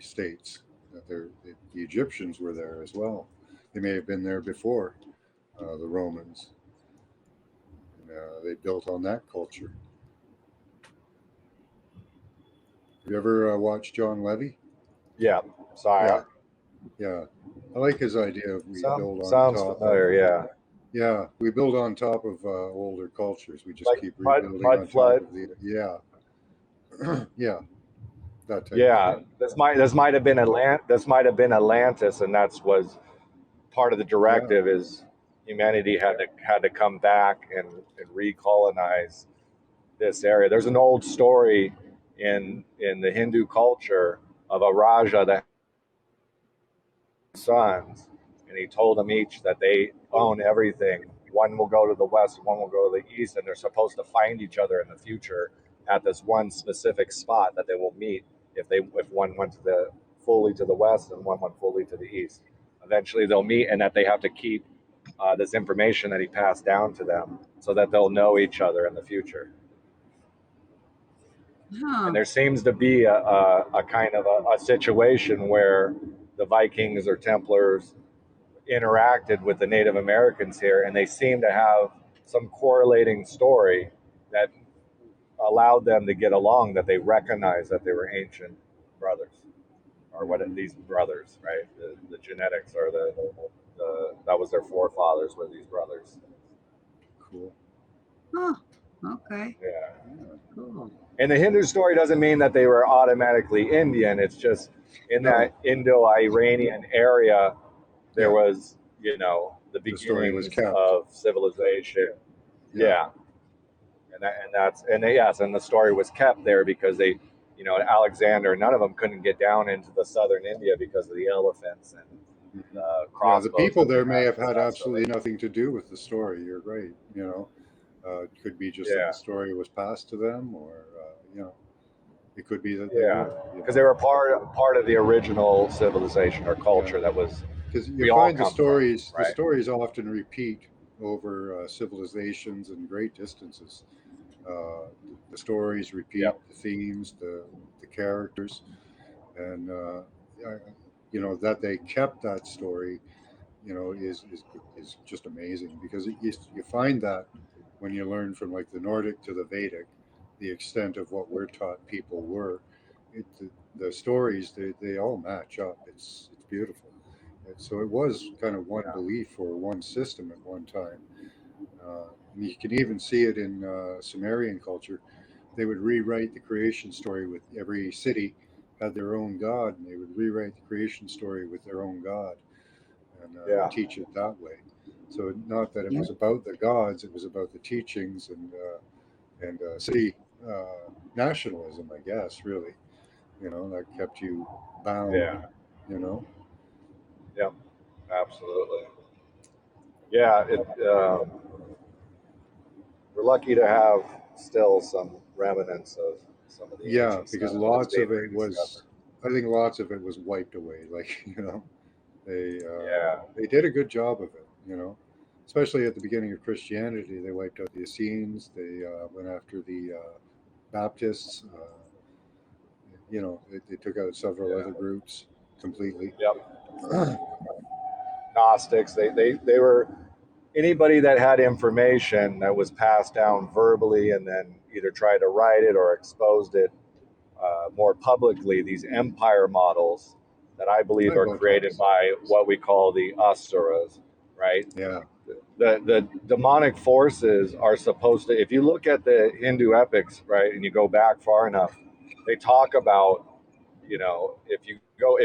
states. That the Egyptians were there as well. They may have been there before the Romans. And, they built on that culture. Have you ever watched John Levy? Yeah. Sorry. Yeah. I like his idea of we build on Sounds top. familiar. Yeah. Yeah, we build on top of older cultures. We just Like keep mud rebuilding on flood. top of the yeah, that type. Yeah. This might have been Atlantis, and that's was part of the directive is humanity had to come back and recolonize this area. There's an old story in the Hindu culture of a Raja that had sons, and he told them each that they own everything. One will go to the west, one will go to the east, and they're supposed to find each other in the future at this one specific spot that they will meet if one went fully to the west and one went fully to the east. Eventually they'll meet, and that they have to keep this information that he passed down to them so that they'll know each other in the future. Huh. And there seems to be a kind of a situation where the Vikings or Templars interacted with the Native Americans here, and they seem to have some correlating story that allowed them to get along, that they recognized that they were ancient brothers, or what these brothers, right? The genetics, or the that was their forefathers, were these brothers. cool. Huh. Okay. Yeah. Yeah. Cool. And the Hindu story doesn't mean that they were automatically Indian. It's just in No. that Indo-Iranian area, there Yeah. was, you know, the The story was beginnings kept. of civilization. Yeah. Yeah. And the story was kept there because they, you know, Alexander, none of them couldn't get down into the southern India because of the elephants and Mhm. the Yeah, the crossbows people that they there may had have and had stuff. absolutely nothing to do with the story. You're right. You know, it could be just that Yeah. the story was passed to them, or you know, it could be that they Yeah, were. You because know, they were part of the original civilization or culture that was because we you all find the come from, stories. The right? stories often repeat over civilizations and great distances. The stories repeat Yep. the themes, the characters, and you know that they kept that story. You know, is just amazing because you find that when you learn from like the Nordic to the Vedic, the extent of what we're taught people were, the stories they all match up. It's beautiful. And so it was kind of one Yeah. belief or one system at one time. And you can even see it in Sumerian culture. They would rewrite the creation story with every city had their own god, and they would rewrite the creation story with their own god and Yeah. teach it that way. So not that it Yeah. was about the gods; it was about the teachings and city nationalism, I guess. Really, you know, that kept you bound. Yeah. You know, Yep. Absolutely. Yeah. We're lucky to have still some remnants of some of the yeah, ancient because stuff that's lots being of it rediscovered. was. I think lots of it was wiped away. Like you know, Yeah. they did a good job of it. You know, especially at the beginning of Christianity, they wiped out the Essenes. They went after the Baptists. You know, they took out several Yeah. other groups completely. Yep. Gnostics. They were anybody that had information that was passed down verbally and then either tried to write it or exposed it more publicly, these empire models that I believe are created Botox. by what we call the asuras, right? Yeah. The demonic forces are supposed to, if you look at the Hindu epics, right, and you go back far enough, they talk about, you know, if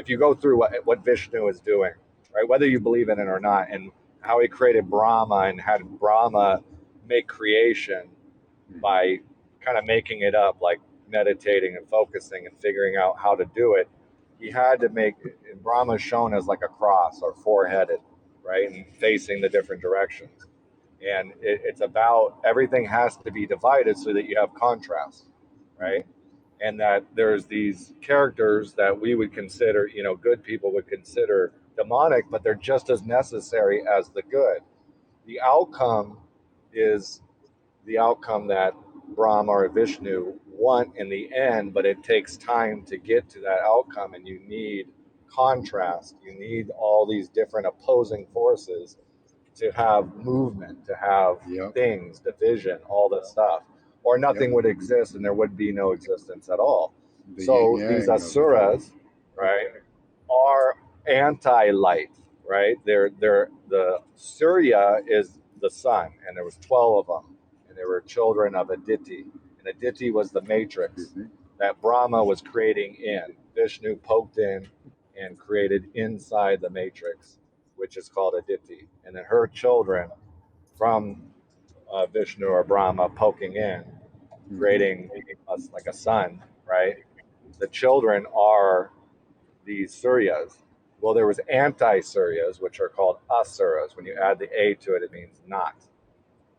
you go through what Vishnu is doing, right, whether you believe in it or not, and how he created Brahma and had Brahma make creation Mhm. by kind of making it up, like meditating and focusing and figuring out how to do it. He had to make Brahma shown as like a cross or four-headed, right, and facing the different directions. And it's about everything has to be divided so that you have contrast, right? And that there's these characters that we would consider, you know, good people would consider demonic, but they're just as necessary as the good. The outcome is the outcome that Brahma or Vishnu want in the end, but it takes time to get to that outcome, and you need contrast. You need all these different opposing forces to have movement, to have Yep. things, division, all this stuff, or Yep. nothing would exist and there would be no existence at all. The yin So these yang of it all. asuras, right, are anti-light, right? They're the Surya is the sun, and there was 12 of them, and they were children of Aditi, and Aditi was the Excuse matrix me. that Brahma was creating in. Vishnu poked in and created inside the matrix, which is called Aditi, and then her children from Vishnu or Brahma poking in, Hmm. creating us like a sun, right? The children are these Suryas. Well, there was anti-Suryas, which are called asuras. When you add the A to it, it means not.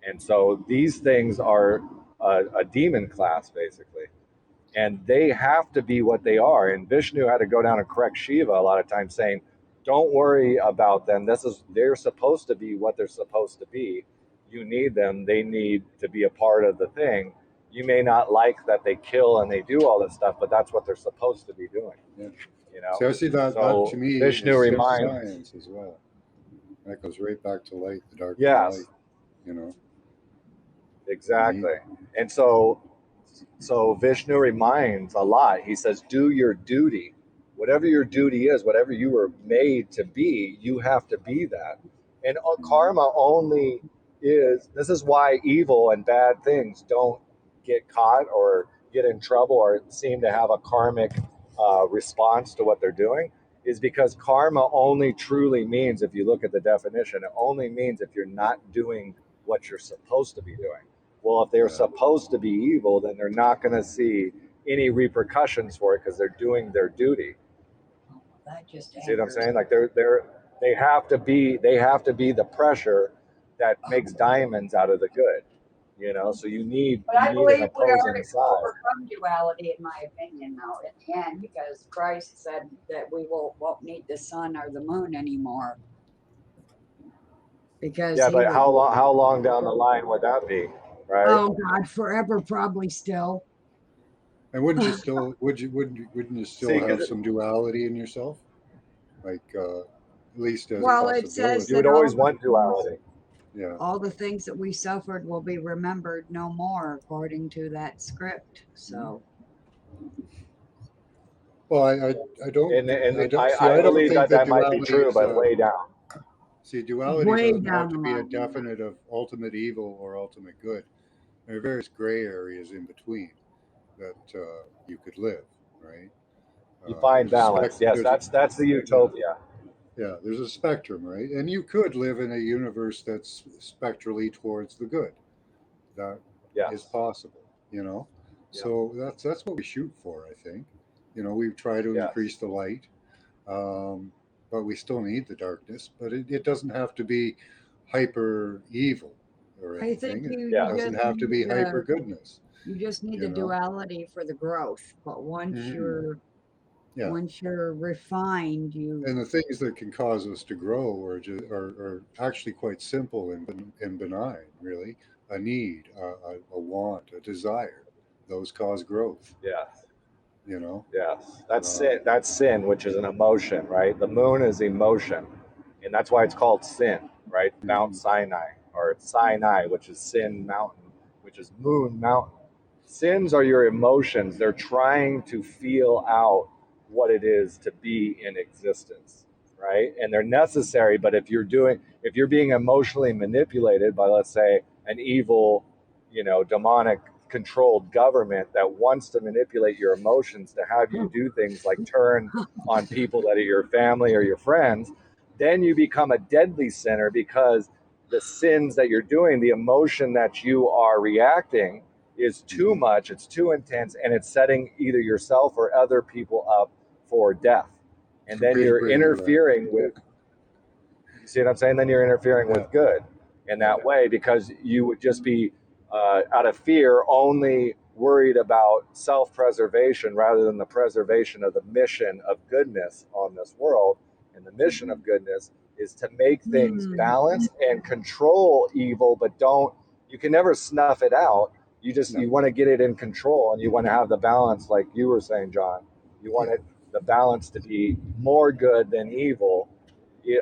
And so these things are a demon class, basically. And they have to be what they are. And Vishnu had to go down and correct Shiva a lot of times, saying, don't worry about them. They're supposed to be what they're supposed to be. You need them. They need to be a part of the thing. You may not like that they kill and they do all this stuff, but that's what they're supposed to be doing, Yeah. you know? See, I see that to So me Vishnu is just reminds, science as well. That goes right back to light, the dark to the light. yes, You know, you need. exactly. And so Vishnu reminds a lot. He says, do your duty. Whatever your duty is, whatever you were made to be, you have to be that. And Mhm. karma only this is why evil and bad things don't get caught or get in trouble or seem to have a karmic response to what they're doing, is because karma only truly means, if you look at the definition, it only means if you're not doing what you're supposed to be doing. Well, if they're Yeah. supposed to be evil, then they're not going to see any repercussions for it because they're doing their duty. That just See what I'm angers saying? me. Like they have to be the pressure that makes diamonds out of the good. You know, so you need But I an believe we opposing already side. overcome duality, in my opinion, though, in the end, because Christ said that we won't need the sun or the moon anymore. Because Yeah, he but was, how long down the line would that be, right? oh God, forever probably still. And wouldn't you still wouldn't you still See, have 'cause some duality in yourself? Like at least as a Well, it says you possibility. would that always want duality. Yeah. all the things that we suffered will be remembered no more, according to that script. So, Well, I don't And I don't see. I I don't believe think that might be duality true, is but way down. see duality way doesn't have down to the be a line. definite of ultimate evil or ultimate good. There are various gray areas in between that you could live, right? You find There's a balance. Yes, that's the utopia. yeah, there's a spectrum, right? And you could live in a universe that's spectrally towards the good. That is Yes. possible, you know. Yeah. So that's what we shoot for, I think. You know, we try to Yes. increase the light, but we still need the darkness. But it doesn't have to be hyper evil or I think anything. It Yeah. doesn't just have to be need hyper goodness. you just need You the know? duality for the growth. But once Mhm. Yeah. once you're refined, you And the things that can cause us to grow are actually quite simple and benign, really. A need, a want, a desire. Those cause growth, Yes. you know. Yes. That's sin. That's sin, which is an emotion, right? The moon is emotion, and that's why it's called sin, right? Mount Sinai, or Sinai, which is Sin Mountain, which is Moon Mountain. Sins are your emotions. They're trying to feel out what it is to be in existence, right? And they're necessary, but if you're being emotionally manipulated by, let's say, an evil, demonic controlled government that wants to manipulate your emotions to have you do things like turn on people that are your family or your friends, then you become a deadly sinner because the sins that you're doing, the emotion that you are reacting is too much, it's too intense, and it's setting either yourself or other people up for death. And then you're interfering with, you see what I'm saying? Then you're interfering with good in that way because you would just be, out of fear, only worried about self-preservation rather than the preservation of the mission of goodness on this world. And the mission of goodness is to make things balanced and control evil, but you can never snuff it out. You want to get it in control, and you want to have the balance, like you were saying, John. You want the balance to be more good than evil,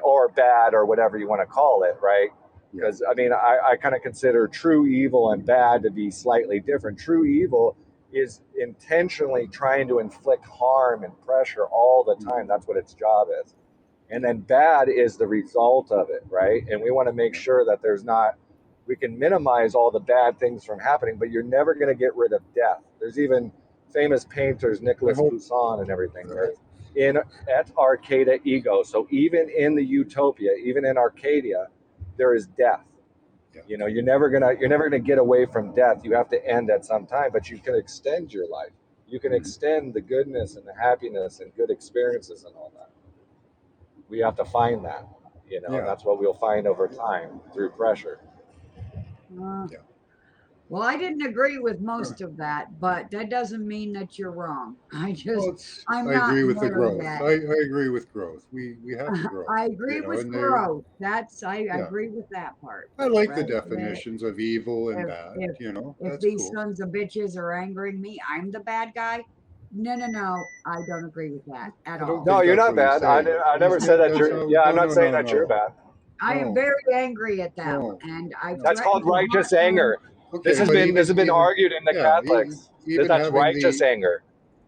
or bad, or whatever you want to call it, right? Because I kind of consider true evil and bad to be slightly different. True evil is intentionally trying to inflict harm and pressure all the time. That's what its job is. And then bad is the result of it, right? And we want to make sure that we can minimize all the bad things from happening, but you're never going to get rid of death. There's even famous painters, Nicholas Poussin and everything, at Arcadia Ego. So even in the utopia, even in Arcadia, there is death. Yeah. You're never gonna get away from death. You have to end at some time, but you can extend your life. You can extend the goodness and the happiness and good experiences and all that. We have to find that, and that's what we'll find over time through pressure. Well, I didn't agree with most of that, but that doesn't mean that you're wrong. I I'm not agree with the growth. that. I agree with growth. We have to grow. I agree with growth. I agree with that part. I like the definitions of evil and bad. If these sons of bitches are angering me, I'm the bad guy. No, I don't agree with that at all. No, you're not bad. I never said that you're. Yeah, I'm not saying that you're bad. I am very angry at them, and that's called righteous anger. Okay, this has been argued in the Catholics. That's righteous anger.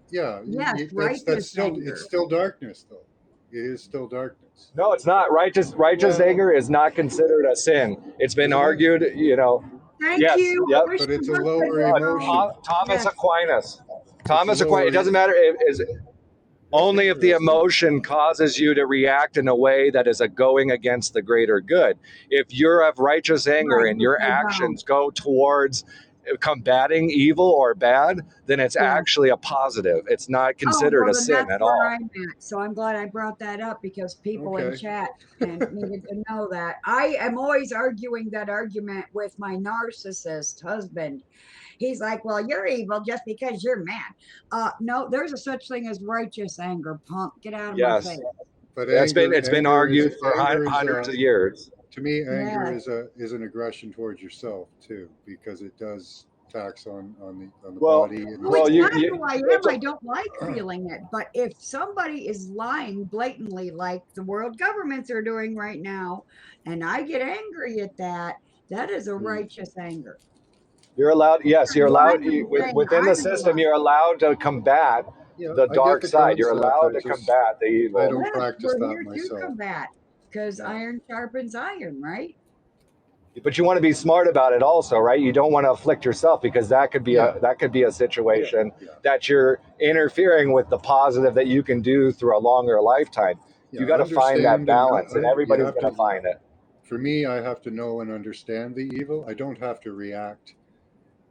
Yeah. Yes, righteous anger. It's still darkness, though. it is still darkness. No, it's not. Righteous Well, anger is not considered a sin. It's been isn't it? argued, Thank Yes, you. yep. I wish But you it's a would lower say emotion. Thomas Yes. Aquinas. It's a lower. It doesn't matter is only if the emotion causes you to react in a way that is going against the greater good. If you're of righteous anger Right, and which your I don't. actions go towards combating evil or bad, then it's Yeah. actually a positive. It's not considered well, a then sin that's at where all. I'm at. So I'm glad I brought that up because people in Okay. chat and needed to know that. I am always arguing that argument with my narcissist husband. He's like, well, you're evil just because you're mad. No, there's a such thing as righteous anger, punk. Get out of my Yes. face. But It's been anger argued is, for hundreds of years. to me, anger Yes. is an aggression towards yourself too, because it does tax on the Well, body. And Well, Well, it's you- not you- who I am. it's a- I don't like feeling it. But if somebody is lying blatantly, like the world governments are doing right now, and I get angry at that, that is a Hmm. righteous anger. You're allowed. Yes, you're allowed. Blindly saying, Within the I'm system, the you're allowed to combat Yeah, the I get dark the side. You're concept, allowed I to just- combat the evil. I don't yes, practice we're that here to myself. combat because Yeah. iron sharpens iron, right? But you want to be smart about it also, right? You don't want to afflict yourself because that could be a situation Yeah. that you're interfering with the positive that you can do through a longer lifetime. Yeah, You got to find that understand balance, and you everybody's have going to find it. For me, I have to know and understand the evil. I don't have to react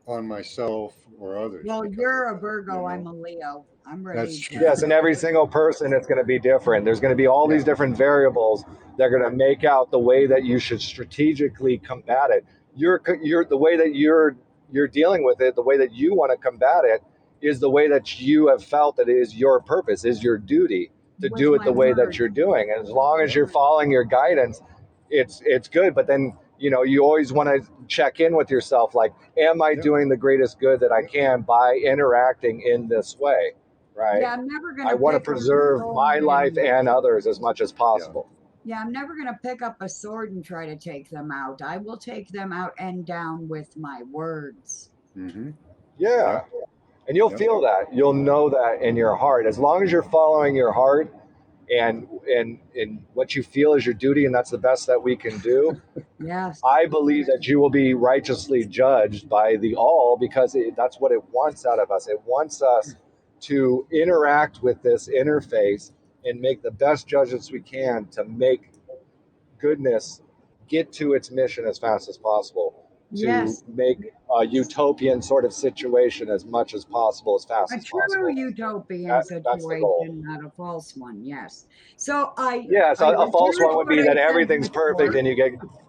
on myself or others. Well, because you're of a that, Virgo. you know? I'm a Leo. I'm ready. That's to- true. Yes, and every single person it's going to be different. There's going to be all these different variables that are going to make out the way that you should strategically combat it. You're the way that you're dealing with it, the way that you want to combat it is the way that you have felt that it is your purpose, is your duty to With do it my the way that words. you're doing. And as long as you're following your guidance, it's good. But then you always want to check in with yourself, like, am I Yeah. doing the greatest good that I can by interacting in this way? Right. Yeah, I'm never going I want to preserve my life and others as much as possible. Yeah, I'm never going to pick up a sword and try to take them out. I will take them out and down with my words. Mm-hmm. Yeah. And you'll Yep. feel that. You'll know that in your heart. As long as you're following your heart and what you feel is your duty, and that's the best that we can do, Yes. I believe that you will be righteously judged by the all, because that's what it wants out of us. It wants us to interact with this interface and make the best judgments we can to make goodness get to its mission as fast as possible, to Yes. make a utopian sort of situation as much as possible, as fast A as true possible. utopian That's the goal. situation, not a false one. Yes. So I. Yes, I a false one repeat would be what I that said everything's perfect before. and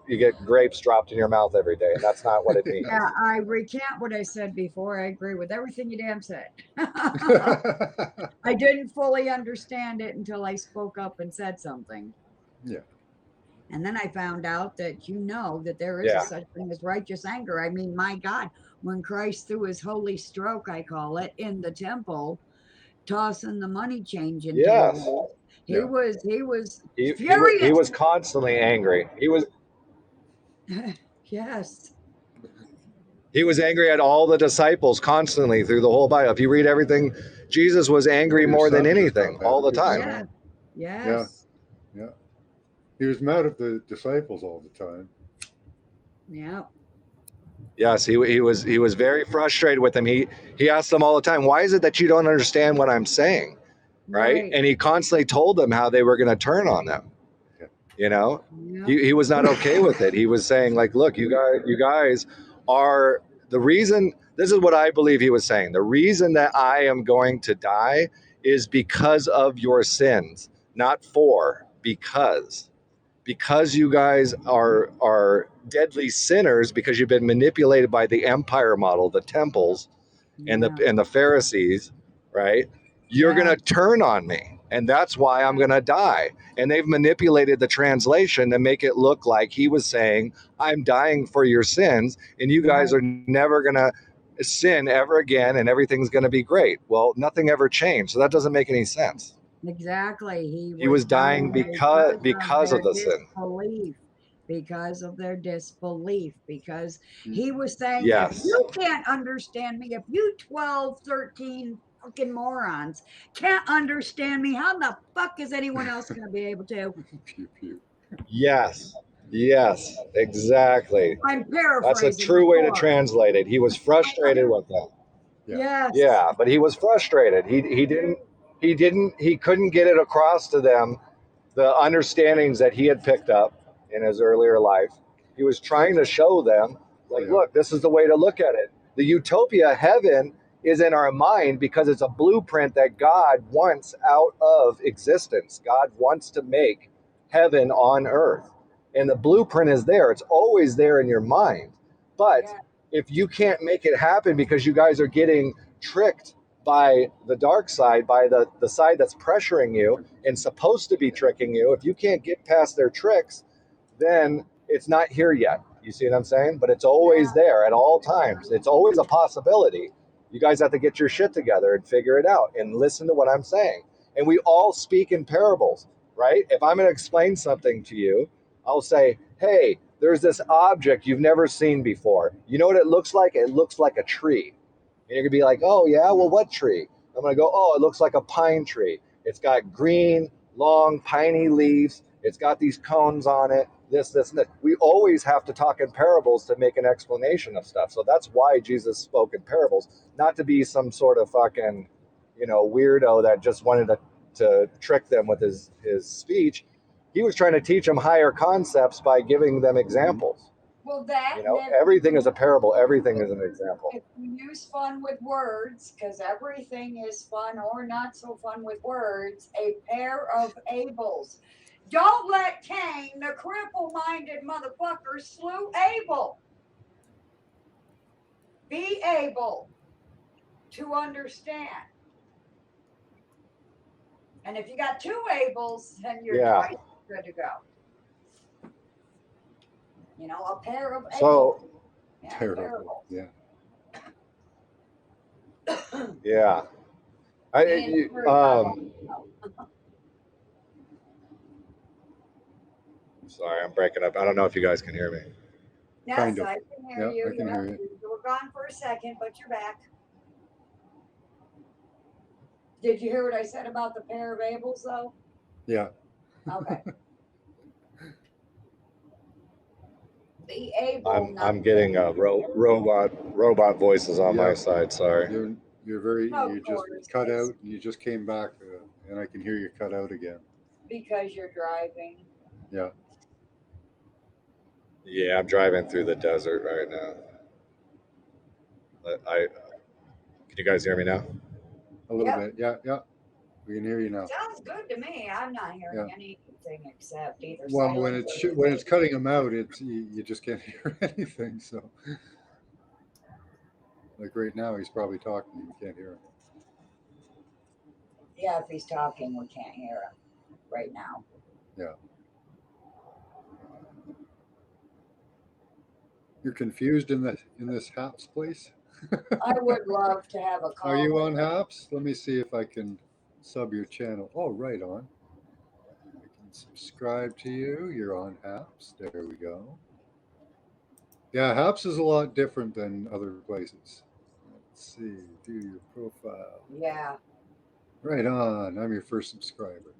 you get grapes dropped in your mouth every day, and that's not what it means. Yeah, I recant what I said before. I agree with everything you damn said. I didn't fully understand it until I spoke up and said something. Yeah. And then I found out that that there is Yeah. a such thing as righteous anger. I mean, my God, when Christ threw his holy stroke, I call it, in the temple, tossing the money change into Yes. the hole, he Yeah. was He furious. was constantly angry. Yes. He was angry at all the disciples constantly through the whole Bible. If you read everything, Jesus was angry Your more than son just anything got all the better. time. Yeah. Yes. He was mad at the disciples all the time. Yeah. Yes, he was very frustrated with them. He asked them all the time, "Why is it that you don't understand what I'm saying?" Right? And he constantly told them how they were going to turn on them. Yeah. Yeah. He was not okay with it. He was saying, like, look, you guys are the reason. This is what I believe he was saying. The reason that I am going to die is because of your sins, not because you guys are deadly sinners, because you've been manipulated by the empire model, the temples, and the Pharisees, right? You're Yeah. going to turn on me, and that's why I'm going to die. And they've manipulated the translation to make it look like he was saying, I'm dying for your sins, and you guys are never going to sin ever again, and everything's going to be great. Well, nothing ever changed, so that doesn't make any sense. Exactly. He was dying because of the sin. Disbelief. Because of their disbelief. Because he was saying, Yes. if you can't understand me, if you 12, 13, fucking morons can't understand me. How the fuck is anyone else going to be able to? Pew, pew. Yes. Yes, exactly. I'm That's paraphrasing. a true way to of course. translate it. He was frustrated with them. Yeah. Yes. Yeah, but he was frustrated. He couldn't get it across to them the understandings that he had picked up in his earlier life. He was trying to show them, like, Yeah. look, this is the way to look at it. The utopia heaven is in our mind because it's a blueprint that God wants out of existence. God wants to make heaven on earth. And the blueprint is there. It's always there in your mind. But Yeah. if you can't make it happen because you guys are getting tricked by the dark side, by the side that's pressuring you and supposed to be tricking you, if you can't get past their tricks, then it's not here yet. You see what I'm saying? But it's always there at all times. It's always a possibility. You guys have to get your shit together and figure it out and listen to what I'm saying. And we all speak in parables, right? If I'm going to explain something to you, I'll say, hey, there's this object you've never seen before. You know what it looks like? It looks like a tree. And you're going to be like, oh, yeah, well, what tree? I'm going to go, oh, it looks like a pine tree. It's got green, long, piney leaves. It's got these cones on it, this, and that. We always have to talk in parables to make an explanation of stuff. So that's why Jesus spoke in parables, not to be some sort of fucking, weirdo that just wanted to trick them with his speech. He was trying to teach them higher concepts by giving them examples. Well, that Everything is a parable. Everything is an example. if you use fun with words, because everything is fun or not so fun with words, a pair of Abels. Don't let Cain, the cripple-minded motherfucker, slew Abel. Be able to understand. And if you got two Abels, then you're twice good to go. A pair of Abels. So, Terrible. Yeah. yeah. Sorry, I'm breaking up. I don't know if you guys can hear me. Yes, Kind of. I can hear Yeah, you. I can hear you. You were gone for a second, but you're back. Did you hear what I said about the pair of Abels, though? Yeah. Okay. Be able. I'm getting robot voices on my side. Sorry. You're very. Of You just course, cut yes. out. You just came back, and I can hear you cut out again. Because you're driving. Yeah. Yeah, I'm driving through the desert right now. Can you guys hear me now? A little Yep. bit. Yeah. Yeah. We can hear you now. Sounds good to me. I'm not hearing anything except either. Well, silence when it's cutting them out, you just can't hear anything. So, like right now, he's probably talking. You can't hear him. Yeah, if he's talking, we can't hear him right now. Yeah. You're confused in this Haps place? I would love to have a call. Are you with on him. Haps? Let me see if I can sub your channel. Oh, right on. I can subscribe to you. You're on Haps. There we go. Yeah, Haps is a lot different than other places. Let's see. Do your profile. Yeah. Right on. I'm your first subscriber.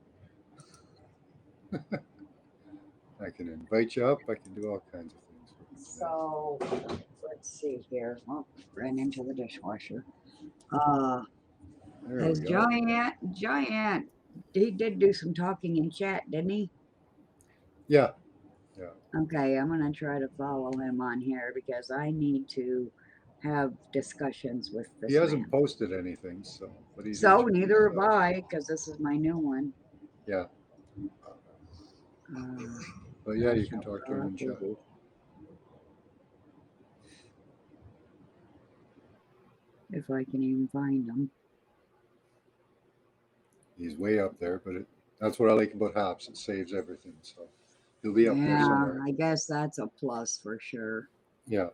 I can invite you up. I can do all kinds of things. So let's see here. Oh, ran into the dishwasher. There Has we go. Giant, he did do some talking in chat, didn't he? Yeah. Okay, I'm gonna try to follow him on here because I need to have discussions with this He hasn't man. posted anything, so. But he's So introduced neither have himself. I, because this is my new one. Yeah. But yeah, you can talk to him in chat. If I can even find him. He's way up there, but that's what I like about Haps. It saves everything, so he'll be up there Yeah, somewhere. I guess that's a plus for sure. Yeah.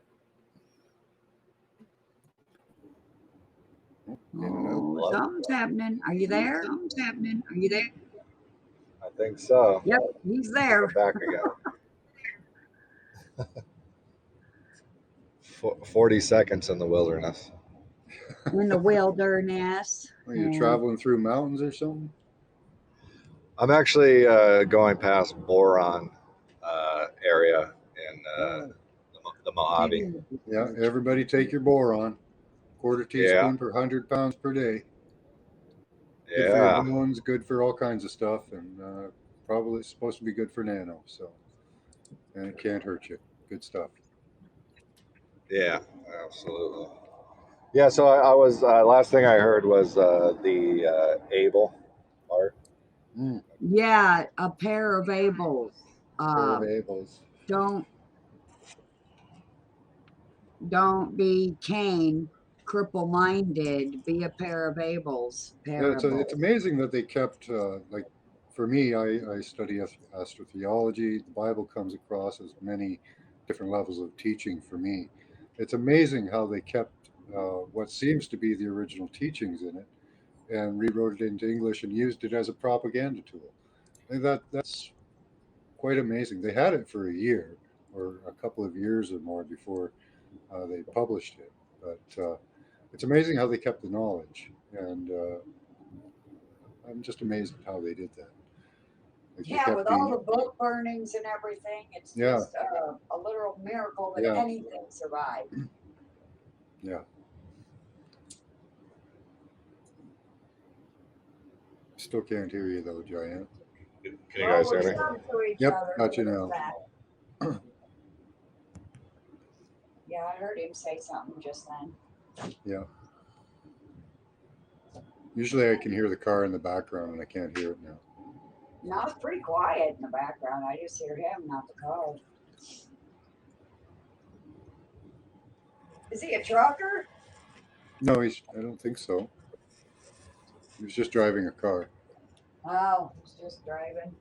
Oh, something's happening. Are you there? Something's happening. Are you there? I think so. Yep, he's there. I'm back again. 40 seconds in the wilderness. In the wilderness. Are you Yeah. traveling through mountains or something? I'm actually going past Boron area in Oh, the Mojave. yeah, everybody take your boron. Quarter Yeah, teaspoon per 100 pounds per day. Good for your yeah, bones, good for all kinds of stuff, and probably supposed to be good for nano. So, and it can't hurt you. Good stuff. yeah, absolutely. Yeah, so I was last thing I heard was the Able part. Mm, Yeah, a pair of Abels. pair of Um, Abels. don't don't be Cain, cripple minded. Be a pair of Abels. Yeah, it's Parable. amazing that they kept like for me, I study astrotheology. The Bible comes across as many different levels of teaching for me. It's amazing how they kept what seems to be the original teachings in it and rewrote it into English and used it as a propaganda tool. And that's quite amazing. They had it for a year or a couple of years or more before they published it, but it's amazing how they kept the knowledge and. I'm just amazed at how they did that. Like they Yeah, kept with all the the book burnings and everything, it's yeah, just a literal miracle that yeah, anything survived. yeah. Still can't hear you though, Giant. Can you Well, guys we're hear me? sub to each Yep, other. got you What is now. that? Yeah, I heard him say something just then. Yeah. Usually I can hear the car in the background and I can't hear it now. No, it's pretty quiet in the background. I just hear him, not the car. Is he a trucker? No, I don't think so. He was just driving a car. Oh, he's just driving.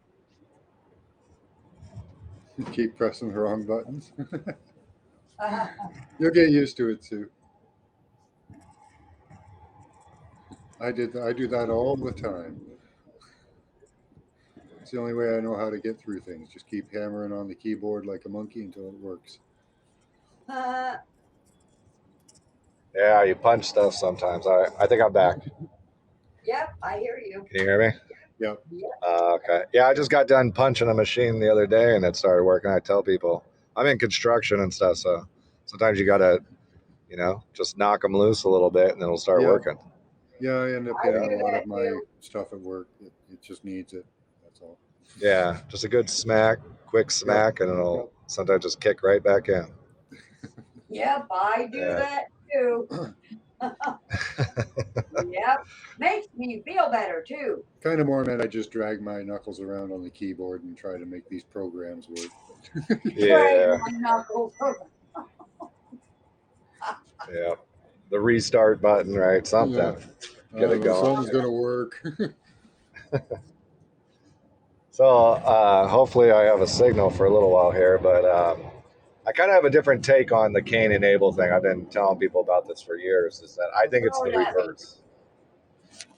You keep pressing the wrong buttons. You'll get used to it, Sue. I do that all the time. It's the only way I know how to get through things. Just keep hammering on the keyboard like a monkey until it works. Yeah, you punch stuff sometimes. I think I'm back. Can Yep, I hear you. you hear me? Yep. Yep. Okay. Yeah, I just got done punching a machine the other day and it started working. I tell people I'm in construction and stuff, so sometimes you gotta, just knock them loose a little bit and it'll start Yeah. working. Yeah, I end up I getting do a lot that of my too. stuff at work. It just needs it. That's all. Yeah, just a good smack, quick Yep. smack, and it'll sometimes just kick right back in. Yep, I do Yeah. that too. Yep, makes me feel better too. Kind of more meant I just drag my knuckles around on the keyboard and try to make these programs work. Yeah, My knuckles. yeah. The restart button, right? Something. Yeah. Get it going. Something's gonna work. So hopefully I have a signal for a little while here, but I kind of have a different take on the Cain and Abel thing. I've been telling people about this for years. Is that I think it's the Throw it at me. reverse.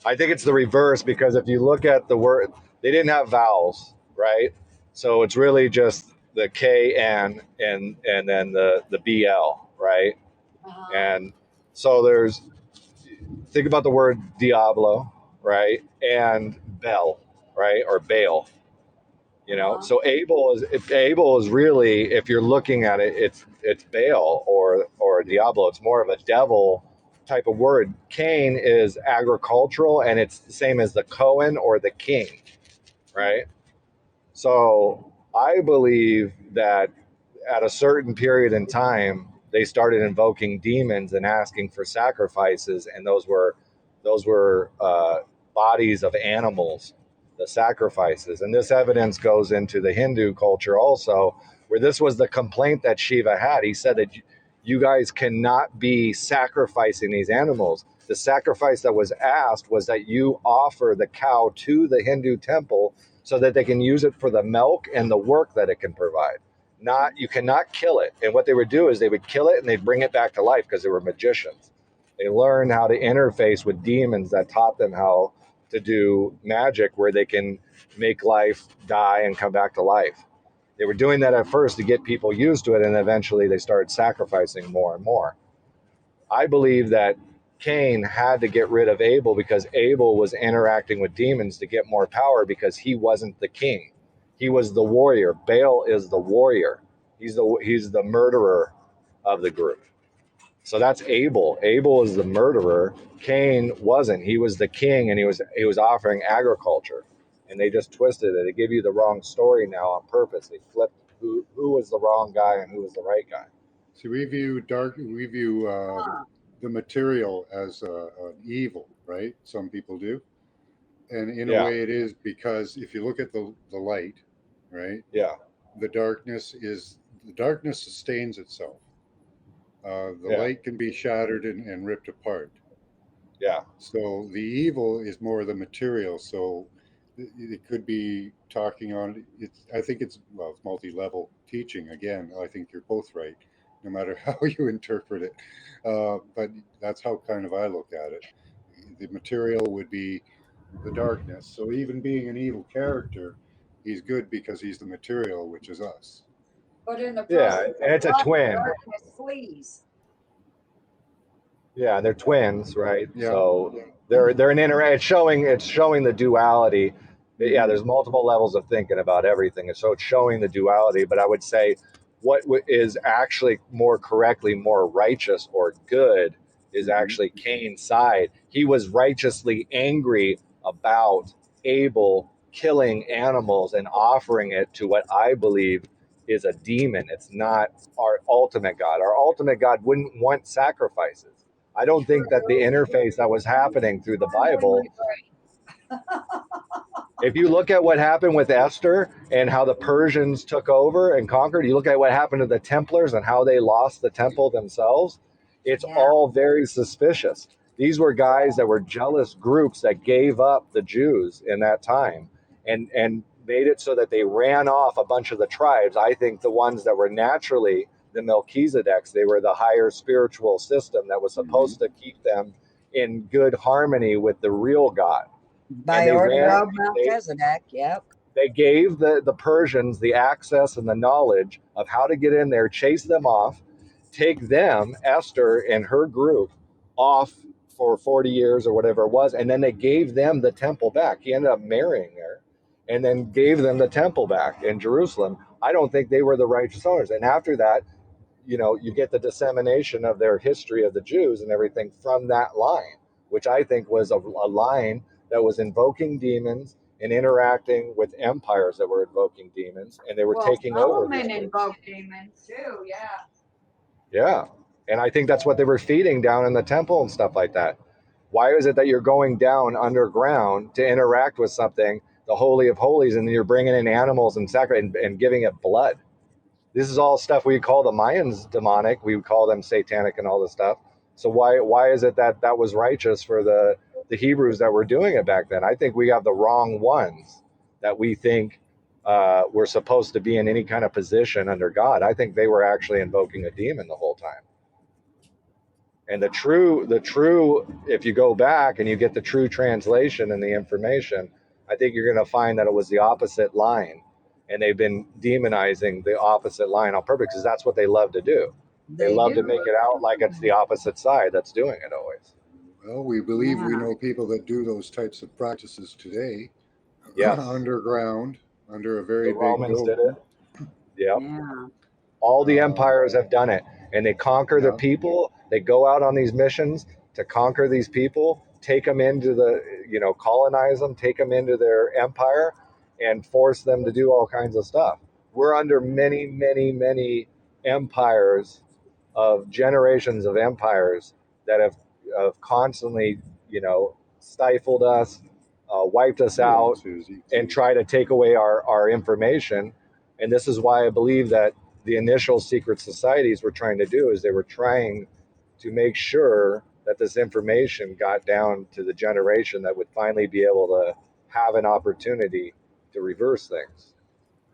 I think it's the reverse because if you look at the word, they didn't have vowels, right? So it's really just the KN and then the BL, right? And so think about the word Diablo, right? And Bel, right? Or Baal. So Abel is really, if you're looking at it, it's Baal or Diablo. It's more of a devil type of word. Cain is agricultural, and it's the same as the Cohen or the king, right? So I believe that at a certain period in time, they started invoking demons and asking for sacrifices, and those were bodies of animals, the sacrifices. And this evidence goes into the Hindu culture also, where this was the complaint that Shiva had. He said that you guys cannot be sacrificing these animals. The sacrifice that was asked was that you offer the cow to the Hindu temple so that they can use it for the milk and the work that it can provide. You cannot kill it. And what they would do is they would kill it and they'd bring it back to life because they were magicians. They learned how to interface with demons that taught them how to do magic where they can make life die and come back to life. They were doing that at first to get people used to it, and eventually they started sacrificing more and more. I believe that Cain had to get rid of Abel because Abel was interacting with demons to get more power because he wasn't the king. He was the warrior. Baal is the warrior. He's the murderer of the group. So that's Abel. Abel is the murderer. Cain wasn't. He was the king, and he was offering agriculture. And they just twisted it. They give you the wrong story now on purpose. They flipped who was the wrong guy and who was the right guy. See, we view the material as an evil, right? Some people do. And in a Yeah. way it is, because if you look at the light, right? Yeah. The darkness sustains itself. The Yeah. light can be shattered and ripped apart. Yeah. So the evil is more the material. So it could be talking on it. I think it's multi-level teaching. Again, I think you're both right, no matter how you interpret it. But that's how kind of I look at it. The material would be the darkness. So even being an evil character, he's good because he's the material, which is us. But in the Yeah, presence and of it's a God, twin. darkness flees. Yeah, and they're twins, right? Yeah. So they're an it's showing the duality. Yeah, there's multiple levels of thinking about everything, and so it's showing the duality. But I would say what is actually more correctly more righteous or good is actually Cain's side. He was righteously angry about Abel killing animals and offering it to what I believe is a demon. It's not our ultimate God. Our ultimate God wouldn't want sacrifices. I don't think that the interface that was happening through the Bible, if you look at what happened with Esther and how the Persians took over and conquered, you look at what happened to the Templars and how they lost the temple themselves, it's Yeah. all very suspicious. These were guys that were jealous groups that gave up the Jews in that time and made it so that they ran off a bunch of the tribes. I think the ones that were naturally the Melchizedeks, they were the higher spiritual system that was supposed to keep them in good harmony with the real God. By they order ran- of Melchizedek, yep. They gave the Persians the access and the knowledge of how to get in there, chase them off, take them, Esther and her group, off for 40 years or whatever it was, and then they gave them the temple back. He ended up marrying her and then gave them the temple back in Jerusalem. I don't think they were the righteous owners. And after that, you get the dissemination of their history of the Jews and everything from that line, which I think was a line that was invoking demons and interacting with empires that were invoking demons, and they were taking over. Solomon invoked demons too, yeah. Yeah, and I think that's what they were feeding down in the temple and stuff like that. Why is it that you're going down underground to interact with something, the Holy of Holies, and then you're bringing in animals and sacrifice and giving it blood? This is all stuff we call the Mayans demonic. We would call them satanic and all this stuff. So why is it that was righteous for the Hebrews that were doing it back then? I think we have the wrong ones that we think were supposed to be in any kind of position under God. I think they were actually invoking a demon the whole time. And the true, if you go back and you get the true translation and the information, I think you're going to find that it was the opposite line. And they've been demonizing the opposite line on purpose because that's what they love to do. They love to make it out like it's the opposite side that's doing it always. Well, we believe we know people that do those types of practices today. Yes. Underground, under a very The big Romans did building. it. Yep. Yeah. All the empires have done it. And they conquer the Yeah. people. They go out on these missions to conquer these people, take them into colonize them, take them into their empire, and force them to do all kinds of stuff. We're under many, many, many empires of generations of empires that have constantly, stifled us, wiped us out, Susie. and try to take away our information. And this is why I believe that the initial secret societies were trying to do is they were trying to make sure that this information got down to the generation that would finally be able to have an opportunity to reverse things.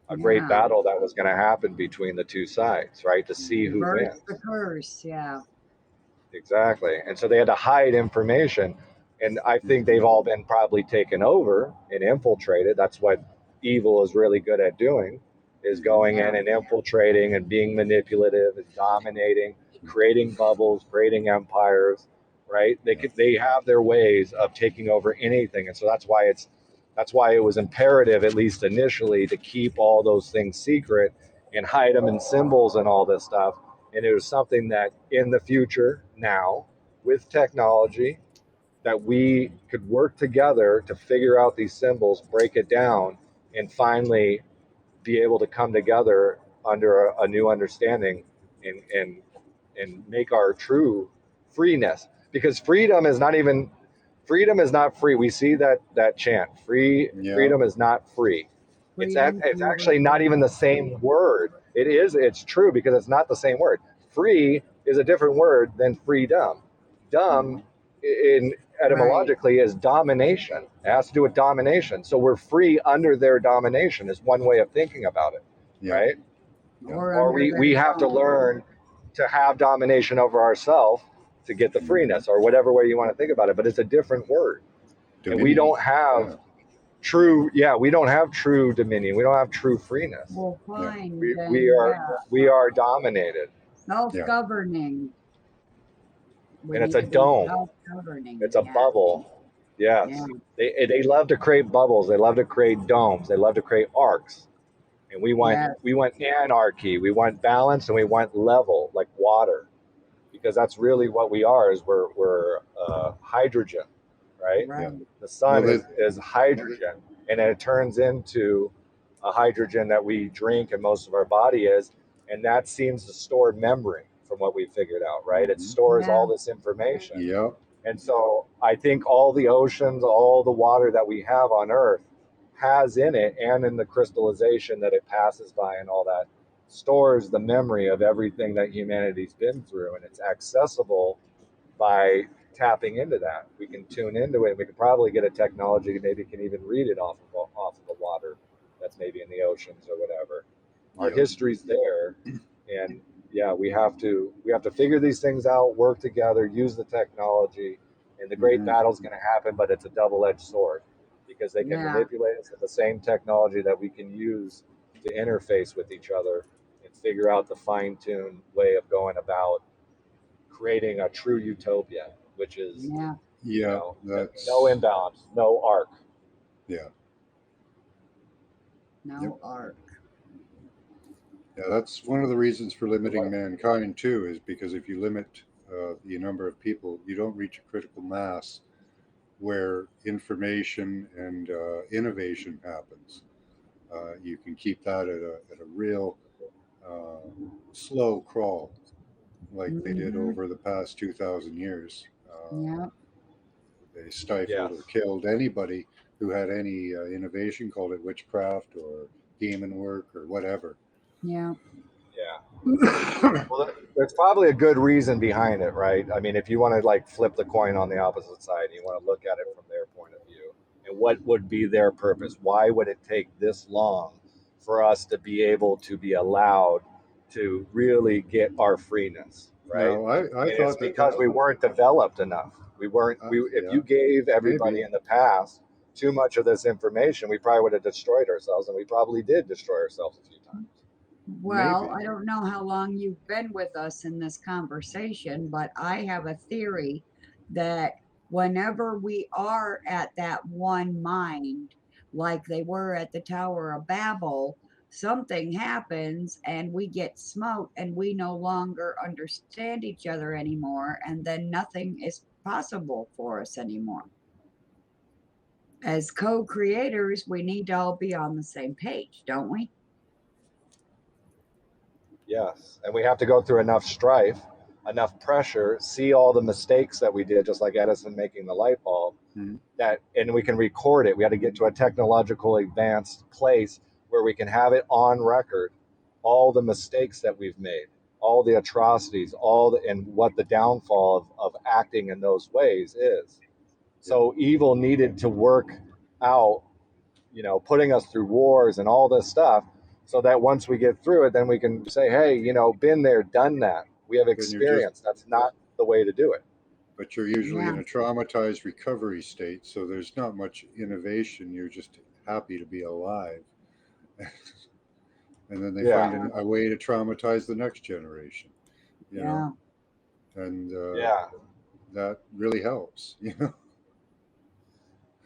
A great Yeah. battle that was going to happen between the two sides, right? To see who Reverse wins. the curse, yeah. Exactly. And so they had to hide information. And I think they've all been probably taken over and infiltrated. That's what evil is really good at doing, is going in and infiltrating and being manipulative and dominating, creating bubbles, creating empires, right? They have their ways of taking over anything, and so that's why it was imperative, at least initially, to keep all those things secret and hide them in symbols and all this stuff. And it was something that in the future, now with technology, that we could work together to figure out these symbols, break it down, and finally be able to come together under a new understanding and make our true freeness. Because freedom is not free. We see that chant, Yeah. freedom is not free. Freedom It's to actually not even the same word. It's true because it's not the same word. Free is a different word than freedom. Dumb in etymologically is domination. It has to do with domination. So we're free under their domination is one way of thinking about it, Yeah. right? or Or under we their have to thumb. learn to have domination over ourselves to get the freeness, or whatever way you want to think about it. But it's a different word, and we Dominion. don't have we don't have true dominion. We don't have true freeness. We'll Yeah. find We then, we are dominated, self-governing. We and it's need a to be dome. self-governing. It's a Yeah. bubble. Yeah. Yes, they love to create bubbles. They love to create domes. They love to create arcs. And we Yes. want anarchy. We want balance, and we want level, like water, because that's really what we are. Is we're hydrogen, right? Right. The sun Well, is hydrogen, and then it turns into a hydrogen that we drink, and most of our body is, and that seems to store memory from what we figured out, right? It stores Yeah. all this information. Yeah. And so I think all the oceans, all the water that we have on Earth has in it, and in the crystallization that it passes by and all that, stores the memory of everything that humanity's been through. And it's accessible by tapping into that. We can tune into it. We could probably get a technology that maybe can even read it off of the water that's maybe in the oceans or whatever. Our Yeah. history's there, and yeah, we have to figure these things out, work together, use the technology, and the great Mhm. battle's going to happen. But it's a double-edged sword because they can Yeah. manipulate us with the same technology that we can use to interface with each other and figure out the fine-tuned way of going about creating a true utopia, which is Yeah. Yeah. That's no imbalance, no arc. Yeah. No Yep. arc. Yeah. That's one of the reasons for limiting mankind too, is because if you limit the number of people, you don't reach a critical mass where information and innovation happens. You can keep that at a real slow crawl, like they did Mhm. over the past 2,000 years. Yeah. They stifled Yes. or killed anybody who had any innovation, called it witchcraft or demon work or whatever. Yeah. Yeah. Well, there's probably a good reason behind it, right? I mean, if you want to like flip the coin on the opposite side, you want to look at it from their point of view, and what would be their purpose? Why would it take this long for us to be able to be allowed to really get our freeness, right? Now, And I it's thought because we weren't developed enough. We weren't. If yeah, you gave everybody maybe. in the past too much of this information, we probably would have destroyed ourselves, and we probably did destroy ourselves a few times. Well, Maybe. I don't know how long you've been with us in this conversation, but I have a theory that whenever we are at that one mind, like they were at the Tower of Babel, something happens and we get smote and we no longer understand each other anymore, and then nothing is possible for us anymore. As co creators, we need to all be on the same page, don't we? Yes, and we have to go through enough strife, enough pressure, see all the mistakes that we did, just like Edison making the light bulb, Mhm. and we can record it. We had to get to a technological advanced place where we can have it on record, all the mistakes that we've made, all the atrocities, and what the downfall of acting in those ways is. So evil needed to work out, putting us through wars and all this stuff, so that once we get through it, then we can say, hey, been there, done that. We have Then you're just, experience. That's not the way to do it. but you're usually Yeah. in a traumatized recovery state, so there's not much innovation. You're just happy to be alive. And then they Yeah. find a way to traumatize the next generation, you know? Yeah. And Yeah. that really helps, you know.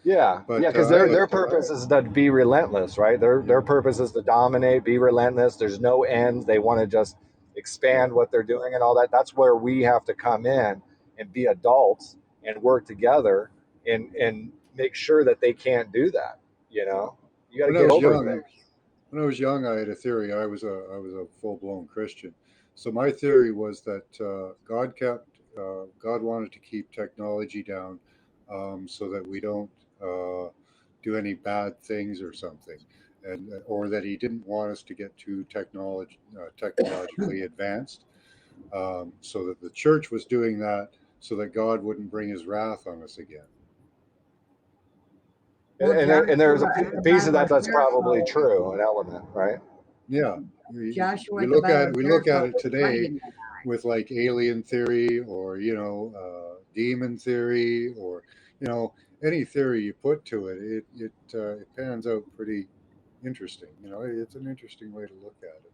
Yeah, But yeah, because their purpose is to be relentless, right? Their purpose is to dominate, be relentless. There's no ends. They want to just expand what they're doing and all that. That's where we have to come in and be adults and work together and make sure that they can't do that. You know, you got to when I get was over young, things. when I was young, I had a theory. I was a full blown Christian, so my theory was that God wanted to keep technology down, so that we don't do any bad things or something, and or that He didn't want us to get too technologically advanced, so that the church was doing that so that God wouldn't bring His wrath on us again. And there's a Joshua, the piece of Bible that is that's probably careful. true, an element, right? Yeah, Joshua, we the look Bible at is we look at careful it with today fighting. with like alien theory, or demon theory, or you know any theory you put to it, it pans out pretty interesting. It's an interesting way to look at it.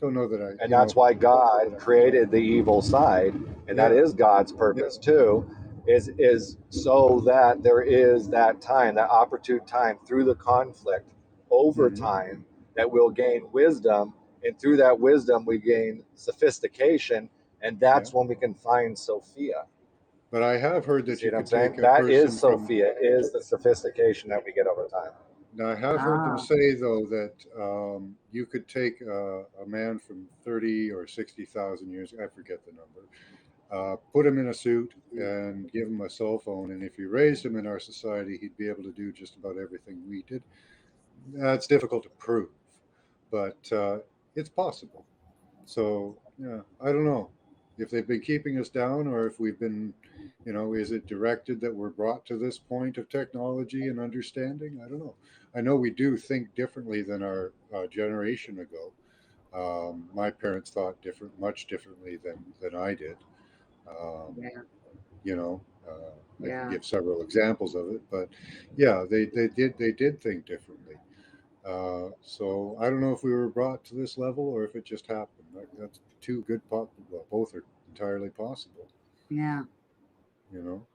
Don't know that I And that's why God created the evil side, and that yeah, is God's yeah, purpose too, is so that there is that time, that opportune time through the conflict over hmm time, that we'll gain wisdom, and through that wisdom we gain sophistication, and yeah. that's when we can find Sophia. But I have heard You that see you what I'm could take saying? a That is person from. Sophia, is the sophistication that we get over time. Now, I have heard them Ah, say though that you could take a man from 30 or 60,000 years. I forget the number. Put him in a suit and give him a cell phone, and if you raised him in our society, he'd be able to do just about everything we did. That's difficult to prove, but it's possible. So yeah, I don't know if they've been keeping us down, or if we've been, is it directed that we're brought to this point of technology and understanding? I don't know. I know we do think differently than our generation ago. My parents thought much differently than I did. Um, yeah, you know, I can yeah, give several examples of it, but yeah, they did think differently. So I don't know if we were brought to this level or if it just happened. That's two well, both are entirely possible. yeah. You know.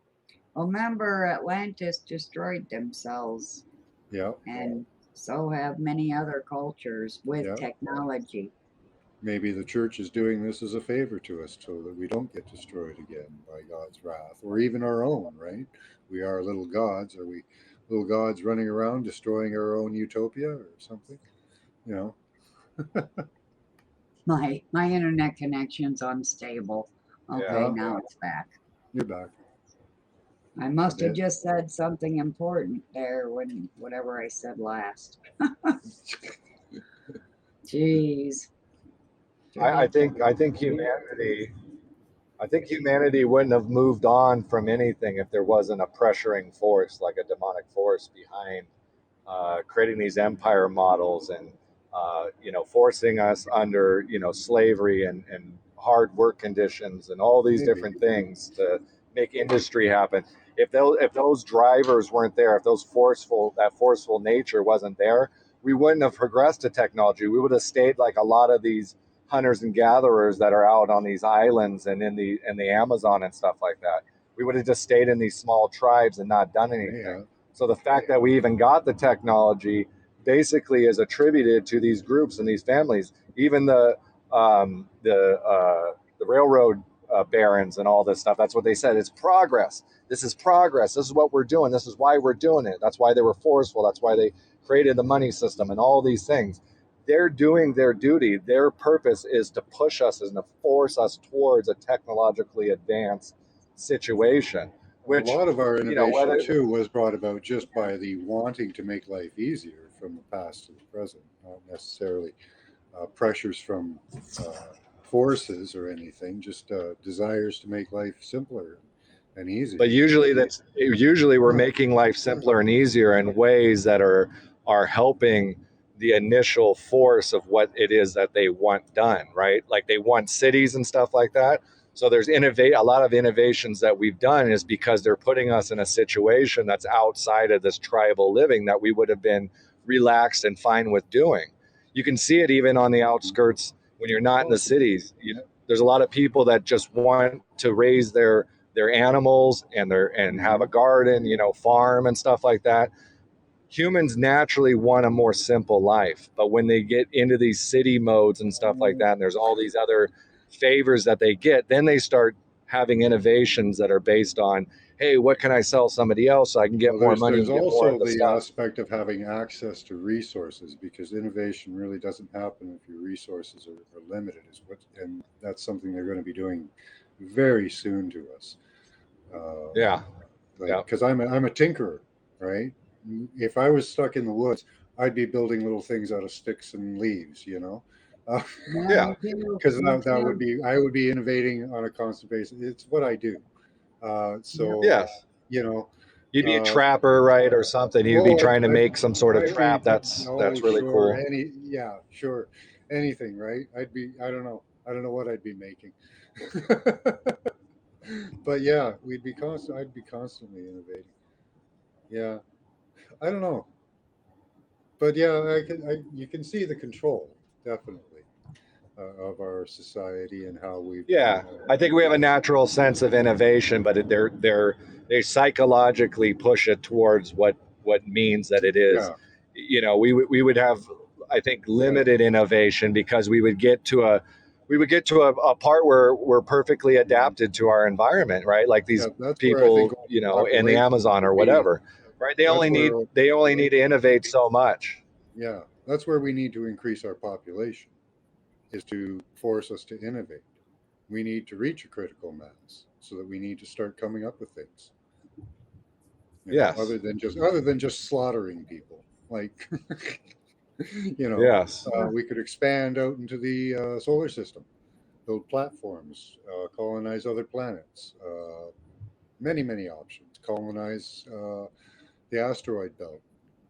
Well, remember, Atlantis destroyed themselves, Yeah, and so have many other cultures with yeah. technology. Maybe the church is doing this as a favor to us so that we don't get destroyed again by God's wrath, or even our own. Right? We are little gods. Are we little gods running around destroying our own utopia or something? You know. My internet connection's unstable. Yeah. Okay, now it's back. You're back. I must have It, just said something important there when whatever I said last. Jeez. I Ridiculous. think humanity wouldn't have moved on from anything if there wasn't a pressuring force, like a demonic force behind creating these empire models and forcing us under slavery and hard work conditions and all these maybe. different things to make industry happen. If those drivers weren't there, if that forceful nature wasn't there, we wouldn't have progressed to technology. We would have stayed like a lot of these hunters and gatherers that are out on these islands and in the Amazon and stuff like that. We would have just stayed in these small tribes and not done anything. Yeah. So the fact that we even got the technology basically is attributed to these groups and these families. Even the railroad barons and all this stuff. That's what they said. It's progress. This is progress. This is what we're doing. This is why we're doing it. That's why they were forceful. That's why they created the money system and all these things. They're doing their duty. Their purpose is to push us and to force us towards a technologically advanced situation. A Which, lot of our innovation whether too was brought about just by the wanting to make life easier from the past to the present, not necessarily pressures from forces or anything, just desires to make life simpler and easier. but usually we're making life simpler and easier in ways that are helping the initial force of what it is that they want done, right? Like they want cities and stuff like that. So there's a lot of innovations that we've done is because they're putting us in a situation that's outside of this tribal living that we would have been relaxed and fine with doing. You can see it even on the outskirts when you're not in the cities. There's a lot of people that just want to raise their animals and have a garden, farm and stuff like that. Humans naturally want a more simple life, but when they get into these city modes and stuff like that, and there's all these other favors that they get, then they start having innovations that are based on, hey, what can I sell somebody else so I can get Well, more money there's and get more also of the the stuff. aspect of having access to resources, because innovation really doesn't happen if your resources are limited. And that's something they're going to be doing very soon to us. Yeah, yeah, Because I'm a tinkerer, right? If I was stuck in the woods, I'd be building little things out of sticks and leaves, uh, Yeah, yeah, me too. because Me that would too. be I would be innovating on a constant basis. It's what I do. Yep. So yes. you know, You'd be a uh, trapper, right, or something. You'd be oh, trying to make some sort of I'd be, trap. That's oh, really sure, cool. yeah, sure, anything, right? I don't know what I'd be making. But yeah, I'd be constantly innovating. Yeah, I don't know, but yeah, you can see the control definitely of our society and how we've Yeah, I think we have a natural sense of innovation, but they psychologically push it towards what means that it is. yeah, We would have, I think, yeah, limited innovation because we would get to a part where we're perfectly adapted to our environment, right? Like yeah. these That's where I think people, in the population Amazon or would be. whatever, right? They That's only need where they only need to innovate so much. Yeah, that's where we need to increase our population, is to force us to innovate. We need to reach a critical mass so that we need to start coming up with things. Yes, Other than just slaughtering people. Like, yes, we could expand out into the solar system, build platforms, colonize other planets. Many, many options. Colonize the asteroid belt,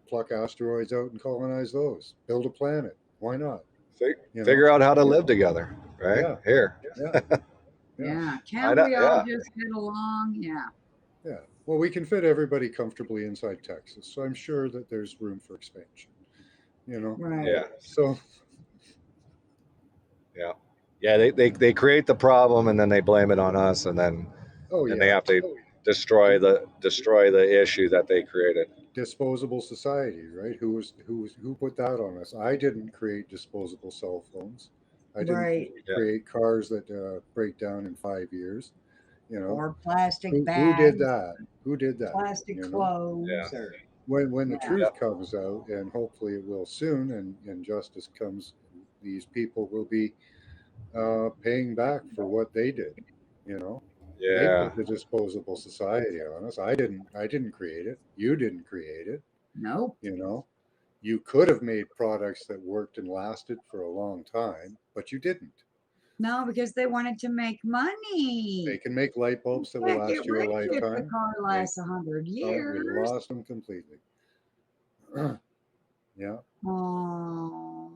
pluck asteroids out and colonize those. Build a planet. Why not? You know? figure out how to live together, right? Yeah, Here, yeah, yeah, Yeah. I Can't know, we all yeah. just get along? Yeah. yeah. Well, we can fit everybody comfortably inside Texas, so I'm sure that there's room for expansion. You know, Right. Yeah, so yeah, yeah. They create the problem and then they blame it on us, and oh they yeah, have to destroy the issue that they created. disposable society, right? Who put that on us? I didn't create disposable cell phones. I didn't Right. Yeah, create cars that break down in 5 years. You know, Or plastic who did bags, that? Who did that? plastic You know, yeah, clothes, or when the yeah. truth comes out, and hopefully it will soon, and justice comes, these people will be paying back for what they did. You know, they yeah, put the disposable society on us. I didn't create it. You didn't create it. Nope. You know, you could have made products that worked and lasted for a long time, but you didn't. No, because they wanted to make They money. can make light You bulbs that will can't get last you a rich if the lifetime. car They lasts 100 years. we lost them completely. Yeah. Oh,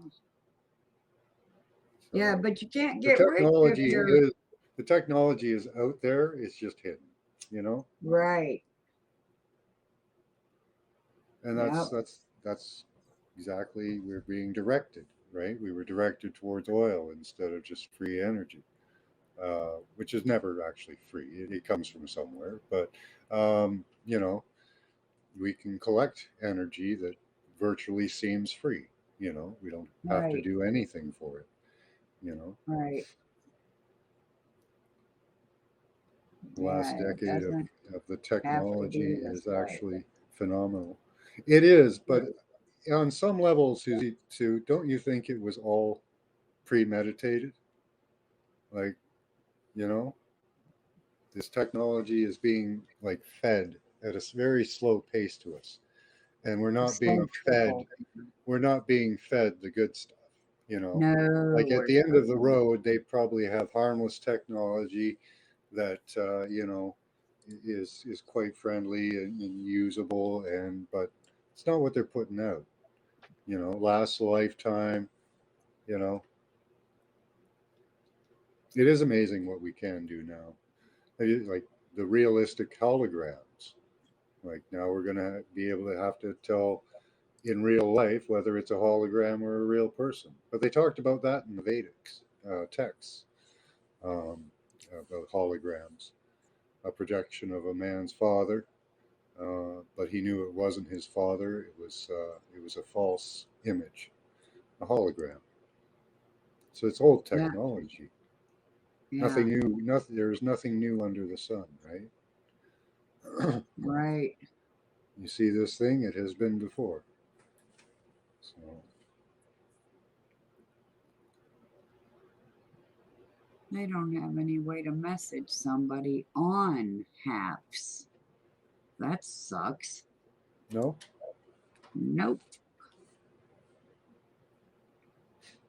yeah, So but you can't the get rich if technology you're is the technology is out there. It's just hidden. You know, right. and Yep. that's exactly, we're being directed, right? We were directed towards oil instead of just free energy, which is never actually free. It comes from somewhere, but you know, we can collect energy that virtually seems free. We don't have to Right. do anything for it. You know, Right. the last Yeah. It decade doesn't of the have to technology be this is way. actually phenomenal. It is, but on some levels, Susie, too, don't you think it was all premeditated? Like, you know, this technology is being like fed at a very slow pace to us, and we're The not being slow fed. trickle. We're not being fed the good stuff. You know, No, like at we're the end of the not. road, they probably have harmless technology that is quite friendly and usable, but it's not what they're putting out. Lasts a lifetime. You know, it is amazing what we can do now. Like the realistic holograms. Like now we're gonna be able to have to tell in real life whether it's a hologram or a real person. But they talked about that in the Vedic texts, um, about holograms. a projection of a man's father, but he knew it wasn't his father. It was a false image, a hologram. So it's old Yeah. technology. Yeah. Nothing new. Nothing. There's nothing new under the sun, right? Right. You see this thing; it has been before. So They don't have any way to message somebody on HAPS. That sucks. no, Nope.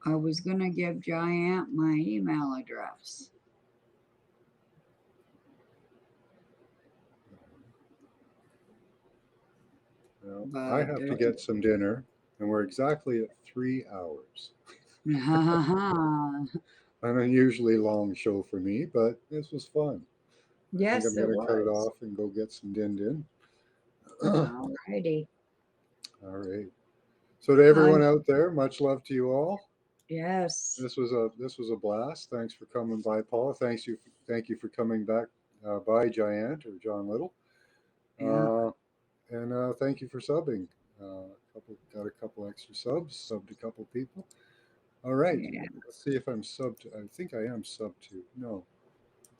I was going to give Giant my email address. no. I But have to get some dinner, and we're exactly at 3 hours. An unusually long show for me, but this was fun. I think I'm yes, it going to cut it was. off and go get some din. All Alrighty. right. So to everyone out there, much love to you all. Yes. This was a blast. Thanks for coming by, Paula. Thank you for coming back by, Giant or John Little. Yeah. And thank you for subbing. Got a couple extra subs. Subbed a couple people. All right. Yeah. Let's see if I'm subbed. I think I am subbed to. No,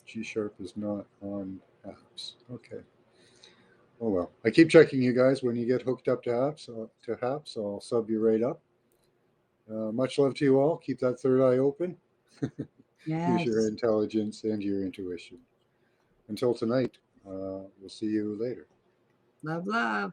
G Sharp is not on apps. Okay. Oh well. I keep checking you guys when you get hooked up to apps. I'll sub you right up. Much love to you all. Keep that third eye open. Use your Yes. intelligence and your intuition. Until tonight, we'll see you later. Love, love.